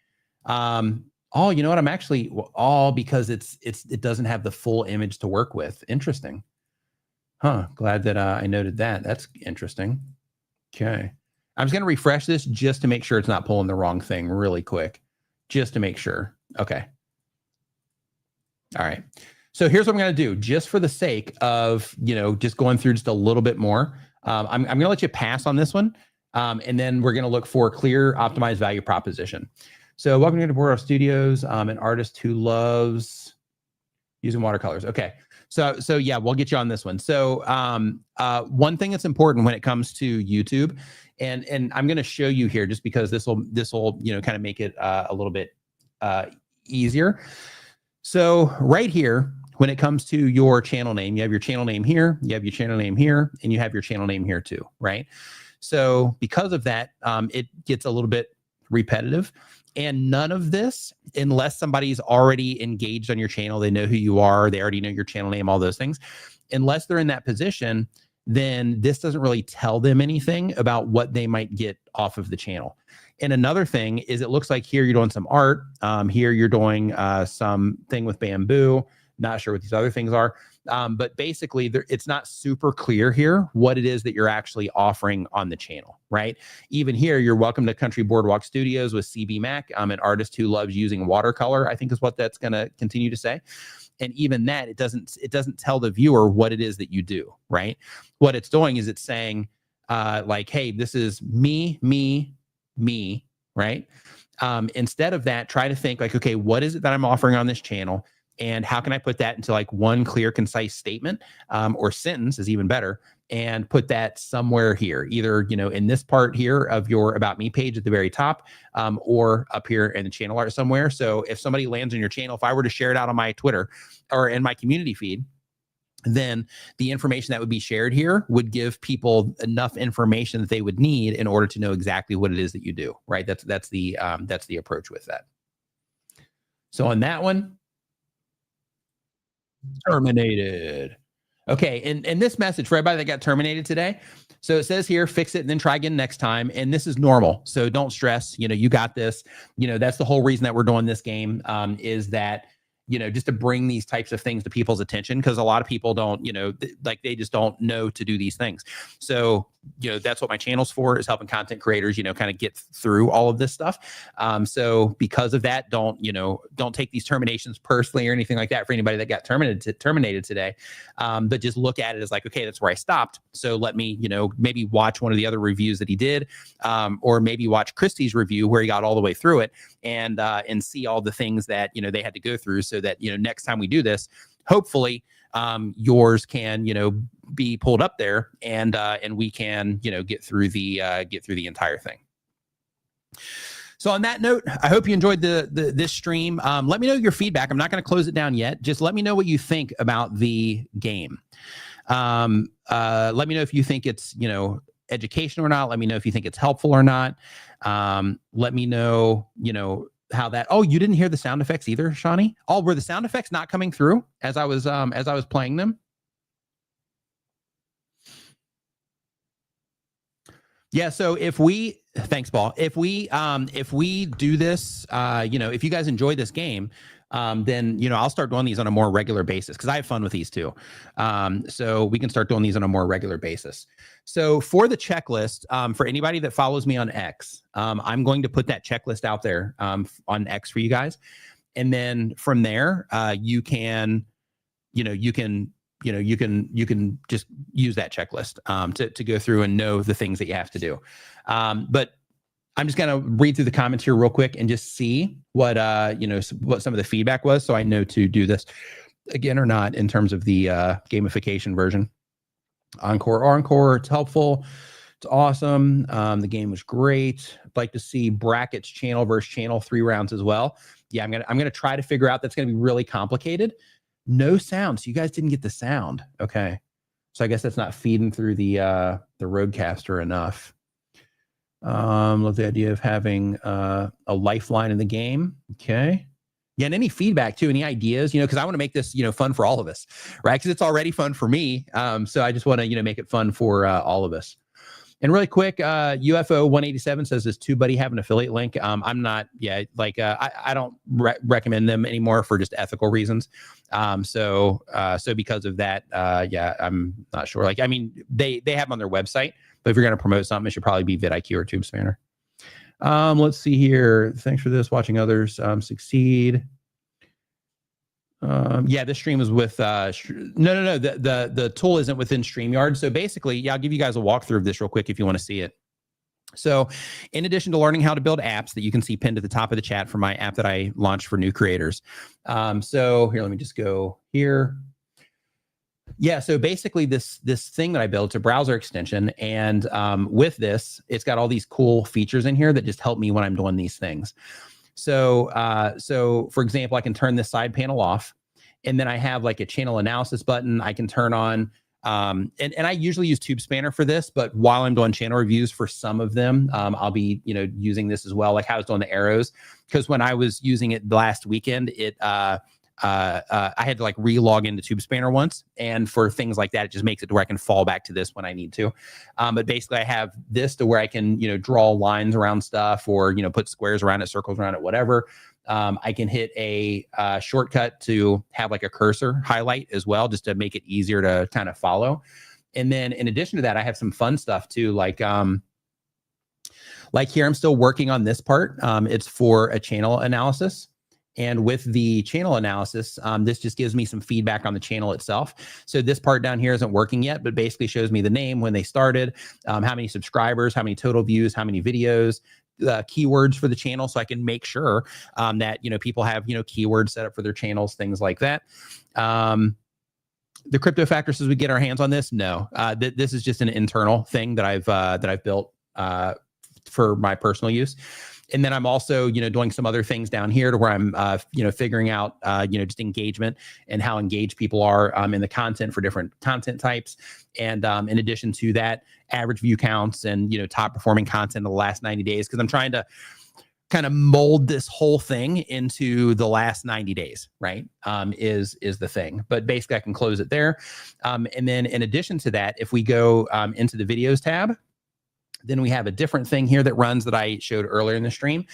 Oh, you know what? I'm actually because it doesn't have the full image to work with. Interesting. Huh. Glad that I noted that. That's interesting. Okay. I'm just going to refresh this just to make sure it's not pulling the wrong thing really quick, just to make sure. Okay. All right. So here's what I'm going to do, just for the sake of, you know, just going through just a little bit more. I'm going to let you pass on this one. And then we're going to look for a clear optimized value proposition. So welcome to Boardwalk Studios, an artist who loves using watercolors. Okay, so yeah, we'll get you on this one. So one thing that's important when it comes to YouTube, and I'm going to show you here just because this will you know kind of make it a little bit easier. So right here, when it comes to your channel name, you have your channel name here, you have your channel name here, and you have your channel name here too, right? So because of that, it gets a little bit repetitive. And none of this, unless somebody's already engaged on your channel, they know who you are, they already know your channel name, all those things. Unless they're in that position, then this doesn't really tell them anything about what they might get off of the channel. And another thing is, it looks like here you're doing some art. Here you're doing something with bamboo. Not sure what these other things are. But basically, it's not super clear here what it is that you're actually offering on the channel, right? Even here, you're welcome to Country Boardwalk Studios with CB Mac, an artist who loves using watercolor, I think is what that's going to continue to say. And even that, it doesn't tell the viewer what it is that you do, right? What it's doing is it's saying, like, hey, this is me, right? Instead of that, try to think like, okay, what is it that I'm offering on this channel? And how can I put that into like one clear, concise statement or sentence is even better, and put that somewhere here, either, you know, in this part here of your About Me page at the very top, or up here in the channel art somewhere. So if somebody lands on your channel, if I were to share it out on my Twitter or in my community feed, then the information that would be shared here would give people enough information that they would need in order to know exactly what it is that you do, right? That's the approach with that. So on that one, terminated. Okay, and this message for everybody that got terminated today. So it says here, fix it and then try again next time. And this is normal, so don't stress. You know, you got this. You know, that's the whole reason that we're doing this game, is that, you know, just to bring these types of things to people's attention, because a lot of people don't, you know, like they just don't know to do these things. So that's what my channel's for, is helping content creators, kind of get through all of this stuff. So because of that, don't take these terminations personally or anything like that for anybody that got terminated today. But just look at it as like, okay, that's where I stopped. So let me, maybe watch one of the other reviews that he did, or maybe watch Christie's review where he got all the way through it, and see all the things that, they had to go through, so that, next time we do this, hopefully, yours can, be pulled up there, and we can, get through the entire thing. So on that note, I hope you enjoyed this stream. Let me know your feedback. I'm not going to close it down yet. Just let me know what you think about the game. Let me know if you think it's, educational or not. Let me know if you think it's helpful or not. Let me know, how that. Oh, you didn't hear the sound effects either, Shawnee? Oh, were the sound effects not coming through as I was playing them? Yeah. So thanks, Paul. If we do this, if you guys enjoy this game, then, I'll start doing these on a more regular basis, because I have fun with these too. So we can start doing these on a more regular basis. So for the checklist, for anybody that follows me on X, I'm going to put that checklist out there on X for you guys. And then from there, you can just use that checklist to go through and know the things that you have to do. But I'm just going to read through the comments here real quick and just see what some of the feedback was, so I know to do this again or not in terms of the gamification version. Encore, it's helpful. It's awesome. The game was great. I'd like to see brackets channel versus channel 3 rounds as well. Yeah, I'm gonna try to figure out. That's gonna be really complicated. No sound. So you guys didn't get the sound. Okay. So I guess that's not feeding through the Rodecaster enough. Love the idea of having a lifeline in the game. Okay. Yeah, and any feedback too, any ideas, because I want to make this, fun for all of us, right? Because it's already fun for me. So I just want to, make it fun for all of us. And really quick, UFO 187 says, does TubeBuddy have an affiliate link? I'm not, I don't recommend them anymore for just ethical reasons. So because of that, I'm not sure. They have them on their website, but if you're going to promote something, it should probably be vidIQ or TubeSpanner. Let's see here. Thanks for this. Watching others succeed. Yeah, this stream is with no. The tool isn't within StreamYard. So basically, I'll give you guys a walkthrough of this real quick if you want to see it. So in addition to learning how to build apps that you can see pinned at the top of the chat for my app that I launched for new creators. So here, let me just go here. Yeah, so basically this thing that I built, it's a browser extension, and with this, it's got all these cool features in here that just help me when I'm doing these things. So for example, I can turn this side panel off, and then I have like a channel analysis button I can turn on. And I usually use TubeSpanner for this, but while I'm doing channel reviews for some of them, I'll be, using this as well, like how I was doing the arrows, because when I was using it last weekend, I had to re-log into TubeSpanner once, and for things like that, it just makes it to where I can fall back to this when I need to. But basically, I have this to where I can, draw lines around stuff, or put squares around it, circles around it, whatever. I can hit a shortcut to have a cursor highlight as well, just to make it easier to kind of follow. And then in addition to that, I have some fun stuff too, like here, I'm still working on this part. It's for a channel analysis. And with the channel analysis, this just gives me some feedback on the channel itself. So this part down here isn't working yet, but basically shows me the name, when they started, how many subscribers, how many total views, how many videos, keywords for the channel, so I can make sure that people have keywords set up for their channels, things like that. The crypto factor says we get our hands on this. No, this is just an internal thing that I've built for my personal use. And then I'm also, doing some other things down here to where I'm, figuring out, just engagement and how engaged people are in the content for different content types. And in addition to that, average view counts and, top performing content in the last 90 days, because I'm trying to kind of mold this whole thing into the last 90 days, right? Is the thing. But basically, I can close it there. And then in addition to that, if we go into the videos tab, then we have a different thing here that runs that I showed earlier in the stream.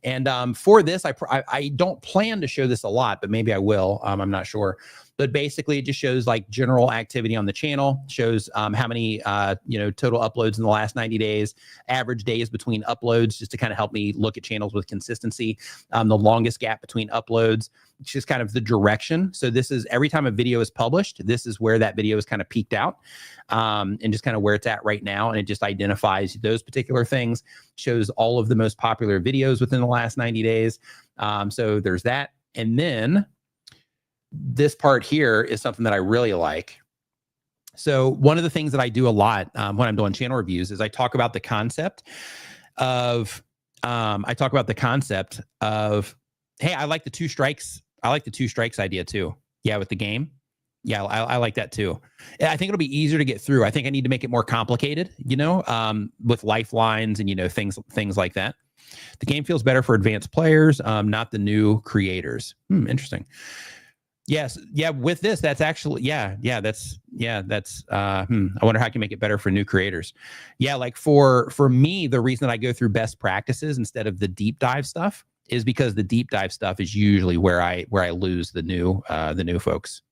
And for this, I don't plan to show this a lot, but maybe I will. I'm not sure. but basically it just shows like general activity on the channel, shows how many, total uploads in the last 90 days, average days between uploads, just to kind of help me look at channels with consistency, the longest gap between uploads. It's just kind of the direction. So this is every time a video is published, this is where that video is kind of peaked out, and just kind of where it's at right now. And it just identifies those particular things, shows all of the most popular videos within the last 90 days. So there's that. And then this part here is something that I really like. So one of the things that I do a lot when I'm doing channel reviews is I talk about the concept of, hey, I like the two strikes. I like the two strikes idea too. Yeah, with the game. Yeah, I like that too. I think it'll be easier to get through. I think I need to make it more complicated, with lifelines and, things like that. The game feels better for advanced players, not the new creators. Interesting. Yes. Yeah. With this, that's actually, I wonder how I can make it better for new creators. Yeah. Like for me, the reason that I go through best practices instead of the deep dive stuff is because the deep dive stuff is usually where I lose the new folks.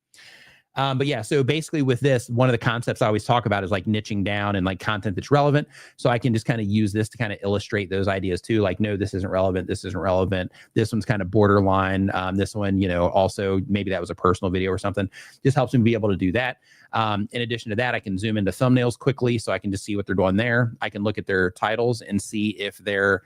But yeah, so basically with this, one of the concepts I always talk about is like niching down and like content that's relevant. So I can just kind of use this to kind of illustrate those ideas too. Like, no, this isn't relevant. This isn't relevant. This one's kind of borderline. This one, also maybe that was a personal video or something. Just helps me be able to do that. In addition to that, I can zoom into thumbnails quickly so I can just see what they're doing there. I can look at their titles and see if their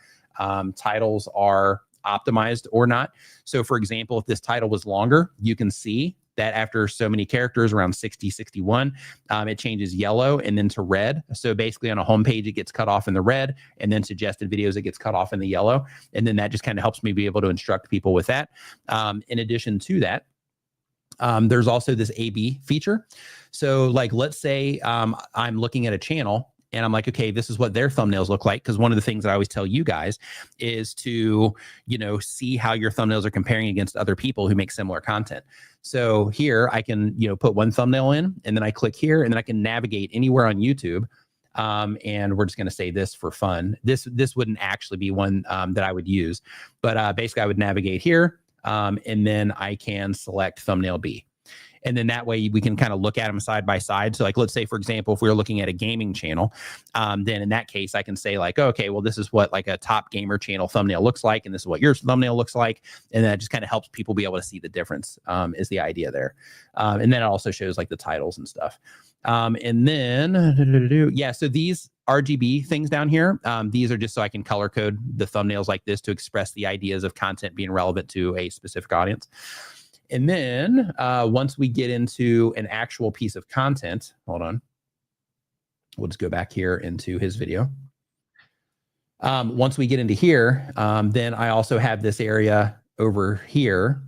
titles are optimized or not. So for example, if this title was longer, you can see that after so many characters, around 60, 61, it changes yellow and then to red. So basically on a homepage, it gets cut off in the red, and then suggested videos, it gets cut off in the yellow. And then that just kind of helps me be able to instruct people with that. In addition to that, there's also this A/B feature. So like, let's say I'm looking at a channel and I'm like, okay, this is what their thumbnails look like. Because one of the things that I always tell you guys is to, see how your thumbnails are comparing against other people who make similar content. So here I can, put one thumbnail in, and then I click here, and then I can navigate anywhere on YouTube. And we're just going to say this for fun. This wouldn't actually be one that I would use, but basically I would navigate here, and then I can select thumbnail B. And then that way we can kind of look at them side by side. So like, let's say, for example, if we were looking at a gaming channel, then in that case, I can say like, okay, well, this is what like a top gamer channel thumbnail looks like. And this is what your thumbnail looks like. And that just kind of helps people be able to see the difference, is the idea there. And then it also shows like the titles and stuff. And then, so these RGB things down here, these are just so I can color code the thumbnails like this to express the ideas of content being relevant to a specific audience. And then once we get into an actual piece of content, hold on, we'll just go back here into his video. Once we get into here, then I also have this area over here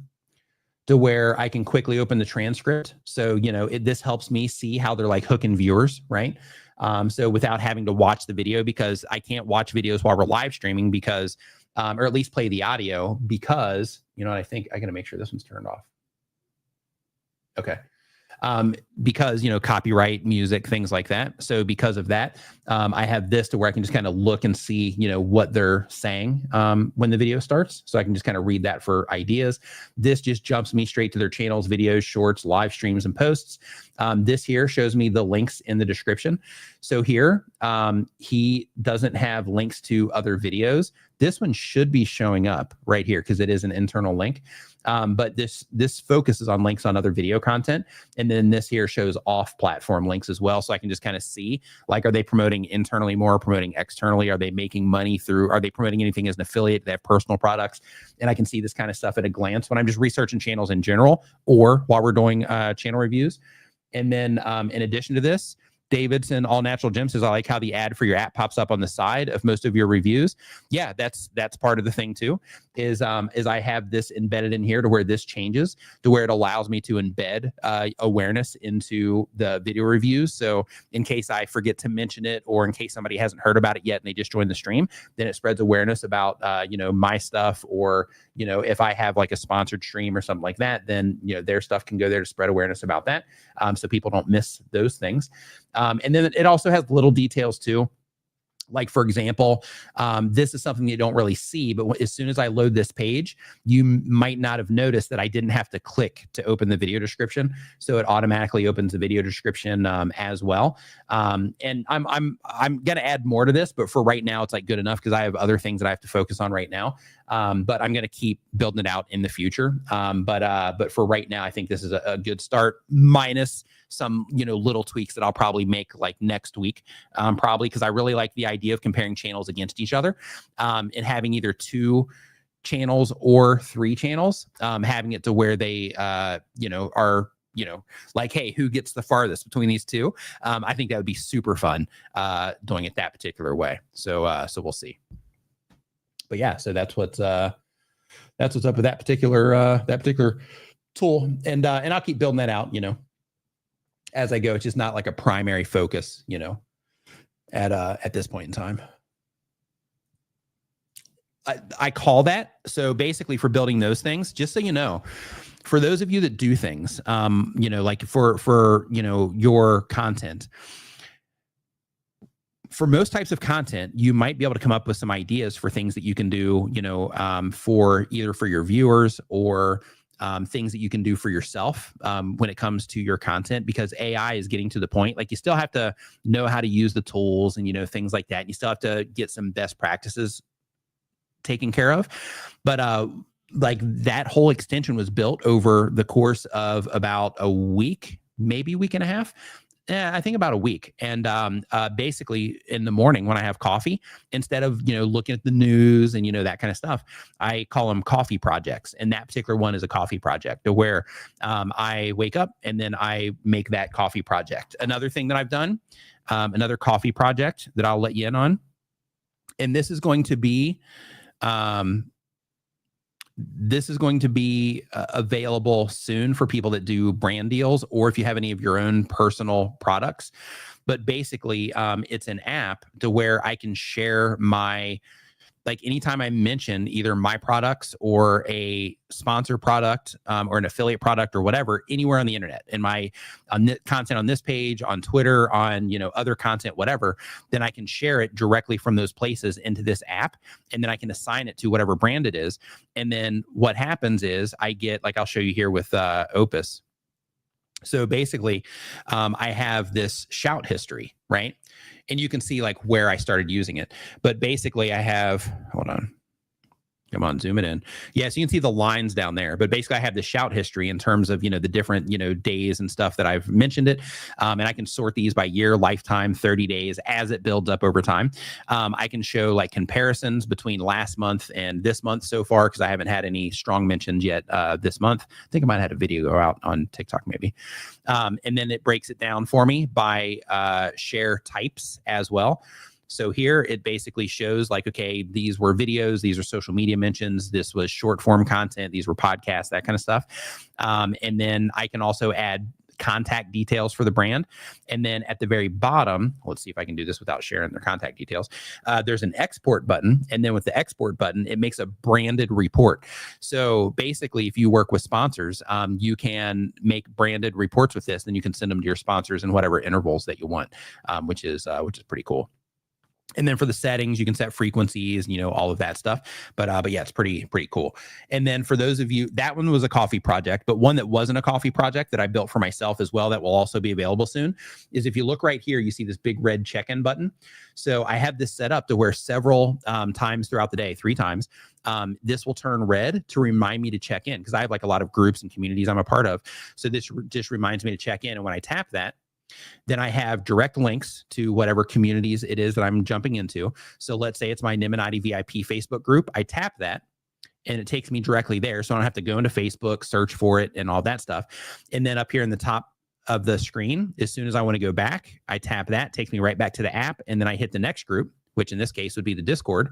to where I can quickly open the transcript. So, this helps me see how they're like hooking viewers, right? So without having to watch the video, because I can't watch videos while we're live streaming because, or at least play the audio because, I think I got to make sure this one's turned off. Okay. Because, copyright, music, things like that. So because of that, I have this to where I can just kind of look and see, what they're saying when the video starts. So I can just kind of read that for ideas. This just jumps me straight to their channels, videos, shorts, live streams, and posts. This here shows me the links in the description. So here, he doesn't have links to other videos. This one should be showing up right here because it is an internal link. But this focuses on links on other video content. And then this here shows off-platform links as well. So I can just kind of see, like, are they promoting internally more, promoting externally? Are they making money are they promoting anything as an affiliate? They have personal products. And I can see this kind of stuff at a glance when I'm just researching channels in general or while we're doing channel reviews. And then in addition to this, Davidson All Natural Gym says, I like how the ad for your app pops up on the side of most of your reviews. Yeah, that's part of the thing too, is I have this embedded in here to where this changes to where it allows me to embed awareness into the video reviews. So in case I forget to mention it, or in case somebody hasn't heard about it yet and they just joined the stream, then it spreads awareness about, my stuff, or, if I have like a sponsored stream or something like that, then, their stuff can go there to spread awareness about that. So people don't miss those things. And then it also has little details too, Like, for example, this is something you don't really see, but as soon as I load this page, you might not have noticed that I didn't have to click to open the video description. So it automatically opens the video description as well. And I'm going to add more to this, but for right now, it's like good enough because I have other things that I have to focus on right now. But I'm going to keep building it out in the future. But for right now, I think this is a good start, minus some, little tweaks that I'll probably make like next week, probably because I really like the idea of comparing channels against each other, and having either 2 channels or 3 channels, having it to where they, are, like, hey, who gets the farthest between these 2? I think that would be super fun, doing it that particular way. So we'll see. But yeah, so that's what's up with that particular tool, and I'll keep building that out, as I go. It's just not like a primary focus, at this point in time. I call that. So basically for building those things, just so you know, for those of you that do things, like for your content, for most types of content, you might be able to come up with some ideas for things that you can do, for either for your viewers or things that you can do for yourself when it comes to your content, because AI is getting to the point, like you still have to know how to use the tools and, things like that. And you still have to get some best practices taken care of. But like that whole extension was built over the course of about a week, maybe week and a half. I think about a week. And basically in the morning when I have coffee, instead of, looking at the news and, that kind of stuff, I call them coffee projects. And that particular one is a coffee project where I wake up and then I make that coffee project. Another thing that I've done, another coffee project that I'll let you in on. And this is going to be available soon for people that do brand deals, or if you have any of your own personal products. But basically, it's an app to where I can share like anytime I mention either my products or a sponsor product, or an affiliate product or whatever, anywhere on the internet, and my content on this page, on Twitter, on, other content, whatever, then I can share it directly from those places into this app. And then I can assign it to whatever brand it is. And then what happens is I get, like, I'll show you here with Opus. So basically, I have this shout history, right? And you can see like where I started using it. But basically I have, hold on. Come on, zoom it in. Yeah, so you can see the lines down there. But basically, I have the shout history in terms of, the different, days and stuff that I've mentioned it. And I can sort these by year, lifetime, 30 days as it builds up over time. I can show like comparisons between last month and this month so far, because I haven't had any strong mentions yet this month. I think I might have had a video go out on TikTok maybe. And then it breaks it down for me by share types as well. So here it basically shows like, okay, these were videos, these are social media mentions, this was short form content, these were podcasts, that kind of stuff. And then I can also add contact details for the brand. And then at the very bottom, let's see if I can do this without sharing their contact details. There's an export button. And then with the export button, it makes a branded report. So basically, if you work with sponsors, you can make branded reports with this. Then you can send them to your sponsors in whatever intervals that you want, which is pretty cool. And then for the settings, you can set frequencies, all of that stuff. But yeah, it's pretty cool. And then for those of you, that one was a coffee project, but one that wasn't a coffee project that I built for myself as well, that will also be available soon, is if you look right here, you see this big red check-in button. So I have this set up to where several times throughout the day, 3 times, this will turn red to remind me to check in, because I have like a lot of groups and communities I'm a part of. So this just reminds me to check in. And when I tap that, then I have direct links to whatever communities it is that I'm jumping into. So let's say it's my Niminati VIP Facebook group. I tap that and it takes me directly there. So I don't have to go into Facebook, search for it and all that stuff. And then up here in the top of the screen, as soon as I want to go back, I tap that, takes me right back to the app. And then I hit the next group, which in this case would be the Discord.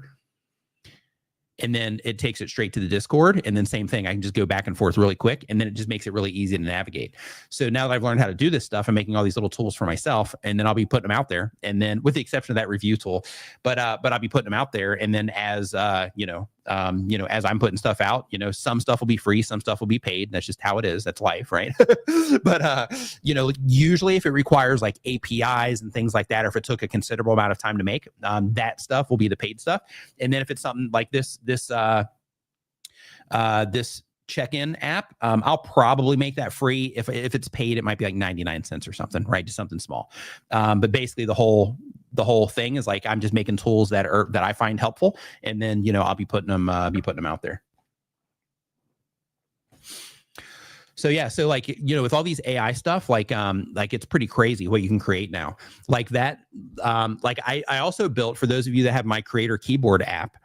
And then it takes it straight to the Discord. And then same thing, I can just go back and forth really quick. And then it just makes it really easy to navigate. So now that I've learned how to do this stuff, I'm making all these little tools for myself. And then I'll be putting them out there. And then with the exception of that review tool, but I'll be putting them out there. And then as, you know, as I'm putting stuff out, you know, some stuff will be free, some stuff will be paid. That's just how it is. That's life, right? But you know, usually if it requires like APIs and things like that, or if it took a considerable amount of time to make, that stuff will be the paid stuff. And then if it's something like this check-in app, I'll probably make that free. If it's paid, it might be like 99 cents or something, right? Just something small. But basically the whole thing is like, I'm just making tools that I find helpful. And then, you know, I'll be putting them out there. So yeah, so like, you know, with all these AI stuff, like it's pretty crazy what you can create now. Like that, like I also built, for those of you that have my Creator Keyboard app,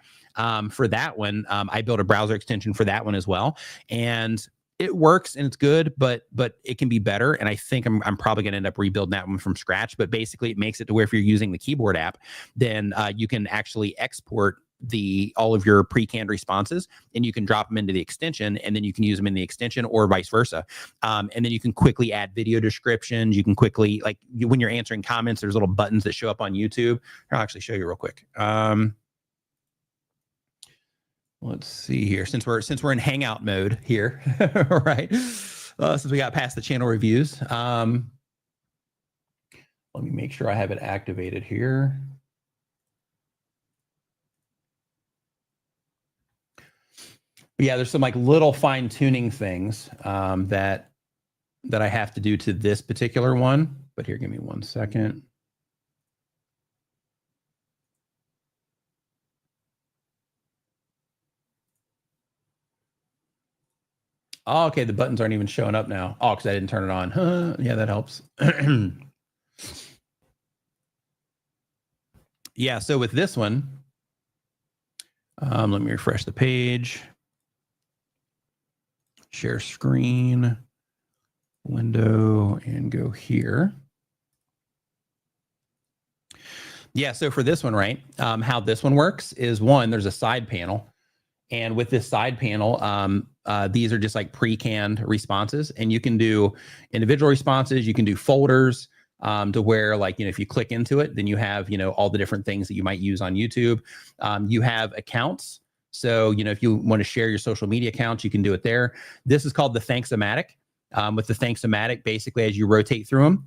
for that one, I built a browser extension for that one as well. And it works and it's good, but it can be better. And I think I'm probably going to end up rebuilding that one from scratch. But basically it makes it to where if you're using the keyboard app, then you can actually export all of your pre-canned responses, and you can drop them into the extension, and then you can use them in the extension or vice versa. And then you can quickly add video descriptions. You can quickly, like when you're answering comments, there's little buttons that show up on YouTube. I'll actually show you real quick. Let's see here, since we're in Hangout mode here, right? Since we got past the channel reviews, let me make sure I have it activated here. Yeah, there's some like little fine tuning things that I have to do to this particular one. But here, give me 1 second. Oh, okay, the buttons aren't even showing up now. Oh, because I didn't turn it on. Yeah, that helps. Yeah, so with this one, let me refresh the page. Share screen, window, and go here. Yeah, so for this one, right, how this one works is, one, there's a side panel. And with this side panel, these are just like pre-canned responses, and you can do individual responses. You can do folders to where, like, you know, if you click into it, then you have, you know, all the different things that you might use on YouTube. You have accounts. So, you know, if you want to share your social media accounts, you can do it there. This is called the Thanks-O-Matic. With the Thanks-O-Matic, basically, as you rotate through them,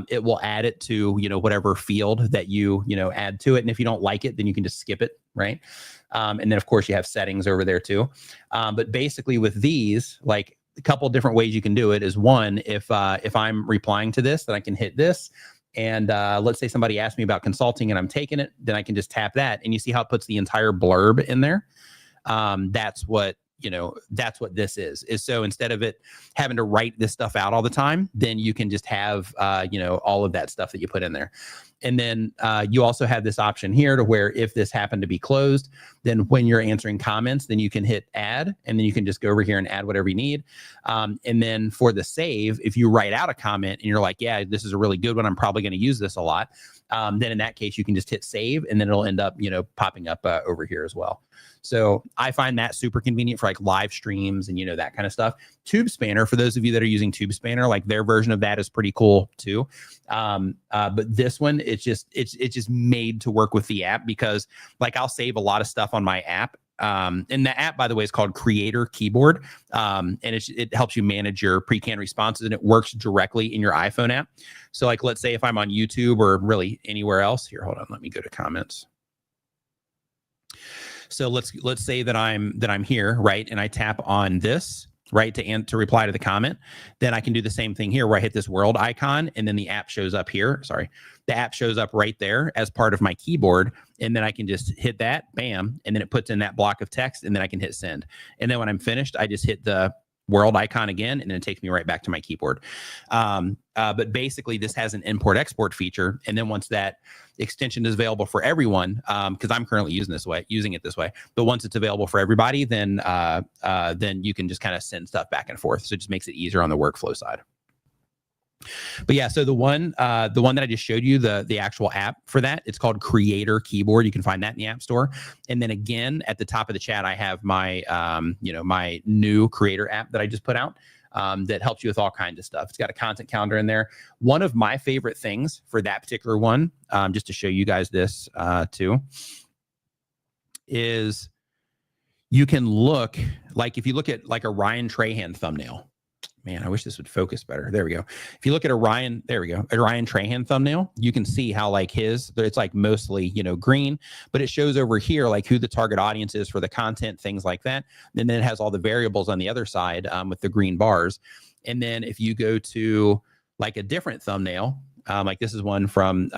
it will add it to, you know, whatever field that you know, add to it. And if you don't like it, then you can just skip it, right? And then, of course, you have settings over there too. But basically with these, like, a couple different ways you can do it is, one, if I'm replying to this, then I can hit this. And let's say somebody asked me about consulting and I'm taking it, then I can just tap that. And you see how it puts the entire blurb in there? That's what, you know, that's what this is so instead of it having to write this stuff out all the time, then you can just have, you know, all of that stuff that you put in there. And then you also have this option here to where if this happened to be closed, then when you're answering comments, then you can hit add, and then you can just go over here and add whatever you need. And then for the save, if you write out a comment and you're like, yeah, this is a really good one, I'm probably going to use this a lot. Then in that case, you can just hit save, and then it'll end up, you know, popping up over here as well. So I find that super convenient for like live streams and, you know, that kind of stuff. Tube Spanner, for those of you that are using Tube Spanner, like their version of that is pretty cool too. But this one, it's just made to work with the app, because like I'll save a lot of stuff on my app. And the app, by the way, is called Creator Keyboard. And it helps you manage your pre-canned responses, and it works directly in your iPhone app. So like, let's say if I'm on YouTube or really anywhere else here, hold on, let me go to comments. So let's say that I'm here, right? And I tap on this, right, to reply to the comment. Then I can do the same thing here where I hit this world icon, and then the app shows up here. Sorry. The app shows up right there as part of my keyboard. And then I can just hit that, bam, and then it puts in that block of text, and then I can hit send. And then when I'm finished, I just hit the world icon again, and then it takes me right back to my keyboard. But basically, this has an import-export feature. And then once that extension is available for everyone, because I'm currently using it this way, but once it's available for everybody, then you can just kind of send stuff back and forth. So it just makes it easier on the workflow side. But yeah, so the one that I just showed you, the actual app for that, it's called Creator Keyboard. You can find that in the App Store. And then again, at the top of the chat, I have my my new Creator app that I just put out, that helps you with all kinds of stuff. It's got a content calendar in there. One of my favorite things for that particular one, just to show you guys this too, is you can look, like if you look at like a Ryan Trahan thumbnail, man, I wish this would focus better. There we go. If you look at a Ryan, there we go, a Ryan Trahan thumbnail, you can see how like it's like mostly, green, but it shows over here like who the target audience is for the content, things like that. And then it has all the variables on the other side with the green bars. And then if you go to like a different thumbnail, like this is one from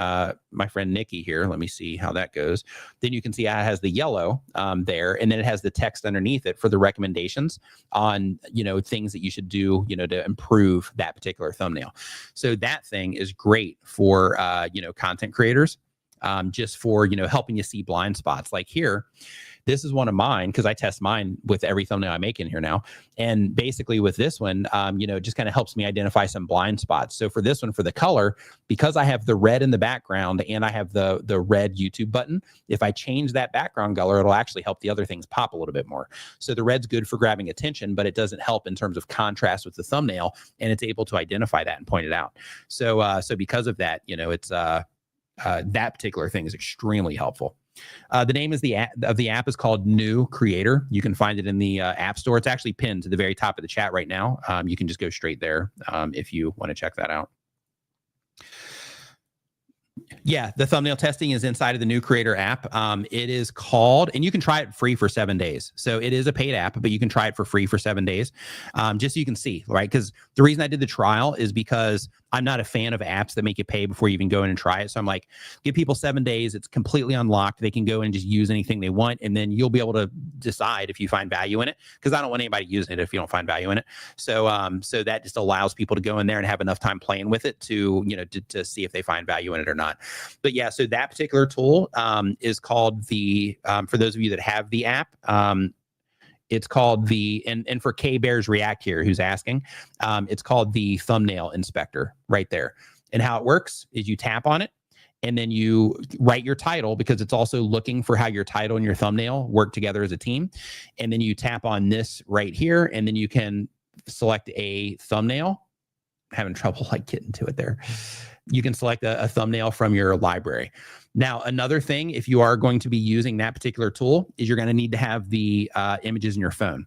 my friend Nikki here. Let me see how that goes. Then you can see how it has the yellow there, and then it has the text underneath it for the recommendations on, things that you should do, to improve that particular thumbnail. So that thing is great for, content creators, just for, helping you see blind spots. Like here, this is one of mine because I test mine with every thumbnail I make in here now. And basically with this one, it just kind of helps me identify some blind spots. So for this one, for the color, because I have the red in the background and I have the red YouTube button, if I change that background color, it'll actually help the other things pop a little bit more. So the red's good for grabbing attention, but it doesn't help in terms of contrast with the thumbnail, and it's able to identify that and point it out. So because of that, it's that particular thing is extremely helpful. The name of the app is called New Creator. You can find it in the App Store. It's actually pinned to the very top of the chat right now. You can just go straight there if you want to check that out. Yeah, the thumbnail testing is inside of the New Creator app. It is called, and you can try it free for 7 days. So it is a paid app, but you can try it for free for 7 days, just so you can see, right? Because the reason I did the trial is because I'm not a fan of apps that make you pay before you even go in and try it. So I'm like, give people 7 days. It's completely unlocked. They can go and just use anything they want, and then you'll be able to decide if you find value in it. Because I don't want anybody using it if you don't find value in it. So, so that just allows people to go in there and have enough time playing with it to, to see if they find value in it or not. But yeah, so that particular tool is called for those of you that have the app, it's called and for K Bears React here, who's asking, it's called the Thumbnail Inspector right there. And how it works is you tap on it and then you write your title, because it's also looking for how your title and your thumbnail work together as a team. And then you tap on this right here, and then you can select a thumbnail. I'm having trouble like getting to it there. You can select a thumbnail from your library. Now, another thing, if you are going to be using that particular tool, is you're going to need to have the images in your phone.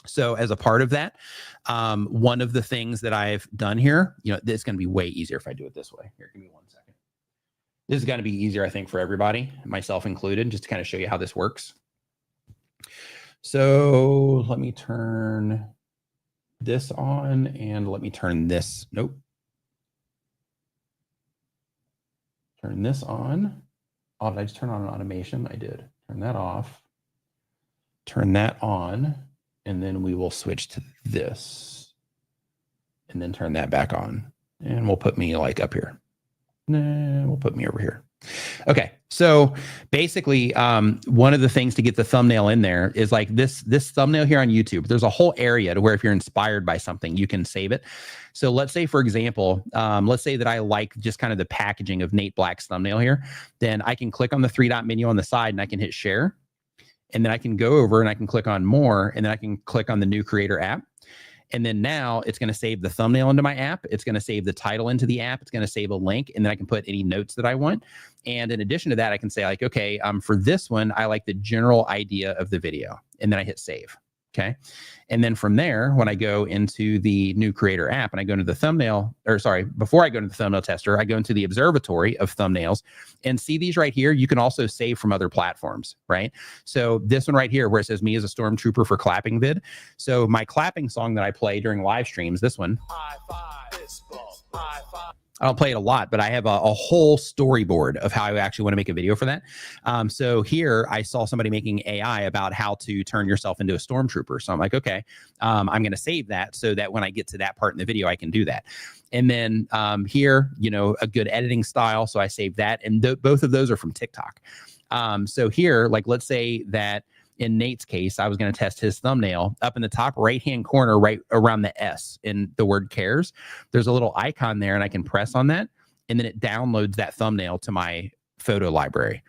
So as a part of that, one of the things that I've done here, this is going to be way easier if I do it this way. Here, give me 1 second. This is going to be easier, I think, for everybody, myself included, just to kind of show you how this works. So let me turn this on, and let me turn this. Nope. Turn this on. Oh, did I just turn on an automation? I did. Turn that off. Turn that on. And then we will switch to this. And then turn that back on. And we'll put me like up here. Nah, we'll put me over here. Okay, so basically, one of the things to get the thumbnail in there is like this thumbnail here on YouTube. There's a whole area to where if you're inspired by something, you can save it. So let's say, for example, let's say that I like just kind of the packaging of Nate Black's thumbnail here. Then I can click on the 3-dot menu on the side and I can hit share. And then I can go over and I can click on more, and then I can click on the New Creator app. And then now it's going to save the thumbnail into my app. It's going to save the title into the app. It's going to save a link, and then I can put any notes that I want. And in addition to that, I can say like, okay, for this one, I like the general idea of the video, and then I hit save. Okay. And then from there, when I go into the New Creator app and I go into the thumbnail, or sorry, before I go into the thumbnail tester, I go into the observatory of thumbnails and see these right here. You can also save from other platforms, right? So this one right here, where it says me as a stormtrooper for clapping vid. So my clapping song that I play during live streams, this one, high five, fist bump, high five. I don't play it a lot, but I have a whole storyboard of how I actually want to make a video for that. So here I saw somebody making AI about how to turn yourself into a stormtrooper. So I'm like, okay, I'm going to save that so that when I get to that part in the video, I can do that. And then here, a good editing style. So I saved that. And both of those are from TikTok. So here, like, let's say that in Nate's case, I was going to test his thumbnail. Up in the top right-hand corner, right around the S in the word cares, there's a little icon there, and I can press on that, and then it downloads that thumbnail to my photo library.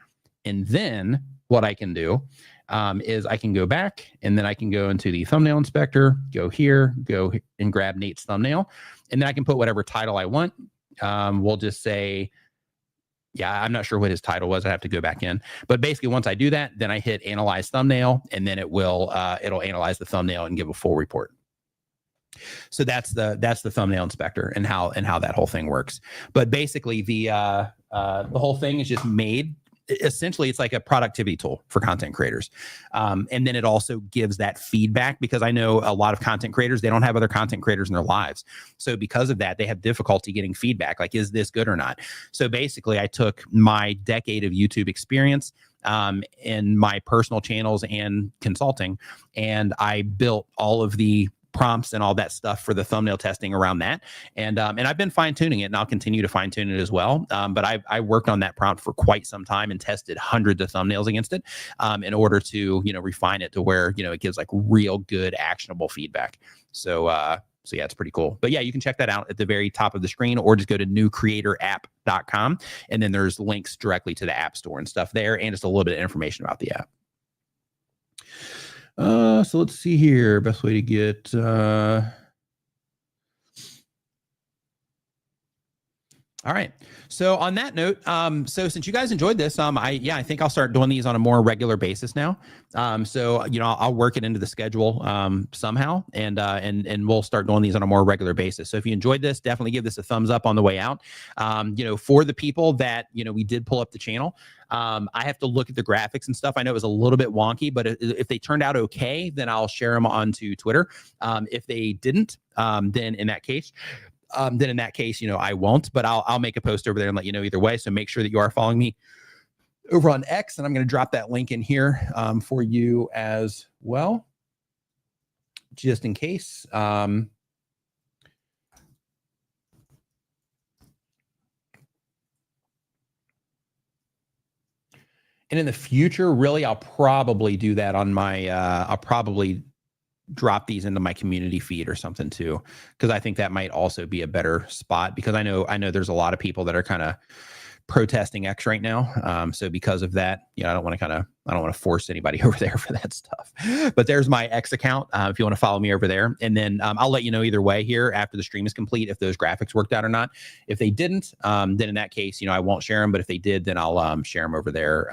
And then what I can do is I can go back, and then I can go into the thumbnail inspector, go here, go and grab Nate's thumbnail, and then I can put whatever title I want. We'll just say, Yeah, I'm not sure what his title was. I have to go back in. But basically, once I do that, then I hit analyze thumbnail, and then it'll analyze the thumbnail and give a full report. So that's the thumbnail inspector and how that whole thing works. But basically, the whole thing is just made. Essentially, it's like a productivity tool for content creators. And then it also gives that feedback, because I know a lot of content creators, they don't have other content creators in their lives. So because of that, they have difficulty getting feedback. Like, is this good or not? So basically, I took my decade of YouTube experience in my personal channels and consulting, and I built all of the prompts and all that stuff for the thumbnail testing around that. And I've been fine tuning it, and I'll continue to fine tune it as well. But I worked on that prompt for quite some time and tested hundreds of thumbnails against it in order to, refine it to where, it gives like real good actionable feedback. So yeah, it's pretty cool. But yeah, you can check that out at the very top of the screen, or just go to newcreatorapp.com. And then there's links directly to the app store and stuff there, and just a little bit of information about the app. So let's see here. Best way to get all right. So on that note, so since you guys enjoyed this, I think I'll start doing these on a more regular basis now. So I'll work it into the schedule somehow, and we'll start doing these on a more regular basis. So if you enjoyed this, definitely give this a thumbs up on the way out. For the people that we did pull up the channel, I have to look at the graphics and stuff. I know it was a little bit wonky, but if they turned out okay, then I'll share them onto Twitter. If they didn't, then in that case, I won't, but I'll make a post over there and let you know either way. So make sure that you are following me over on X, and I'm going to drop that link in here for you as well, just in case. And in the future, really, I'll probably do that on my, I'll probably drop these into my community feed or something too, because I think that might also be a better spot, because I know there's a lot of people that are kind of protesting X right now. So because of that, I don't want to force anybody over there for that stuff. But there's my X account if you want to follow me over there. And then I'll let you know either way here after the stream is complete if those graphics worked out or not. If they didn't, then in that case, I won't share them. But if they did, then I'll share them over there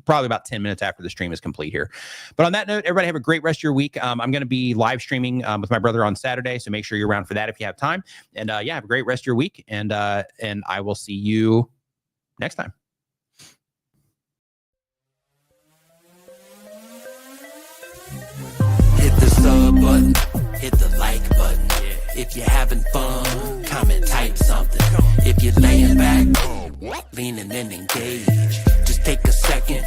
probably about 10 minutes after the stream is complete here. But on that note, everybody have a great rest of your week. I'm going to be live streaming with my brother on Saturday, so make sure you're around for that if you have time. And yeah, have a great rest of your week. And I will see you next time. Hit the sub button, hit the like button. If you're having fun, comment, type something. If you're laying back, leaning and engage, just take a second.